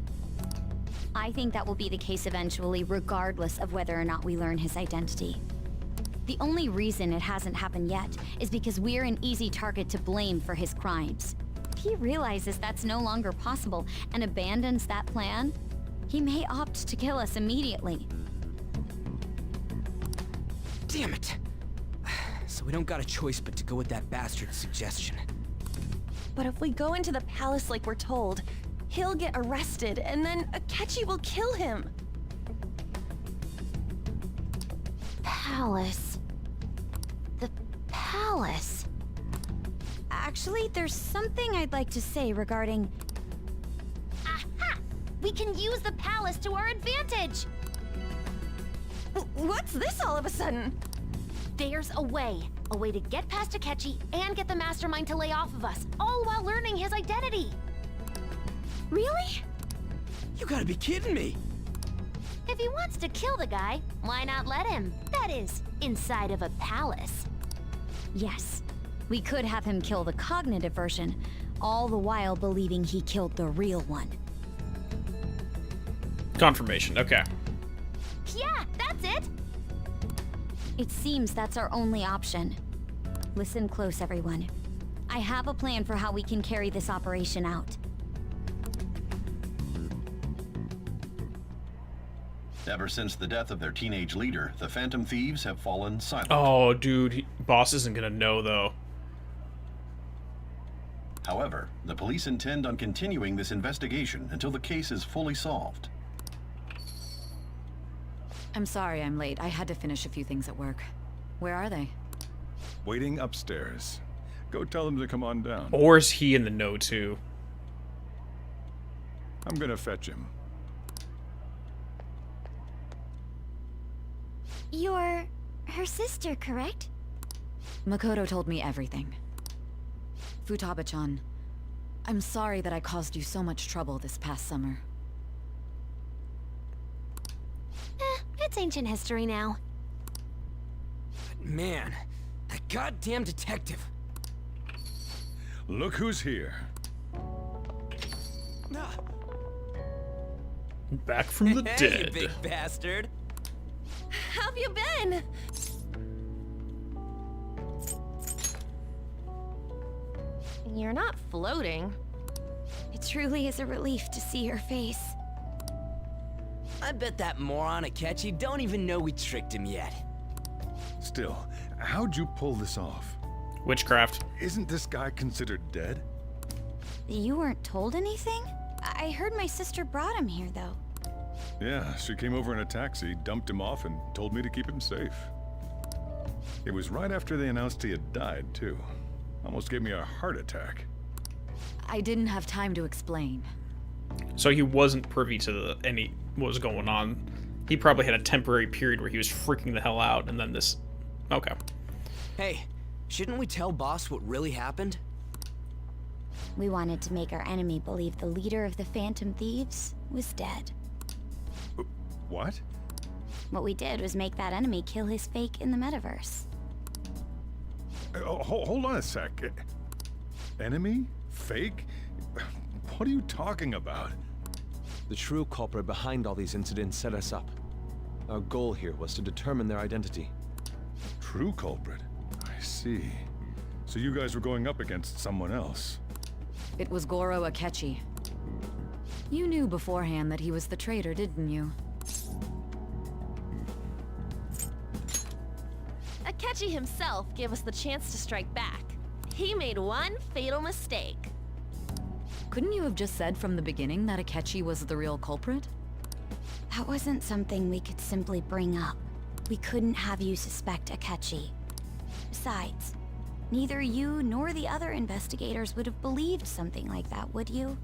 I think that will be the case eventually, regardless of whether or not we learn his identity. The only reason it hasn't happened yet is because we're an easy target to blame for his crimes. If he realizes that's no longer possible and abandons that plan, he may opt to kill us immediately. Damn it! So we don't got a choice but to go with that bastard's suggestion. But if we go into the palace like we're told, he'll get arrested, and then Akechi will kill him. Palace. The palace. Actually, there's something I'd like to say regarding... Aha! We can use the palace to our advantage! What's this all of a sudden? There's a way to get past Akechi and get the mastermind to lay off of us, all while learning his identity. Really? You gotta be kidding me! If he wants to kill the guy, why not let him? That is, inside of a palace. Yes, we could have him kill the cognitive version, all the while believing he killed the real one. Confirmation, okay. Yeah, that's it! It seems that's our only option. Listen close, everyone. I have a plan for how we can carry this operation out. Ever since the death of their teenage leader, the Phantom Thieves have fallen silent. Oh, dude, boss isn't gonna know, though. However, the police intend on continuing this investigation until the case is fully solved. I'm sorry I'm late. I had to finish a few things at work. Where are they? Waiting upstairs. Go tell them to come on down. Or is he in the know, too? I'm gonna fetch him. You're her sister, correct? Makoto told me everything. Futaba-chan, I'm sorry that I caused you so much trouble this past summer. That's ancient history now. Man, that goddamn detective. Look who's here. Back from the Hey, dead. you big bastard. How have you been? You're not floating. It truly is a relief to see your face. I bet that moron Akechi don't even know we tricked him yet. Still, how'd you pull this off? Witchcraft. Isn't this guy considered dead? You weren't told anything? I heard my sister brought him here, though. Yeah, she came over in a taxi, dumped him off, and told me to keep him safe. It was right after they announced he had died, too. Almost gave me a heart attack. I didn't have time to explain. So he wasn't privy to what was going on. He probably had a temporary period where he was freaking the hell out, and then this... Okay. Hey, shouldn't we tell boss what really happened? We wanted to make our enemy believe the leader of the Phantom Thieves was dead. What? What we did was make that enemy kill his fake in the metaverse. Hold on a sec. Enemy? Fake? What are you talking about? The true culprit behind all these incidents set us up. Our goal here was to determine their identity. True culprit? I see. So you guys were going up against someone else. It was Goro Akechi. You knew beforehand that he was the traitor, didn't you? Akechi himself gave us the chance to strike back. He made one fatal mistake. Couldn't you have just said from the beginning that Akechi was the real culprit? That wasn't something we could simply bring up. We couldn't have you suspect Akechi. Besides, neither you nor the other investigators would have believed something like that, would you?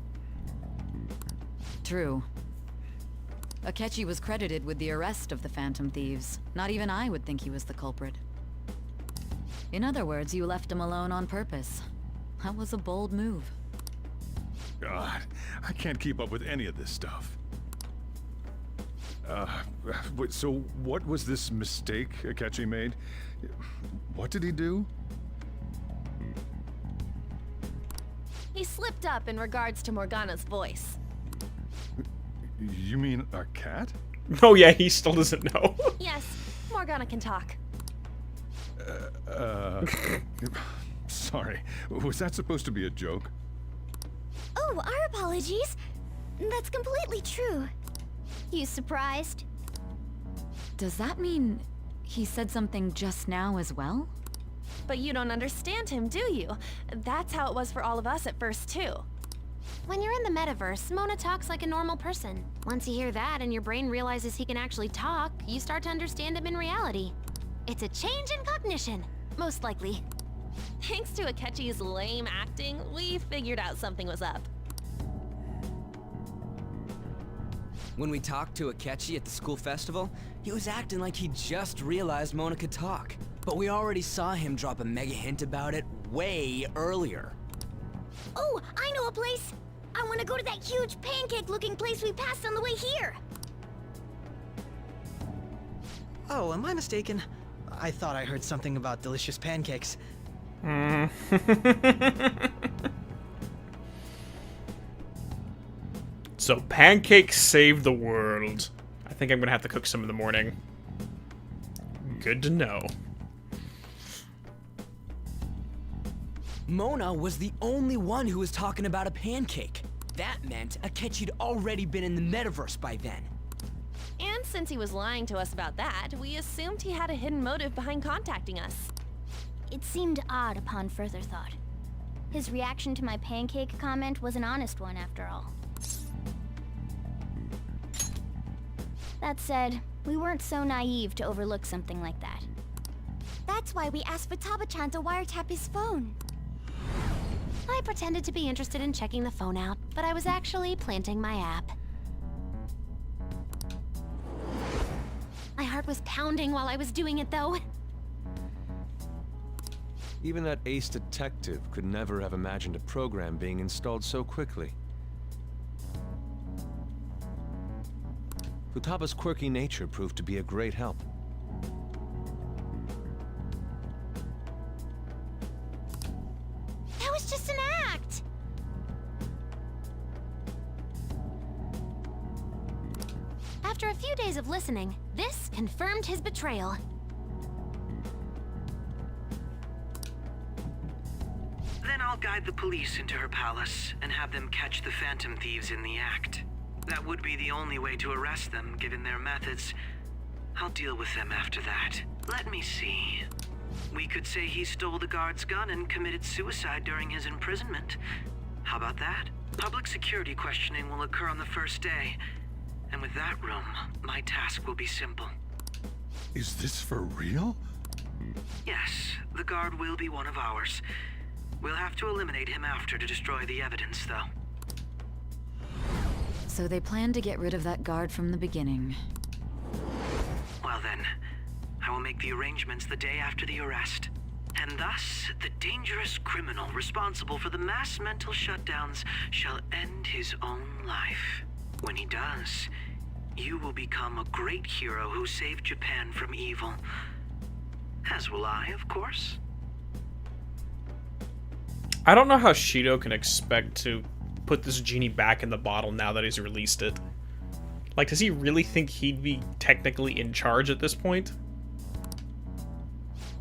True. Akechi was credited with the arrest of the Phantom Thieves. Not even I would think he was the culprit. In other words, you left him alone on purpose. That was a bold move. God, I can't keep up with any of this stuff. So what was this mistake Akechi made? What did he do? He slipped up in regards to Morgana's voice. You mean a cat? Oh yeah, he still doesn't know. Yes, Morgana can talk. Sorry, was that supposed to be a joke? Oh, our apologies. That's completely true. You surprised? Does that mean he said something just now as well? But you don't understand him, do you? That's how it was for all of us at first, too. When you're in the metaverse, Mona talks like a normal person. Once you hear that and your brain realizes he can actually talk, you start to understand him in reality. It's a change in cognition, most likely. Thanks to Akechi's lame acting, we figured out something was up. When we talked to Akechi at the school festival, he was acting like he just realized Mona could talk. But we already saw him drop a mega hint about it way earlier. Oh, I know a place! I want to go to that huge pancake-looking place we passed on the way here! Oh, am I mistaken? I thought I heard something about delicious pancakes. So pancakes save the world. I think I'm gonna have to cook some in the morning. Good to know. Mona was the only one who was talking about a pancake. That meant Akechi'd already been in the metaverse by then. And since he was lying to us about that, we assumed he had a hidden motive behind contacting us. It seemed odd upon further thought. His reaction to my pancake comment was an honest one, after all. That said, we weren't so naive to overlook something like that. That's why we asked Futaba-chan to wiretap his phone. I pretended to be interested in checking the phone out, but I was actually planting my app. My heart was pounding while I was doing it, though. Even that ace detective could never have imagined a program being installed so quickly. Futaba's quirky nature proved to be a great help. That was just an act! After a few days of listening, this confirmed his betrayal. Then I'll guide the police into her palace and have them catch the Phantom Thieves in the act. That would be the only way to arrest them, given their methods. I'll deal with them after that. Let me see. We could say he stole the guard's gun and committed suicide during his imprisonment. How about that? Public security questioning will occur on the first day. And with that room, my task will be simple. Is this for real? Yes, the guard will be one of ours. We'll have to eliminate him after to destroy the evidence, though. So they planned to get rid of that guard from the beginning. Well then, I will make the arrangements the day after the arrest. And thus, the dangerous criminal responsible for the mass mental shutdowns shall end his own life. When he does, you will become a great hero who saved Japan from evil. As will I, of course. I don't know how Shido can expect to put this genie back in the bottle now that he's released it. Like, does he really think he'd be technically in charge at this point?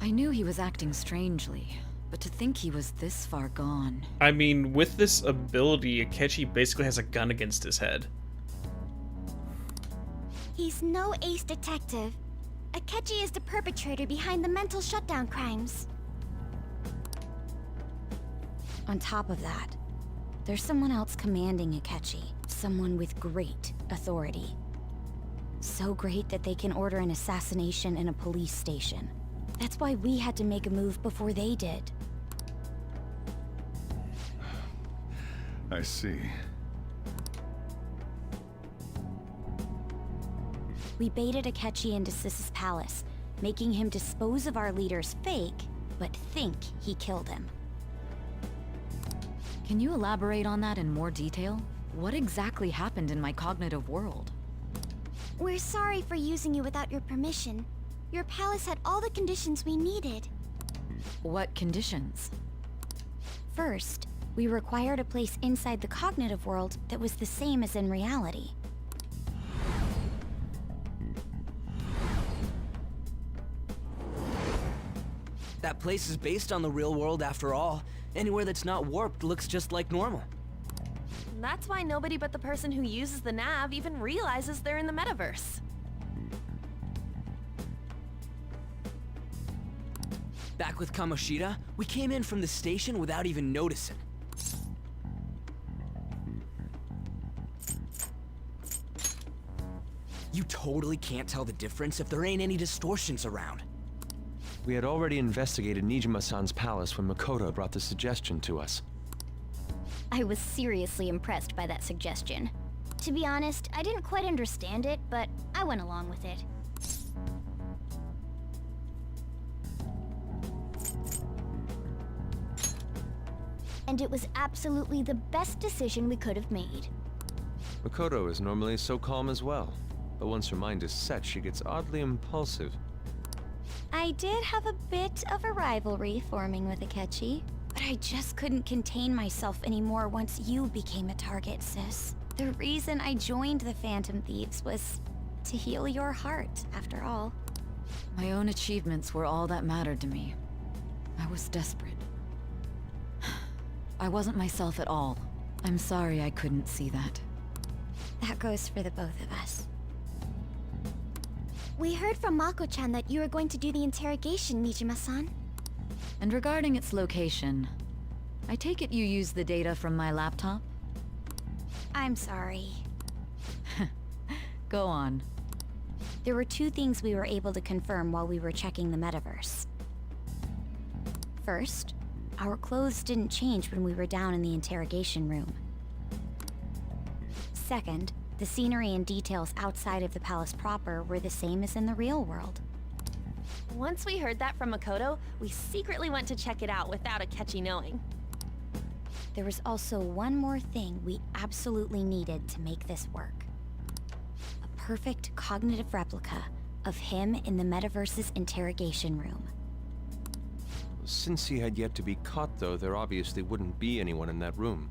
I knew he was acting strangely, but to think he was this far gone. I mean, with this ability, Akechi basically has a gun against his head. He's no ace detective. Akechi is the perpetrator behind the mental shutdown crimes. On top of that, there's someone else commanding Akechi. Someone with great authority. So great that they can order an assassination in a police station. That's why we had to make a move before they did. I see. We baited Akechi into Sis's palace, making him dispose of our leader's fake, but think he killed him. Can you elaborate on that in more detail? What exactly happened in my cognitive world? We're sorry for using you without your permission. Your palace had all the conditions we needed. What conditions? First, we required a place inside the cognitive world that was the same as in reality. That place is based on the real world after all. Anywhere that's not warped looks just like normal. That's why nobody but the person who uses the nav even realizes they're in the metaverse. Back with Kamoshida, we came in from the station without even noticing. You totally can't tell the difference if there ain't any distortions around. We had already investigated Nijima-san's palace when Makoto brought the suggestion to us. I was seriously impressed by that suggestion. To be honest, I didn't quite understand it, but I went along with it. And it was absolutely the best decision we could have made. Makoto is normally so calm as well, but once her mind is set, she gets oddly impulsive. I did have a bit of a rivalry forming with Akechi, but I just couldn't contain myself anymore once you became a target, sis. The reason I joined the Phantom Thieves was to heal your heart, after all. My own achievements were all that mattered to me. I was desperate. I wasn't myself at all. I'm sorry I couldn't see that. That goes for the both of us. We heard from Mako-chan that you were going to do the interrogation, Nijima-san. And regarding its location, I take it you used the data from my laptop? I'm sorry. Go on. There were two things we were able to confirm while we were checking the metaverse. First, our clothes didn't change when we were down in the interrogation room. Second, the scenery and details outside of the palace proper were the same as in the real world. Once we heard that from Makoto, we secretly went to check it out without Akechi knowing. There was also one more thing we absolutely needed to make this work. A perfect cognitive replica of him in the metaverse's interrogation room. Since he had yet to be caught, though, there obviously wouldn't be anyone in that room.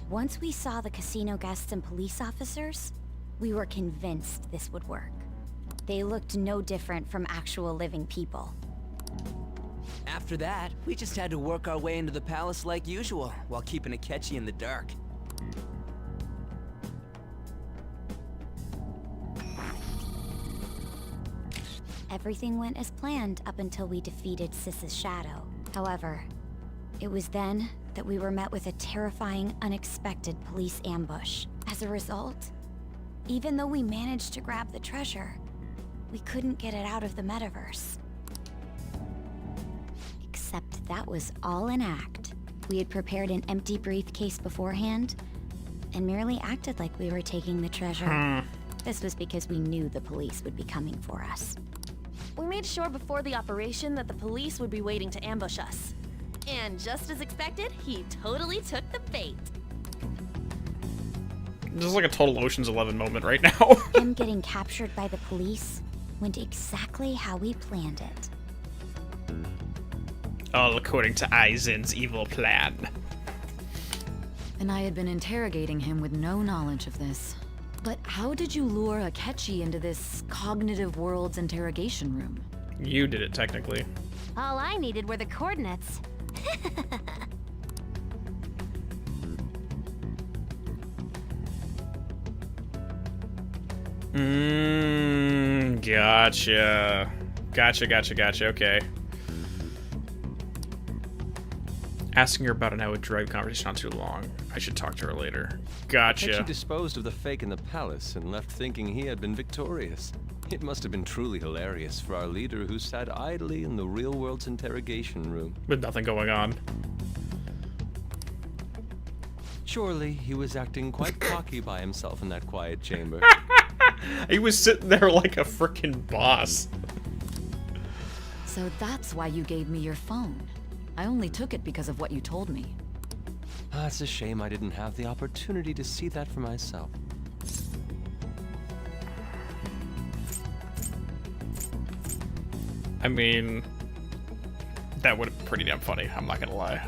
Once we saw the casino guests and police officers, we were convinced this would work. They looked no different from actual living people. After that, we just had to work our way into the palace like usual, while keeping Akechi in the dark. Everything went as planned up until we defeated Sis's shadow. However, it was then that we were met with a terrifying, unexpected police ambush. As a result, even though we managed to grab the treasure, we couldn't get it out of the metaverse. Except that was all an act. We had prepared an empty briefcase beforehand, and merely acted like we were taking the treasure. This was because we knew the police would be coming for us. We made sure before the operation that the police would be waiting to ambush us. And just as expected, he totally took the bait. This is like a total Ocean's 11 moment right now. Him getting captured by the police went exactly how we planned it. All according to Aizen's evil plan. And I had been interrogating him with no knowledge of this. But how did you lure Akechi into this cognitive world's interrogation room? You did it, technically. All I needed were the coordinates. Gotcha. Gotcha, okay. Asking her about it now would drag the conversation on too long. I should talk to her later. Gotcha. Akechi disposed of the fake in the palace and left thinking he had been victorious. It must have been truly hilarious for our leader who sat idly in the real world's interrogation room. With nothing going on. Surely he was acting quite cocky by himself in that quiet chamber. He was sitting there like a frickin' boss. So that's why you gave me your phone. I only took it because of what you told me. It's a shame I didn't have the opportunity to see that for myself. I mean, that would have been pretty damn funny, I'm not gonna lie.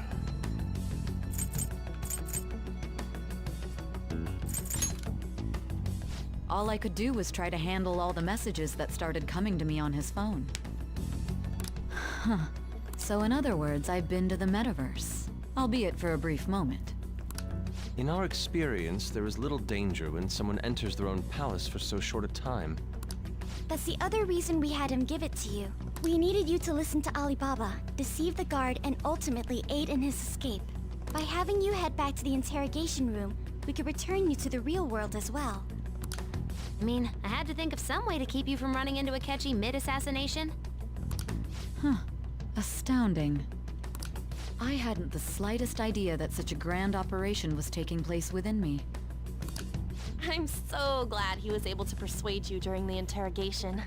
All I could do was try to handle all the messages that started coming to me on his phone. Huh. So in other words, I've been to the metaverse, albeit for a brief moment. In our experience, there is little danger when someone enters their own palace for so short a time. That's the other reason we had him give it to you. We needed you to listen to Alibaba, deceive the guard, and ultimately aid in his escape. By having you head back to the interrogation room, we could return you to the real world as well. I mean, I had to think of some way to keep you from running into Akechi mid-assassination. Huh. Astounding. I hadn't the slightest idea that such a grand operation was taking place within me. I'm so glad he was able to persuade you during the interrogation.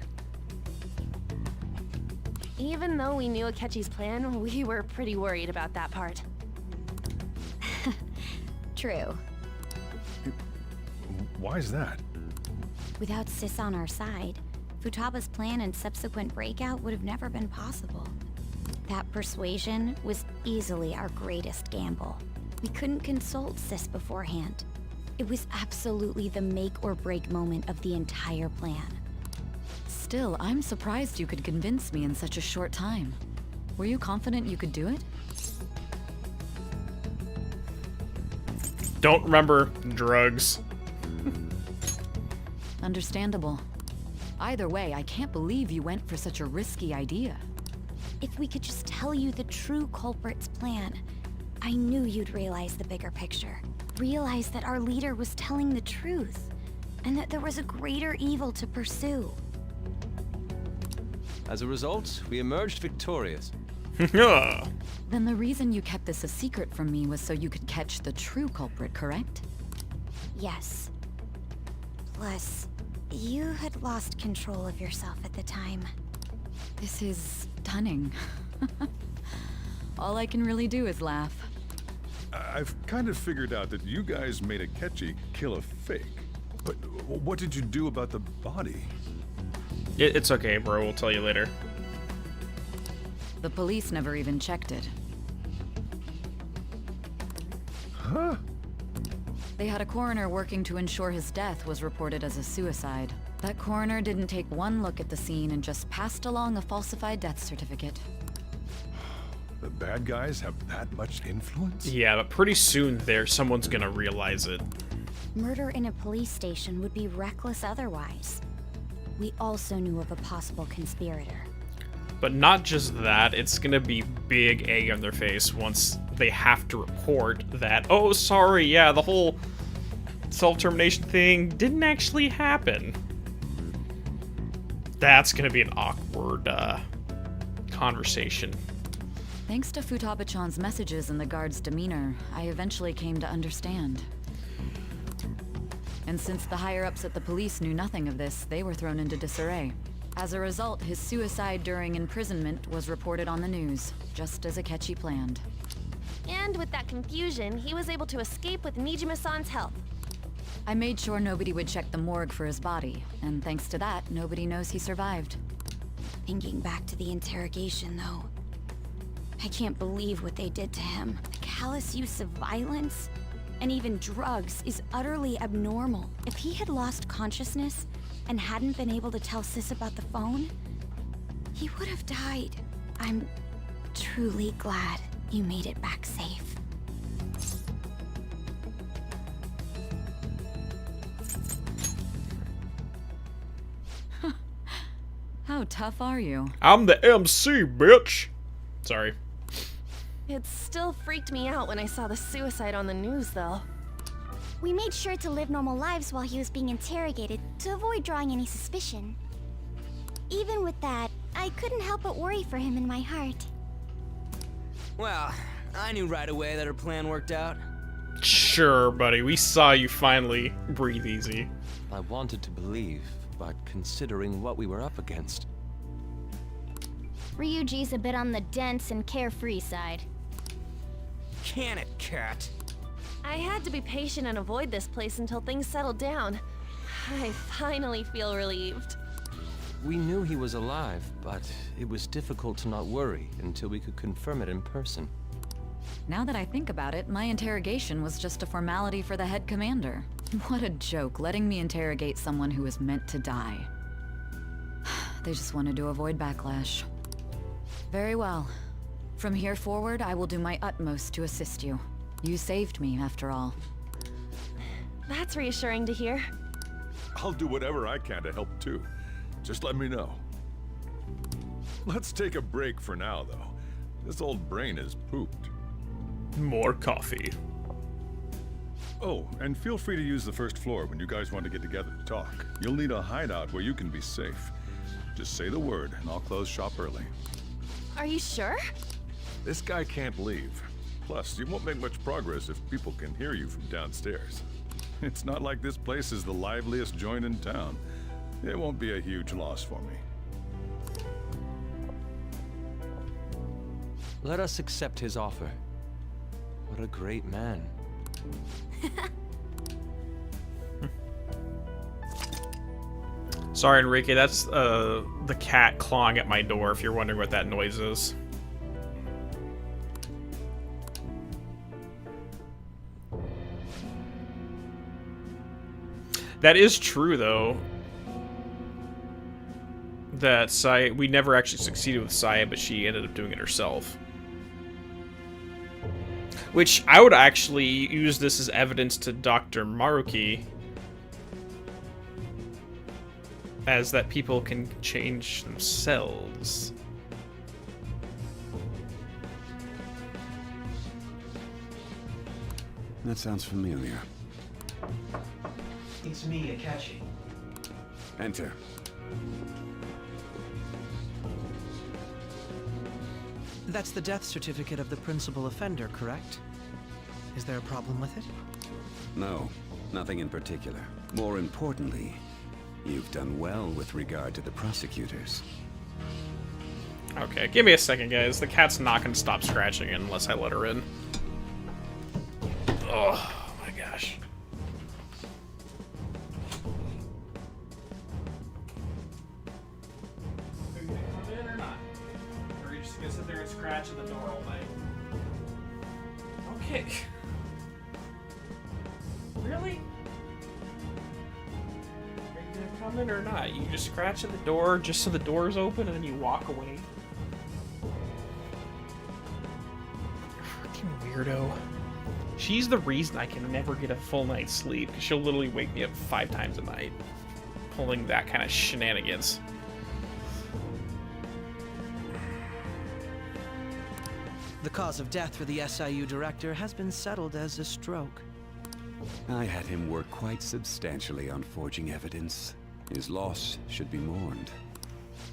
Even though we knew Akechi's plan, we were pretty worried about that part. True. Why is that? Without Sis on our side, Futaba's plan and subsequent breakout would have never been possible. That persuasion was easily our greatest gamble. We couldn't consult Sis beforehand. It was absolutely the make or break moment of the entire plan. Still, I'm surprised you could convince me in such a short time. Were you confident you could do it? Don't remember drugs. Understandable. Either way, I can't believe you went for such a risky idea. If we could just tell you the true culprit's plan, I knew you'd realize the bigger picture. Realize that our leader was telling the truth, and that there was a greater evil to pursue. As a result, we emerged victorious. Then the reason you kept this a secret from me was so you could catch the true culprit, correct? Yes. Plus, you had lost control of yourself at the time. This is stunning. All I can really do is laugh. I've kind of figured out that you guys made Akechi kill a fake. But what did you do about the body? It's okay, bro. We'll tell you later. The police never even checked it. Huh? They had a coroner working to ensure his death was reported as a suicide. That coroner didn't take one look at the scene and just passed along a falsified death certificate. The bad guys have that much influence? Yeah, but pretty soon someone's gonna realize it. Murder in a police station would be reckless otherwise. We also knew of a possible conspirator. But not just that, it's gonna be big egg on their face once they have to report that, oh, sorry, yeah, the whole self-termination thing didn't actually happen. That's gonna be an awkward conversation. Thanks to Futaba-chan's messages and the guard's demeanor, I eventually came to understand. And since the higher-ups at the police knew nothing of this, they were thrown into disarray. As a result, his suicide during imprisonment was reported on the news, just as Akechi planned. And with that confusion, he was able to escape with Nijima-san's help. I made sure nobody would check the morgue for his body, and thanks to that, nobody knows he survived. Thinking back to the interrogation, though, I can't believe what they did to him. The callous use of violence, and even drugs, is utterly abnormal. If he had lost consciousness and hadn't been able to tell Sis about the phone, he would have died. I'm truly glad you made it back safe. How tough are you? I'm the MC, bitch! Sorry. It still freaked me out when I saw the suicide on the news, though. We made sure to live normal lives while he was being interrogated to avoid drawing any suspicion. Even with that, I couldn't help but worry for him in my heart. Well, I knew right away that her plan worked out. Sure, buddy. We saw you finally breathe easy. I wanted to believe, but considering what we were up against. Ryuji's a bit on the dense and carefree side. Can it, cat? I had to be patient and avoid this place until things settled down. I finally feel relieved. We knew he was alive, but it was difficult to not worry until we could confirm it in person. Now that I think about it, my interrogation was just a formality for the head commander. What a joke, letting me interrogate someone who was meant to die. They just wanted to avoid backlash. Very well. From here forward, I will do my utmost to assist you. You saved me, after all. That's reassuring to hear. I'll do whatever I can to help too. Just let me know. Let's take a break for now, though. This old brain is pooped. More coffee. Oh, and feel free to use the first floor when you guys want to get together to talk. You'll need a hideout where you can be safe. Just say the word, and I'll close shop early. Are you sure? This guy can't leave. Plus, you won't make much progress if people can hear you from downstairs. It's not like this place is the liveliest joint in town. It won't be a huge loss for me. Let us accept his offer. What a great man. Sorry, Enrique, that's the cat clawing at my door, if you're wondering what that noise is. That is true, though. That Saya, we never actually succeeded with Saya, but she ended up doing it herself. Which, I would actually use this as evidence to Dr. Maruki. As that people can change themselves. That sounds familiar. It's me, Akechi. Enter. That's the death certificate of the principal offender, correct? Is there a problem with it? No, nothing in particular. More importantly, you've done well with regard to the prosecutors. Okay, give me a second, guys. The cat's not going to stop scratching unless I let her in. Oh my gosh. here scratching the door all night. Okay. Really? Are you gonna come in or not? You just scratch at the door just so the door's open and then you walk away? Fucking weirdo. She's the reason I can never get a full night's sleep, because she'll literally wake me up 5 times a night. Pulling that kind of shenanigans. The cause of death for the SIU director has been settled as a stroke. I had him work quite substantially on forging evidence. His loss should be mourned.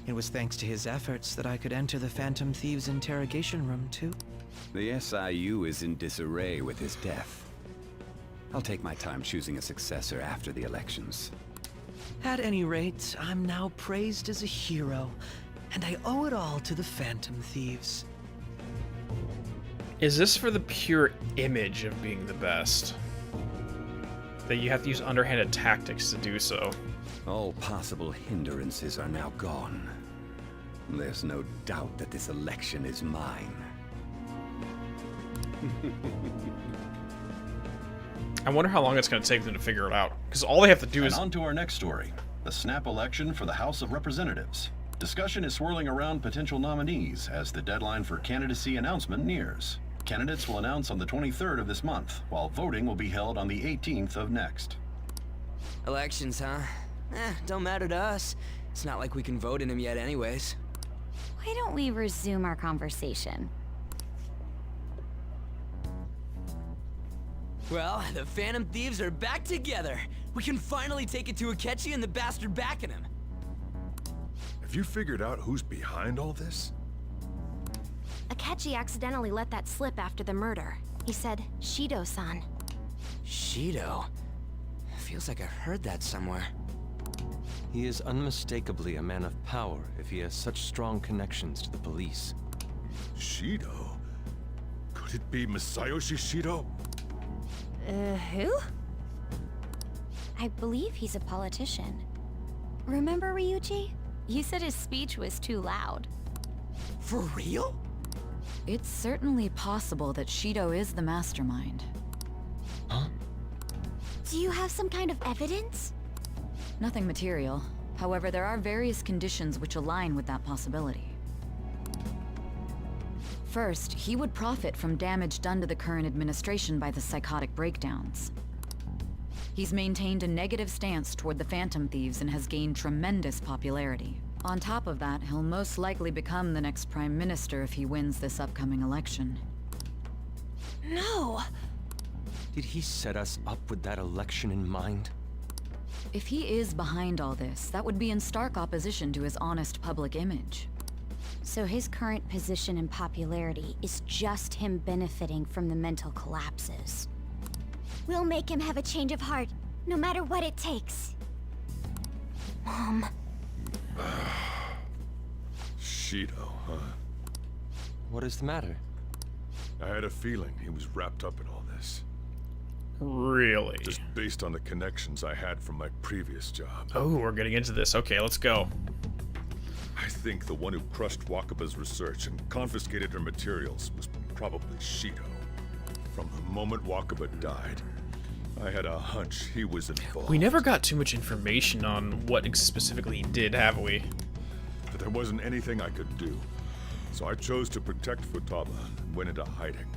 It was thanks to his efforts that I could enter the Phantom Thieves' interrogation room, too. The SIU is in disarray with his death. I'll take my time choosing a successor after the elections. At any rate, I'm now praised as a hero, and I owe it all to the Phantom Thieves. Is this for the pure image of being the best? That you have to use underhanded tactics to do so? All possible hindrances are now gone. There's no doubt that this election is mine. I wonder how long it's going to take them to figure it out. Because all they have to do is... And on to our next story. The snap election for the House of Representatives. Discussion is swirling around potential nominees as the deadline for candidacy announcement nears. Candidates will announce on the 23rd of this month, while voting will be held on the 18th of next. Elections, huh? Don't matter to us. It's not like we can vote in them yet anyways. Why don't we resume our conversation? Well, the Phantom Thieves are back together. We can finally take it to Akechi and the bastard backing him. Have you figured out who's behind all this? Akechi accidentally let that slip after the murder. He said, Shido-san. Shido? Feels like I heard that somewhere. He is unmistakably a man of power if he has such strong connections to the police. Shido? Could it be Masayoshi Shido? Who? I believe he's a politician. Remember, Ryuji? You said his speech was too loud. For real? It's certainly possible that Shido is the mastermind. Huh? Do you have some kind of evidence? Nothing material. However, there are various conditions which align with that possibility. First, he would profit from damage done to the current administration by the psychotic breakdowns. He's maintained a negative stance toward the Phantom Thieves and has gained tremendous popularity. On top of that, he'll most likely become the next Prime Minister if he wins this upcoming election. No! Did he set us up with that election in mind? If he is behind all this, that would be in stark opposition to his honest public image. So his current position and popularity is just him benefiting from the mental collapses. We'll make him have a change of heart, no matter what it takes. Mom. Shido, huh? What is the matter? I had a feeling he was wrapped up in all this. Really? Just based on the connections I had from my previous job. Oh, we're getting into this. Okay, let's go. I think the one who crushed Wakaba's research and confiscated her materials was probably Shido. From the moment Wakaba died, I had a hunch he was involved. We never got too much information on what specifically he did, have we? But there wasn't anything I could do. So I chose to protect Futaba and went into hiding.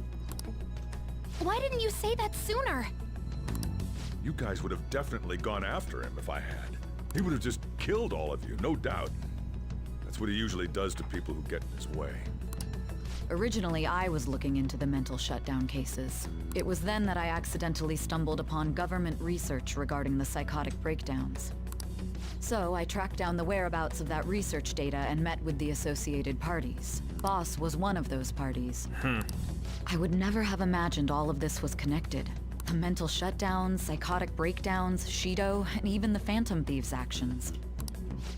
Why didn't you say that sooner? You guys would have definitely gone after him if I had. He would have just killed all of you, no doubt. That's what he usually does to people who get in his way. Originally, I was looking into the mental shutdown cases. It was then that I accidentally stumbled upon government research regarding the psychotic breakdowns. So I tracked down the whereabouts of that research data and met with the associated parties. Boss was one of those parties. I would never have imagined all of this was connected. The mental shutdowns, psychotic breakdowns, Shido, and even the Phantom Thieves' actions.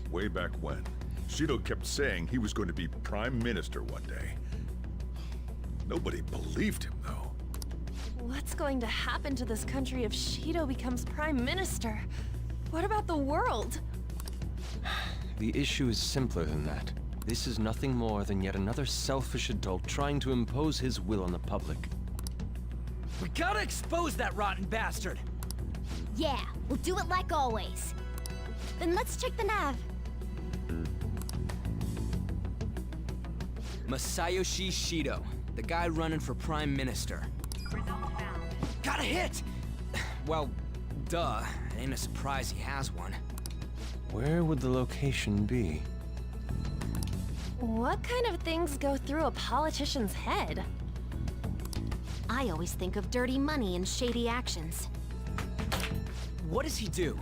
Way back when, Shido kept saying he was going to be Prime Minister one day. Nobody believed him, though. What's going to happen to this country if Shido becomes Prime Minister? What about the world? The issue is simpler than that. This is nothing more than yet another selfish adult trying to impose his will on the public. We gotta expose that rotten bastard! Yeah, we'll do it like always. Then let's check the nav. Masayoshi Shido, the guy running for Prime Minister. Got a hit! Well, duh. It ain't a surprise he has one. Where would the location be? What kind of things go through a politician's head? I always think of dirty money and shady actions. What does he do?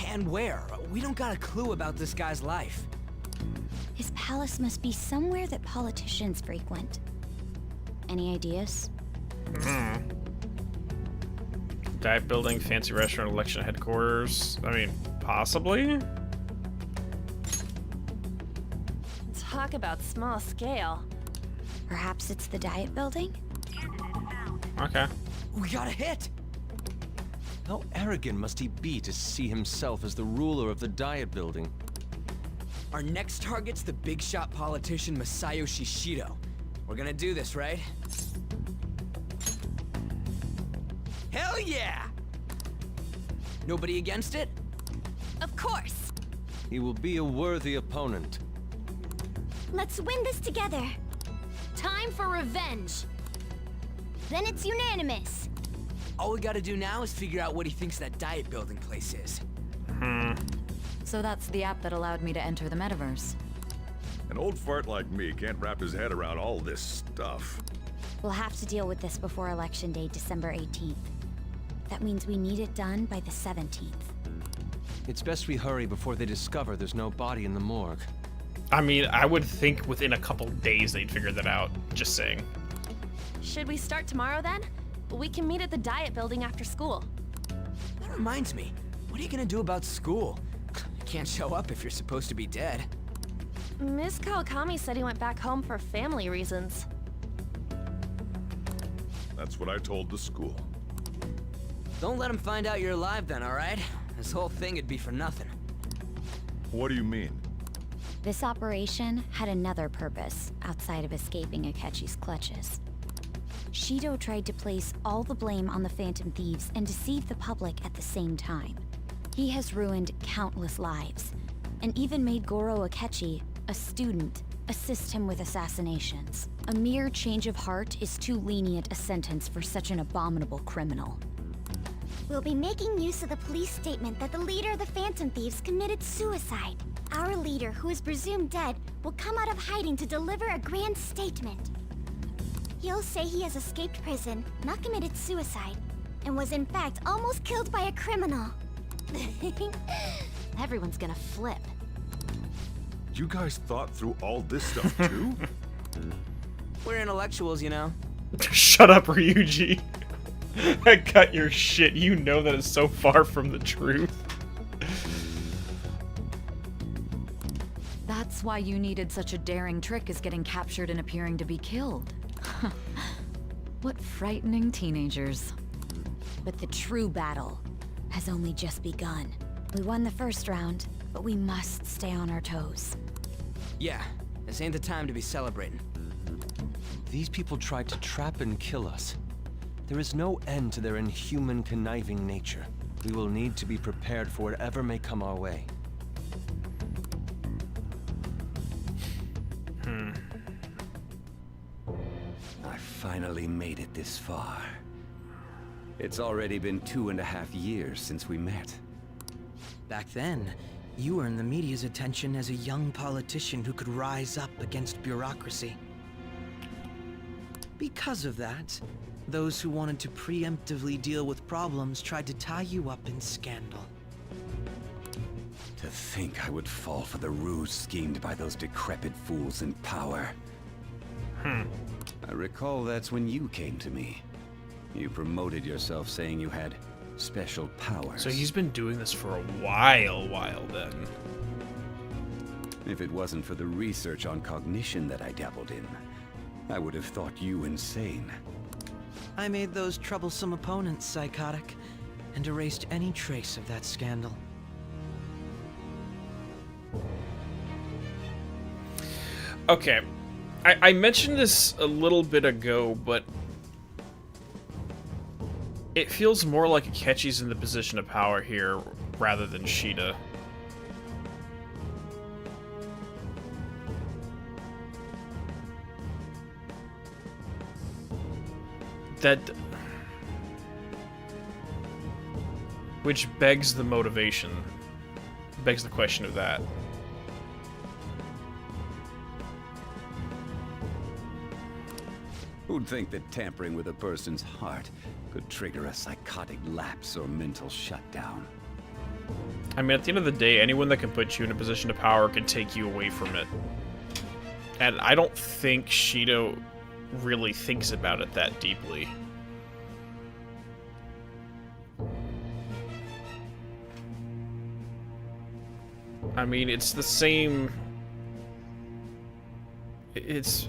And where? We don't got a clue about this guy's life. His palace must be somewhere that politicians frequent. Any ideas? Diet building, fancy restaurant, election headquarters. I mean, possibly? Talk about small scale. Perhaps it's the diet building? Okay. We got a hit! How arrogant must he be to see himself as the ruler of the diet building? Our next target's the big shot politician Masayoshi Shido. We're gonna do this, right? Hell yeah! Nobody against it? Of course! He will be a worthy opponent. Let's win this together. Time for revenge! Then it's unanimous! All we gotta do now is figure out what he thinks that diet building place is. So that's the app that allowed me to enter the metaverse. An old fart like me can't wrap his head around all this stuff. We'll have to deal with this before Election Day, December 18th. That means we need it done by the 17th. It's best we hurry before they discover there's no body in the morgue. I mean, I would think within a couple days they'd figure that out. Just saying. Should we start tomorrow then? We can meet at the diet building after school. That reminds me, what are you gonna do about school? You can't show up if you're supposed to be dead. Miss Kawakami said he went back home for family reasons. That's what I told the school. Don't let him find out you're alive then, alright? This whole thing would be for nothing. What do you mean? This operation had another purpose outside of escaping Akechi's clutches. Shido tried to place all the blame on the Phantom Thieves and deceive the public at the same time. He has ruined countless lives, and even made Goro Akechi, a student, assist him with assassinations. A mere change of heart is too lenient a sentence for such an abominable criminal. We'll be making use of the police statement that the leader of the Phantom Thieves committed suicide. Our leader, who is presumed dead, will come out of hiding to deliver a grand statement. He'll say he has escaped prison, not committed suicide, and was in fact almost killed by a criminal. Everyone's gonna flip. You guys thought through all this stuff too? We're intellectuals, you know. Shut up, Ryuji. Cut your shit. You know that is so far from the truth. That's why you needed such a daring trick as getting captured and appearing to be killed. What frightening teenagers. But the true battle has only just begun. We won the first round, but we must stay on our toes. Yeah, this ain't the time to be celebrating. These people tried to trap and kill us. There is no end to their inhuman, conniving nature. We will need to be prepared for whatever may come our way. I finally made it this far. It's already been 2.5 years since we met. Back then, you earned the media's attention as a young politician who could rise up against bureaucracy. Because of that, those who wanted to preemptively deal with problems tried to tie you up in scandal. To think I would fall for the ruse schemed by those decrepit fools in power. I recall that's when you came to me. You promoted yourself saying you had special powers. So he's been doing this for a while then. If it wasn't for the research on cognition that I dabbled in, I would have thought you insane. I made those troublesome opponents psychotic, and erased any trace of that scandal. Okay. I mentioned this a little bit ago, but it feels more like Akechi's in the position of power here rather than Shido. That... Which begs the motivation. Begs the question of that. Who'd think that tampering with a person's heart could trigger a psychotic lapse or mental shutdown? I mean, at the end of the day, anyone that can put you in a position of power can take you away from it. And I don't think Shido really thinks about it that deeply. I mean, it's the same... It's...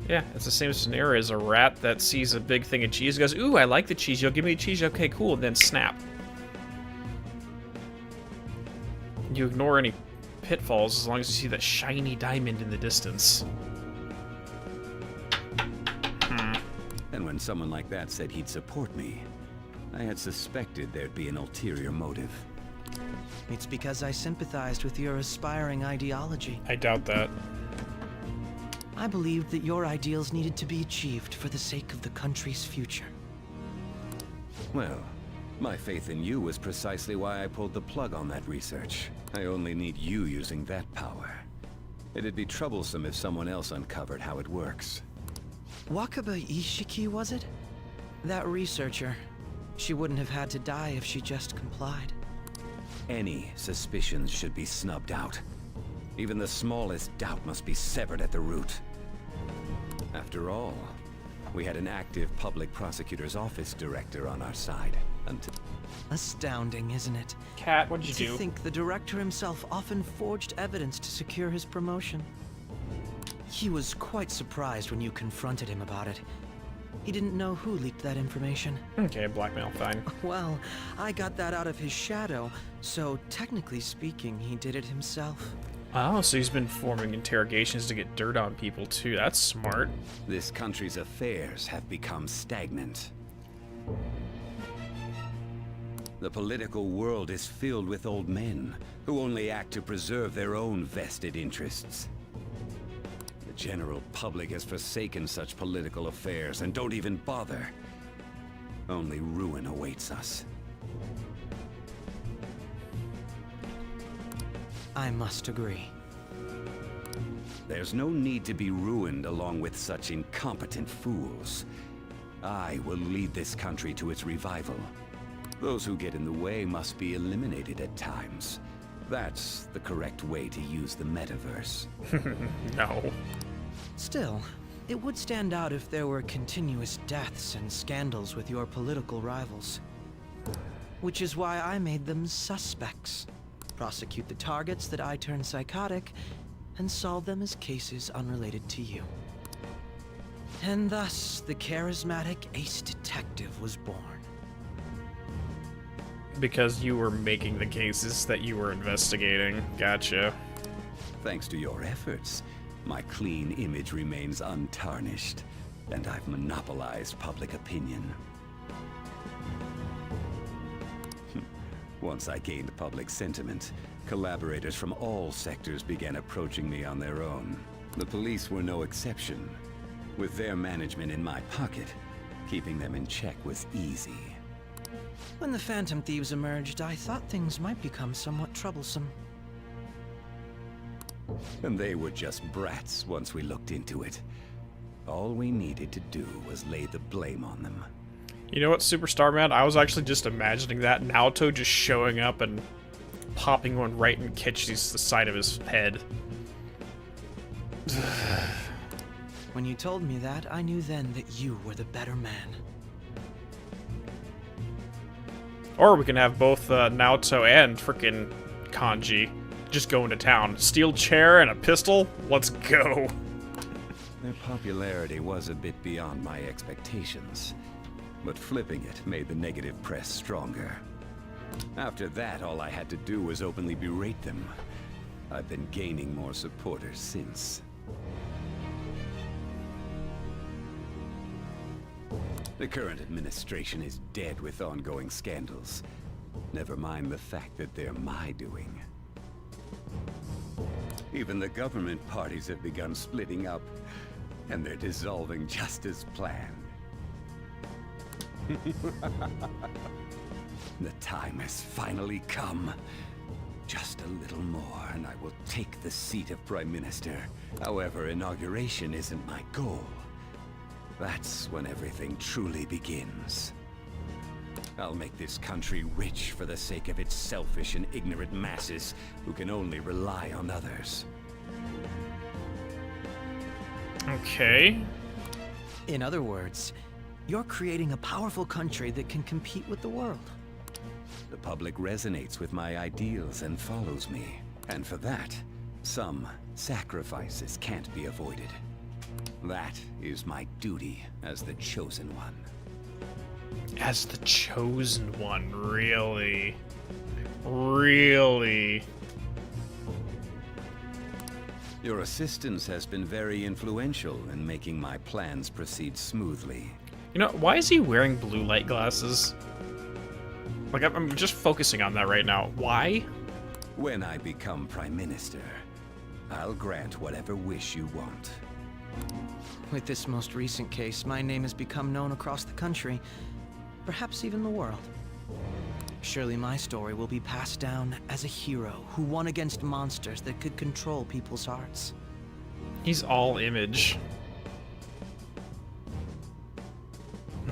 Yeah, it's the same scenario as a rat that sees a big thing of cheese, goes, ooh, I like the cheese, you'll give me the cheese, okay, cool, and then snap. You ignore any pitfalls as long as you see that shiny diamond in the distance. And when someone like that said he'd support me, I had suspected there'd be an ulterior motive. It's because I sympathized with your aspiring ideology. I doubt that. I believed that your ideals needed to be achieved for the sake of the country's future. Well, my faith in you was precisely why I pulled the plug on that research. I only need you using that power. It'd be troublesome if someone else uncovered how it works. Wakaba Ishiki, was it? That researcher. She wouldn't have had to die if she just complied. Any suspicions should be snubbed out. Even the smallest doubt must be severed at the root. After all, we had an active public prosecutor's office director on our side. Astounding, isn't it? Cat, what'd you do? To think the director himself often forged evidence to secure his promotion. He was quite surprised when you confronted him about it. He didn't know who leaked that information. Okay, blackmail, fine. Well, I got that out of his shadow, so technically speaking, he did it himself. Oh, so he's been forming interrogations to get dirt on people too. That's smart. This country's affairs have become stagnant. The political world is filled with old men who only act to preserve their own vested interests. The general public has forsaken such political affairs and don't even bother. Only ruin awaits us. I must agree. There's no need to be ruined along with such incompetent fools. I will lead this country to its revival. Those who get in the way must be eliminated at times. That's the correct way to use the metaverse. No. Still, it would stand out if there were continuous deaths and scandals with your political rivals. Which is why I made them suspects. Prosecute the targets that I turn psychotic, and solve them as cases unrelated to you. And thus, the charismatic ace detective was born. Because you were making the cases that you were investigating. Gotcha. Thanks to your efforts, my clean image remains untarnished, and I've monopolized public opinion. Once I gained public sentiment, collaborators from all sectors began approaching me on their own. The police were no exception. With their management in my pocket, keeping them in check was easy. When the Phantom Thieves emerged, I thought things might become somewhat troublesome. And they were just brats once we looked into it. All we needed to do was lay the blame on them. You know what, Superstar Man? I was actually just imagining that Naoto just showing up and popping one right in Kechi's the side of his head. When you told me that, I knew then that you were the better man. Or we can have both Naoto and frickin' Kanji just go into town. Steel chair and a pistol? Let's go. Their popularity was a bit beyond my expectations, but flipping it made the negative press stronger. After that, all I had to do was openly berate them. I've been gaining more supporters since. The current administration is dead with ongoing scandals. Never mind the fact that they're my doing. Even the government parties have begun splitting up, and they're dissolving just as planned. The time has finally come. Just a little more, and I will take the seat of Prime Minister. However, inauguration isn't my goal. That's when everything truly begins. I'll make this country rich for the sake of its selfish and ignorant masses who can only rely on others. Okay. In other words, you're creating a powerful country that can compete with the world. The public resonates with my ideals and follows me. And for that, some sacrifices can't be avoided. That is my duty as the Chosen One. As the Chosen One, really? Really? Your assistance has been very influential in making my plans proceed smoothly. You know, why is he wearing blue light glasses? Like, I'm just focusing on that right now. Why? When I become Prime Minister, I'll grant whatever wish you want. With this most recent case, my name has become known across the country, perhaps even the world. Surely my story will be passed down as a hero who won against monsters that could control people's hearts. He's all image.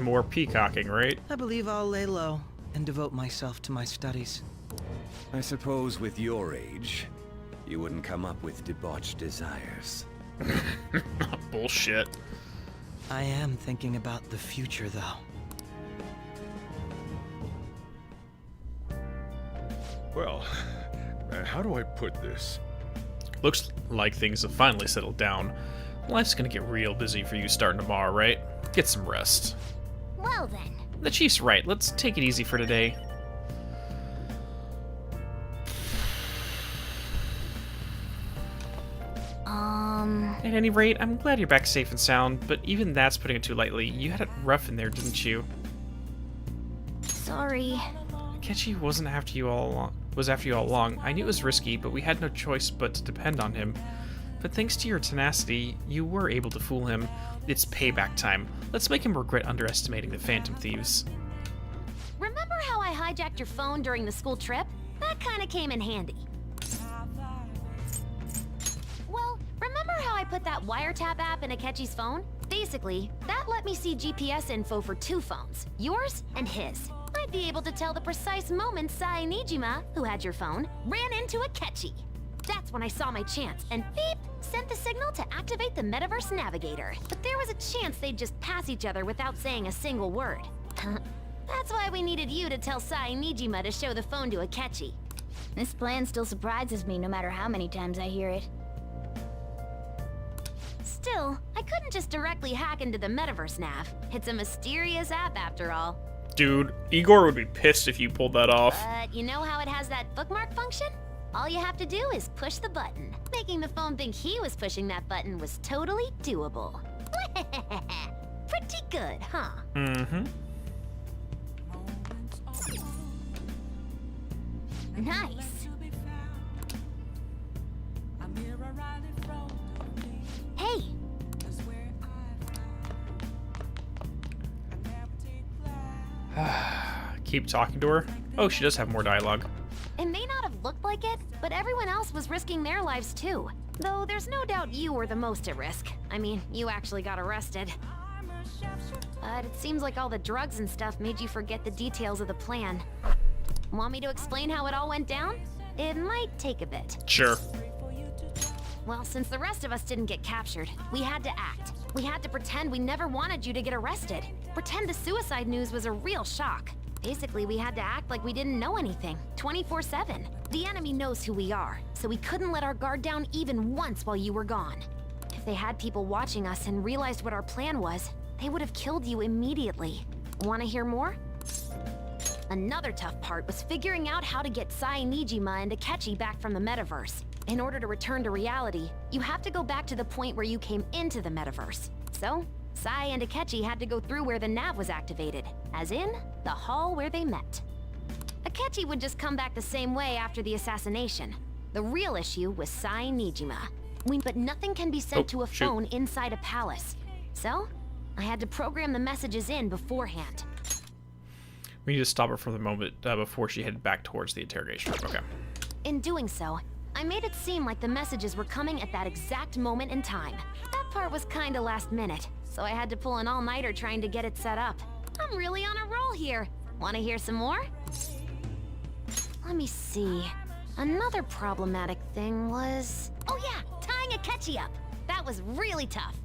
More peacocking, right? I believe I'll lay low and devote myself to my studies. I suppose with your age, you wouldn't come up with debauched desires. Bullshit. I am thinking about the future, though. Well, how do I put this? Looks like things have finally settled down. Life's gonna get real busy for you starting tomorrow, right? Get some rest. Well then. The chief's right. Let's take it easy for today. At any rate, I'm glad you're back safe and sound, but even that's putting it too lightly. You had it rough in there, didn't you? Sorry. Akechi wasn't after you all along. Was after you all along. I knew it was risky, but we had no choice but to depend on him. But thanks to your tenacity, you were able to fool him. It's payback time. Let's make him regret underestimating the Phantom Thieves. Remember how I hijacked your phone during the school trip? That kinda came in handy. Well, remember how I put that wiretap app in Akechi's phone? Basically, that let me see GPS info for two phones, yours and his. I'd be able to tell the precise moment Sai Nijima, who had your phone, ran into Akechi. That's when I saw my chance, and beep, sent the signal to activate the Metaverse Navigator. But there was a chance they'd just pass each other without saying a single word. That's why we needed you to tell Sai Nijima to show the phone to Akechi. This plan still surprises me no matter how many times I hear it. Still, I couldn't just directly hack into the Metaverse Nav. It's a mysterious app after all. Dude, Igor would be pissed if you pulled that off. But you know how it has that bookmark function? All you have to do is push the button. Making the phone think he was pushing that button was totally doable. Pretty good, huh? Mm-hmm. Nice. Hey! Keep talking to her? Oh, she does have more dialogue. It may not have looked like it, but everyone else was risking their lives too. Though there's no doubt you were the most at risk. I mean, you actually got arrested. But it seems like all the drugs and stuff made you forget the details of the plan. Want me to explain how it all went down? It might take a bit. Sure. Well, since the rest of us didn't get captured, we had to act. We had to pretend we never wanted you to get arrested. Pretend the suicide news was a real shock. Basically, we had to act like we didn't know anything, 24/7. The enemy knows who we are, so we couldn't let our guard down even once while you were gone. If they had people watching us and realized what our plan was, they would have killed you immediately. Want to hear more? Another tough part was figuring out how to get Sai Nijima and Akechi back from the metaverse. In order to return to reality, you have to go back to the point where you came into the metaverse. So, Sai and Akechi had to go through where the nav was activated, as in, the hall where they met. Akechi would just come back the same way after the assassination. The real issue was Sai Nijima. But nothing can be sent to a phone inside a palace. So, I had to program the messages in beforehand. We need to stop her for the moment before she headed back towards the interrogation room. Okay. In doing so, I made it seem like the messages were coming at that exact moment in time. That part was kinda last minute, so I had to pull an all-nighter trying to get it set up. I'm really on a roll here. Wanna hear some more? Let me see. Another problematic thing was... Oh yeah, tying Akechi up. That was really tough.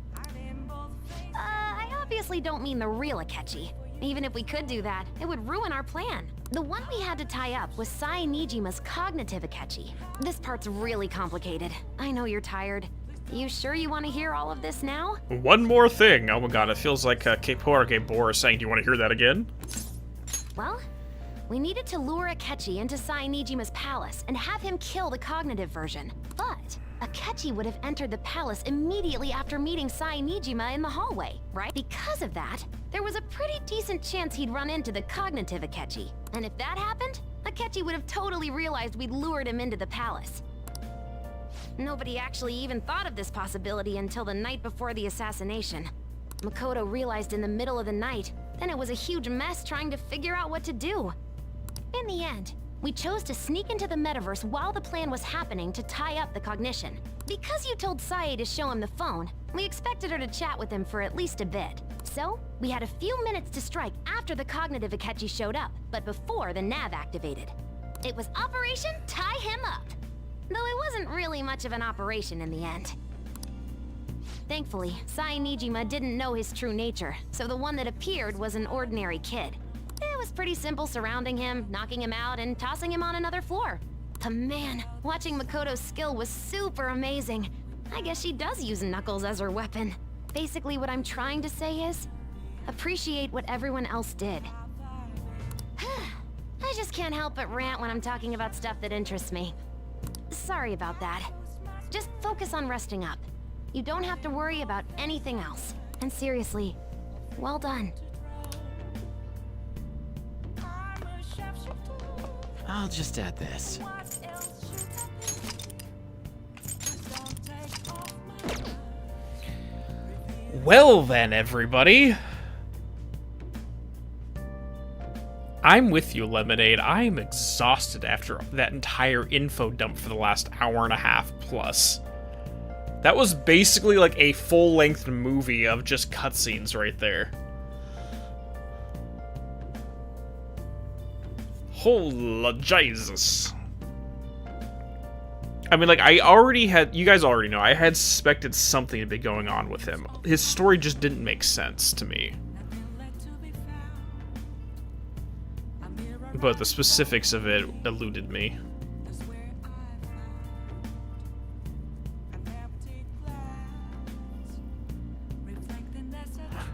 I obviously don't mean the real Akechi. Even if we could do that, it would ruin our plan. The one we had to tie up was Sai Nijima's cognitive Akechi. This part's really complicated. I know you're tired. You sure you want to hear all of this now? One more thing. Oh my god, it feels like K-Porge Bor is saying, do you want to hear that again? Well, we needed to lure Akechi into Sai Nijima's palace and have him kill the cognitive version. But Akechi would have entered the palace immediately after meeting Sai Nijima in the hallway, right? Because of that, there was a pretty decent chance he'd run into the cognitive Akechi. And if that happened, Akechi would have totally realized we'd lured him into the palace. Nobody actually even thought of this possibility until the night before the assassination. Makoto realized in the middle of the night, then it was a huge mess trying to figure out what to do. In the end, we chose to sneak into the metaverse while the plan was happening to tie up the cognition. Because you told Sae to show him the phone, we expected her to chat with him for at least a bit. So, we had a few minutes to strike after the cognitive Akechi showed up, but before the nav activated. It was Operation Tie Him Up. Though it wasn't really much of an operation in the end. Thankfully, Sai Nijima didn't know his true nature, so the one that appeared was an ordinary kid. It was pretty simple surrounding him, knocking him out, and tossing him on another floor. But man, watching Makoto's skill was super amazing. I guess she does use Knuckles as her weapon. Basically what I'm trying to say is, appreciate what everyone else did. I just can't help but rant when I'm talking about stuff that interests me. Sorry about that. Just focus on resting up. You don't have to worry about anything else. And seriously, well done. I'll just add this. Well then, everybody. I'm with you, Lemonade. I am exhausted after that entire info dump for the last hour and a half plus. That was basically like a full-length movie of just cutscenes right there. Holy Jesus. I mean, like, I already had, you guys already know, I had suspected something had been going on with him. His story just didn't make sense to me. But the specifics of it eluded me.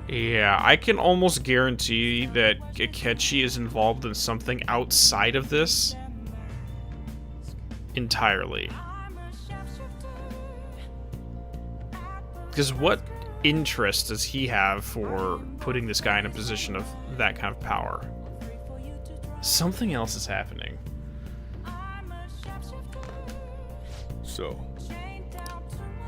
Yeah, I can almost guarantee that Akechi is involved in something outside of this entirely. Because what interest does he have for putting this guy in a position of that kind of power? Something else is happening. So,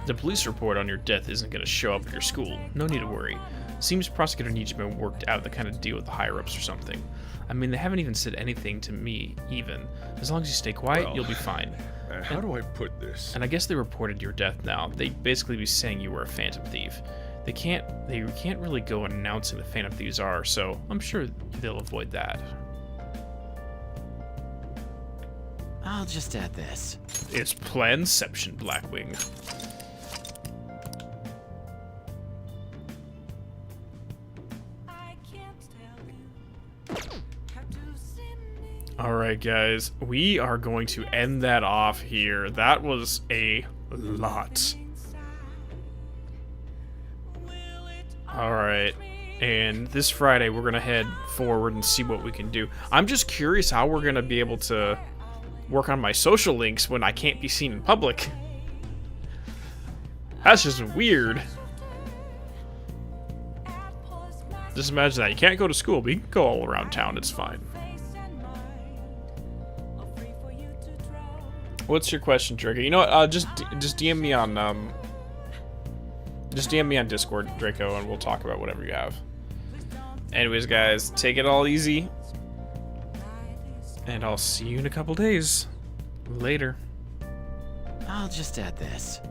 the police report on your death isn't going to show up at your school. No need to worry. Seems Prosecutor Nijima worked out the kind of deal with the higher-ups or something. I mean, they haven't even said anything to me, even. As long as you stay quiet, well, you'll be fine. How do I put this? And I guess they reported your death now. They'd basically be saying you were a Phantom Thief. They can't really go announcing the Phantom Thieves are, so I'm sure they'll avoid that. I'll just add this. It's Planception, Blackwing. Alright guys, we are going to end that off here. That was a lot. Alright, and this Friday we're going to head forward and see what we can do. I'm just curious how we're going to be able to work on my social links when I can't be seen in public. That's just weird. Just imagine that. You can't go to school, but you can go all around town. It's fine. What's your question, Draco? You know what? Just DM me on just DM me on Discord, Draco, and we'll talk about whatever you have. Anyways, guys, take it all easy, and I'll see you in a couple days. Later. I'll just add this.